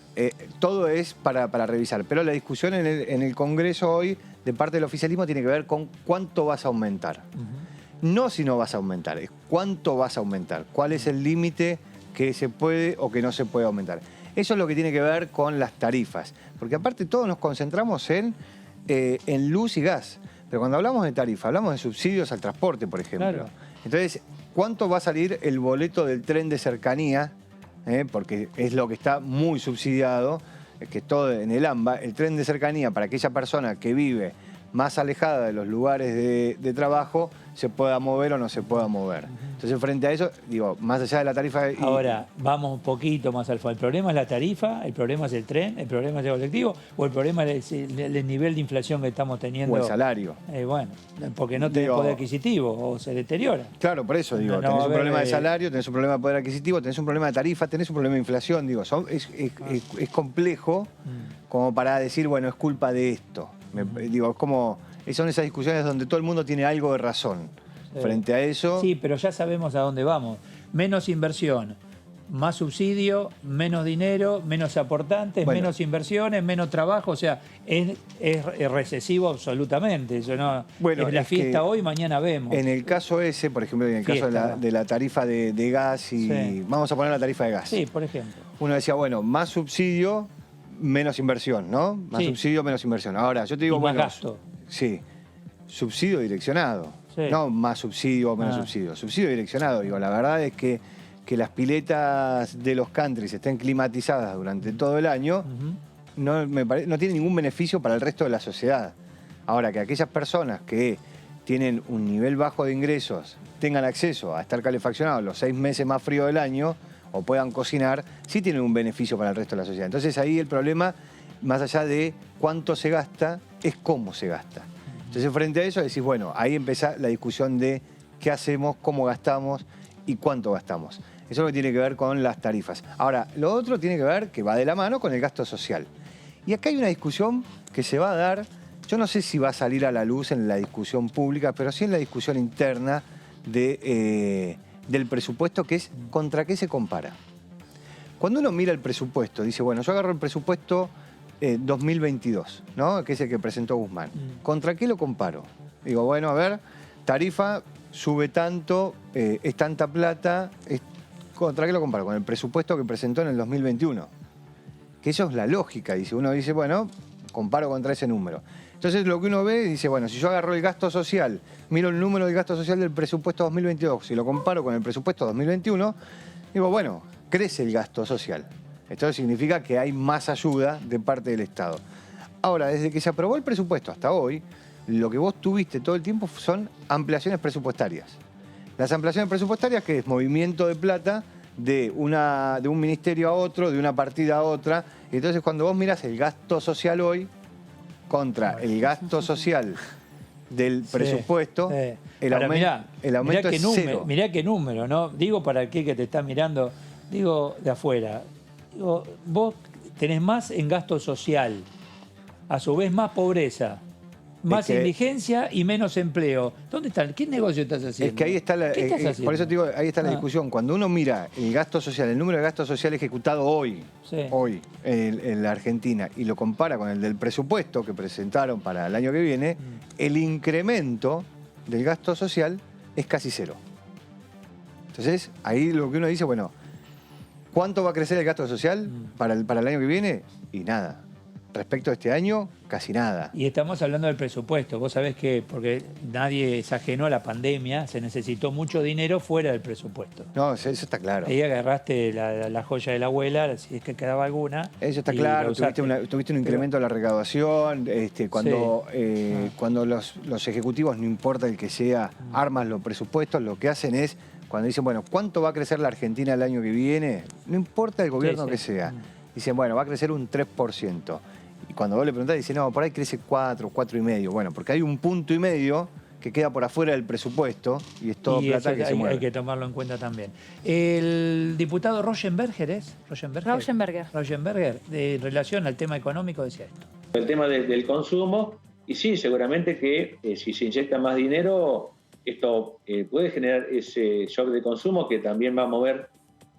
todo es para revisar. Pero la discusión en el Congreso hoy, de parte del oficialismo, tiene que ver con cuánto vas a aumentar. No si no vas a aumentar, es cuánto vas a aumentar. ¿Cuál es el límite que se puede o que no se puede aumentar? Eso es lo que tiene que ver con las tarifas. Porque aparte todos nos concentramos en luz y gas. Pero cuando hablamos de tarifa, hablamos de subsidios al transporte, por ejemplo. Claro. Entonces, ¿cuánto va a salir el boleto del tren de cercanía? Porque es lo que está muy subsidiado, que es todo en el AMBA. El tren de cercanía para aquella persona que vive más alejada de los lugares de trabajo, se pueda mover o no se pueda mover. Entonces, frente a eso, digo, más allá de la tarifa... Ahora, vamos un poquito más al fondo. ¿El problema es la tarifa? ¿El problema es el tren? ¿El problema es el colectivo? ¿O el problema es el nivel de inflación que estamos teniendo? O el salario. Bueno, porque no tenés poder adquisitivo o se deteriora. Claro, por eso digo, tenés un problema de salario, tenés un problema de poder adquisitivo, tenés un problema de tarifa, tenés un problema de inflación. Digo, es complejo como para decir, bueno, es culpa de esto. Digo, es como... Son esas discusiones donde todo el mundo tiene algo de razón. Frente a eso... Sí, pero ya sabemos a dónde vamos. Menos inversión, más subsidio, menos dinero, menos aportantes, menos inversiones, menos trabajo. O sea, es recesivo absolutamente. Eso no, es la fiesta hoy, mañana vemos. En el caso ese, por ejemplo, en el caso de la tarifa de gas y... Vamos a poner la tarifa de gas. Sí, por ejemplo. Uno decía, bueno, más subsidio, menos inversión, ¿no? Más subsidio, menos inversión. Ahora, yo te digo, bueno... Más gasto. Sí, subsidio direccionado, no más subsidio o menos subsidio, subsidio direccionado. Digo, la verdad es que las piletas de los countries estén climatizadas durante todo el año no tiene ningún beneficio para el resto de la sociedad. Ahora, que aquellas personas que tienen un nivel bajo de ingresos tengan acceso a estar calefaccionados los 6 meses más fríos del año o puedan cocinar, sí tienen un beneficio para el resto de la sociedad. Entonces ahí el problema, más allá de cuánto se gasta, es cómo se gasta. Entonces, frente a eso, decís, bueno, ahí empieza la discusión de qué hacemos, cómo gastamos y cuánto gastamos. Eso es lo que tiene que ver con las tarifas. Ahora, lo otro tiene que ver, que va de la mano, con el gasto social. Y acá hay una discusión que se va a dar, yo no sé si va a salir a la luz en la discusión pública, pero sí en la discusión interna del presupuesto, que es contra qué se compara. Cuando uno mira el presupuesto, dice, bueno, yo agarro el presupuesto 2022, ¿no? Que es el que presentó Guzmán. ¿Contra qué lo comparo? Digo, bueno, a ver, tarifa sube tanto, es tanta plata, ¿contra qué lo comparo? Con el presupuesto que presentó en el 2021. Que eso es la lógica, dice. Uno dice, bueno, comparo contra ese número. Entonces lo que uno ve, dice, bueno, si yo agarro el gasto social, miro el número del gasto social del presupuesto 2022, si lo comparo con el presupuesto 2021, digo, bueno, crece el gasto social. Esto significa que hay más ayuda de parte del Estado. Ahora, desde que se aprobó el presupuesto hasta hoy, lo que vos tuviste todo el tiempo son ampliaciones presupuestarias. Las ampliaciones presupuestarias, que es movimiento de plata de un ministerio a otro, de una partida a otra. Entonces, cuando vos mirás el gasto social hoy contra el gasto social del presupuesto, el aumento es cero. Mirá qué número, ¿no? Digo para aquel que te está mirando, digo de afuera. Digo, vos tenés más en gasto social, a su vez más pobreza, más indigencia y menos empleo. ¿Dónde están? ¿Qué negocio estás haciendo? Es que ahí está ¿Qué estás haciendo? por eso te digo, ahí está la discusión. Cuando uno mira el gasto social, el número de gasto social ejecutado hoy en la Argentina, y lo compara con el del presupuesto que presentaron para el año que viene, el incremento del gasto social es casi cero. Entonces, ahí lo que uno dice, bueno, ¿cuánto va a crecer el gasto social para el año que viene? Y nada. Respecto a este año, casi nada. Y estamos hablando del presupuesto. Vos sabés que, porque nadie es ajeno a la pandemia, se necesitó mucho dinero fuera del presupuesto. No, eso está claro. Ahí agarraste la joya de la abuela, si es que quedaba alguna. Eso está claro. Tuviste un incremento de la recaudación. Cuando los ejecutivos, no importa el que sea, arman los presupuestos, lo que hacen es, cuando dicen, bueno, ¿cuánto va a crecer la Argentina el año que viene? No importa el gobierno que sea. Dicen, bueno, va a crecer un 3%. Y cuando vos le preguntás, dice, no, por ahí crece 4, 4,5. Bueno, porque hay un 1,5 punto que queda por afuera del presupuesto y es todo plata que se mueve. Hay que tomarlo en cuenta también. El diputado Rauschenberger, ¿es? Rauschenberger, de relación al tema económico, decía esto. El tema del consumo, y sí, seguramente que si se inyecta más dinero, esto puede generar ese shock de consumo que también va a mover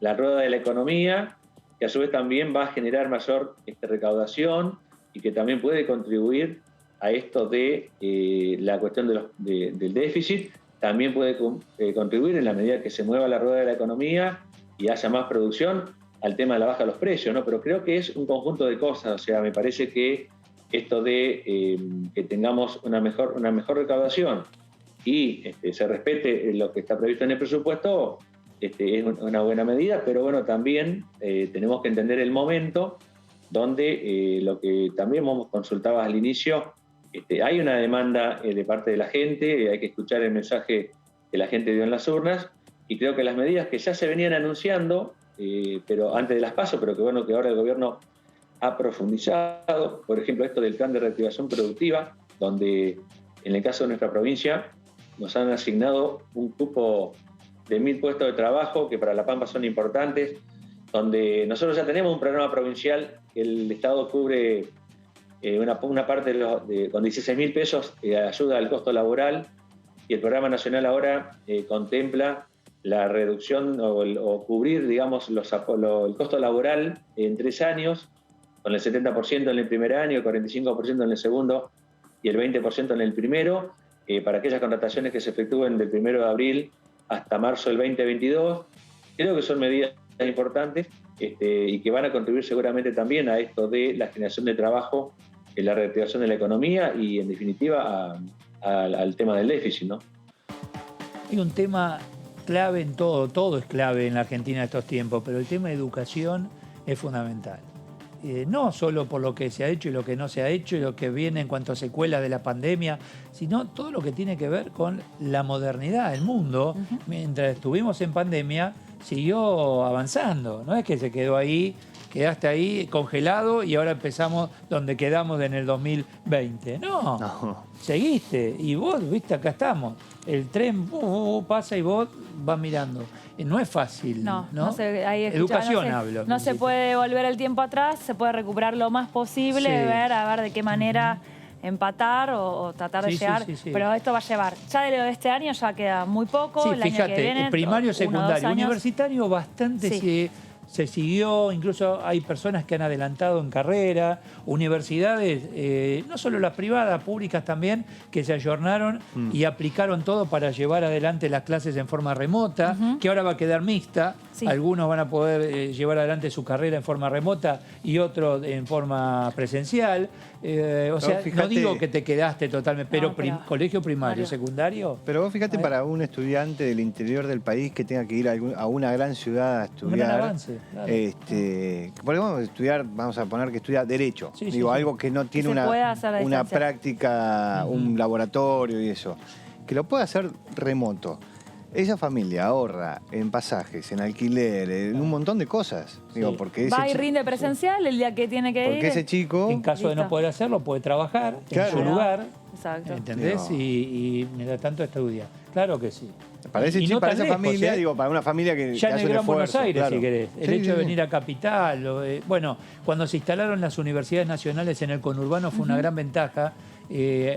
la rueda de la economía, que a su vez también va a generar mayor recaudación y que también puede contribuir a esto de la cuestión del déficit. También puede contribuir en la medida que se mueva la rueda de la economía y haya más producción al tema de la baja de los precios, ¿no? Pero creo que es un conjunto de cosas. O sea, me parece que esto de que tengamos una mejor recaudación y se respete lo que está previsto en el presupuesto es una buena medida, pero bueno, también tenemos que entender el momento donde lo que también vos consultabas al inicio, hay una demanda de parte de la gente, hay que escuchar el mensaje que la gente dio en las urnas, y creo que las medidas que ya se venían anunciando, pero antes de las PASO, pero que bueno, que ahora el gobierno ha profundizado, por ejemplo, esto del plan de reactivación productiva, donde en el caso de nuestra provincia nos han asignado un cupo de 1.000 puestos de trabajo, que para La Pampa son importantes, donde nosotros ya tenemos un programa provincial, el Estado cubre una parte con 16.000 pesos de ayuda al costo laboral, y el programa nacional ahora contempla la reducción o cubrir, digamos, el costo laboral en 3 años, con el 70% en el primer año, el 45% en el segundo y el 20% en el primero, para aquellas contrataciones que se efectúen del 1 de abril hasta marzo del 2022. Creo que son medidas importantes y que van a contribuir seguramente también a esto de la generación de trabajo, la reactivación de la economía y, en definitiva, al tema del déficit, ¿no? Hay un tema clave en todo es clave en la Argentina en estos tiempos, pero el tema de educación es fundamental. No solo por lo que se ha hecho y lo que no se ha hecho y lo que viene en cuanto a secuelas de la pandemia, sino todo lo que tiene que ver con la modernidad. El mundo, mientras estuvimos en pandemia, siguió avanzando. No es que se quedó ahí, quedaste ahí congelado y ahora empezamos donde quedamos en el 2020. No. Seguiste y vos, viste, acá estamos. El tren pasa y vos vas mirando. No es fácil. No educación hablo. No se puede volver el tiempo atrás, se puede recuperar lo más posible, a ver de qué manera empatar o tratar de llegar. Pero esto va a llevar. Ya de lo de este año ya queda muy poco. El año que viene, primario, secundario, universitario bastante se siguió, incluso hay personas que han adelantado en carrera, universidades, no solo las privadas, públicas también, que se ayornaron y aplicaron todo para llevar adelante las clases en forma remota, que ahora va a quedar mixta. Algunos van a poder llevar adelante su carrera en forma remota y otros en forma presencial. O sea, fíjate, no digo que te quedaste totalmente, pero colegio primario, secundario. Pero vos fíjate, para un estudiante del interior del país que tenga que ir a una gran ciudad a estudiar, claro. Porque vamos a poner que estudia Derecho. Algo que no tiene una práctica, un laboratorio y eso. Que lo pueda hacer remoto. Esa familia ahorra en pasajes, en alquiler, en un montón de cosas. Porque va y rinde presencial el día que tiene que ir. Porque ese chico... En caso de no poder hacerlo, puede trabajar en su lugar. Exacto. ¿Entendés? Y mientras tanto estudia. Claro que sí. Para esa familia, para una familia que ya en el Gran Buenos Aires, si querés. El hecho de venir a Capital. Bueno, cuando se instalaron las universidades nacionales en el conurbano fue una gran ventaja.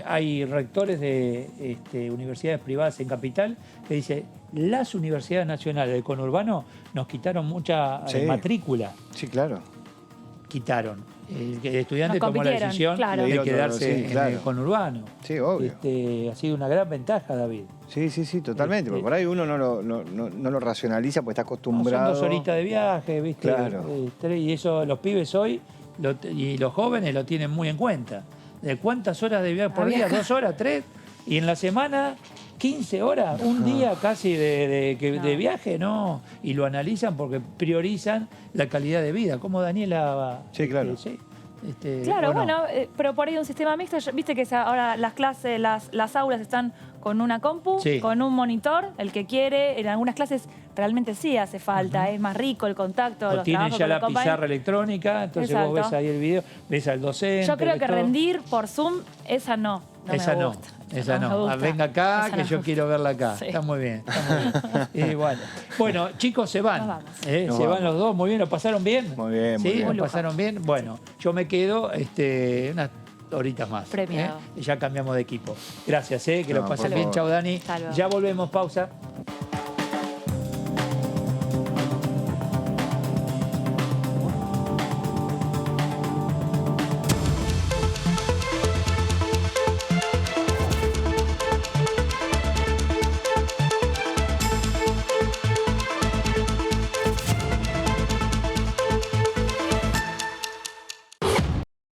Hay rectores de universidades privadas en Capital que dicen, las universidades nacionales del conurbano nos quitaron mucha matrícula. Sí, claro. Quitaron. El estudiante tomó la decisión de quedarse en el conurbano. Sí, obvio. Ha sido una gran ventaja, David. Sí, totalmente. Porque por ahí uno no lo racionaliza porque está acostumbrado. Son 2 horitas de viaje, ¿viste? Claro. Y eso los pibes hoy y los jóvenes lo tienen muy en cuenta. ¿De cuántas horas de viaje por día? 2 horas, 3. Y en la semana, 15 horas, un día casi de viaje, ¿no? Y lo analizan porque priorizan la calidad de vida. Como Daniela... Sí, claro. Claro, bueno, pero por ahí un sistema mixto, viste que ahora las clases, las aulas están con una compu, con un monitor, el que quiere. En algunas clases realmente sí hace falta, es más rico el contacto. O tienen ya la pizarra electrónica, entonces vos ves ahí el video, ves al docente. Yo creo que rendir por Zoom, esa no. Esa no. Venga acá, que yo quiero verla acá. Sí. Está muy bien. Bueno, chicos, se van. Se van los dos. Muy bien, ¿lo pasaron bien? Muy bien, ¿Sí? ¿Lo pasaron bien? Bueno, yo me quedo unas horitas más. Premiado. Y ya cambiamos de equipo. Gracias, que lo pasen bien. Chau, Dani. Ya volvemos, pausa.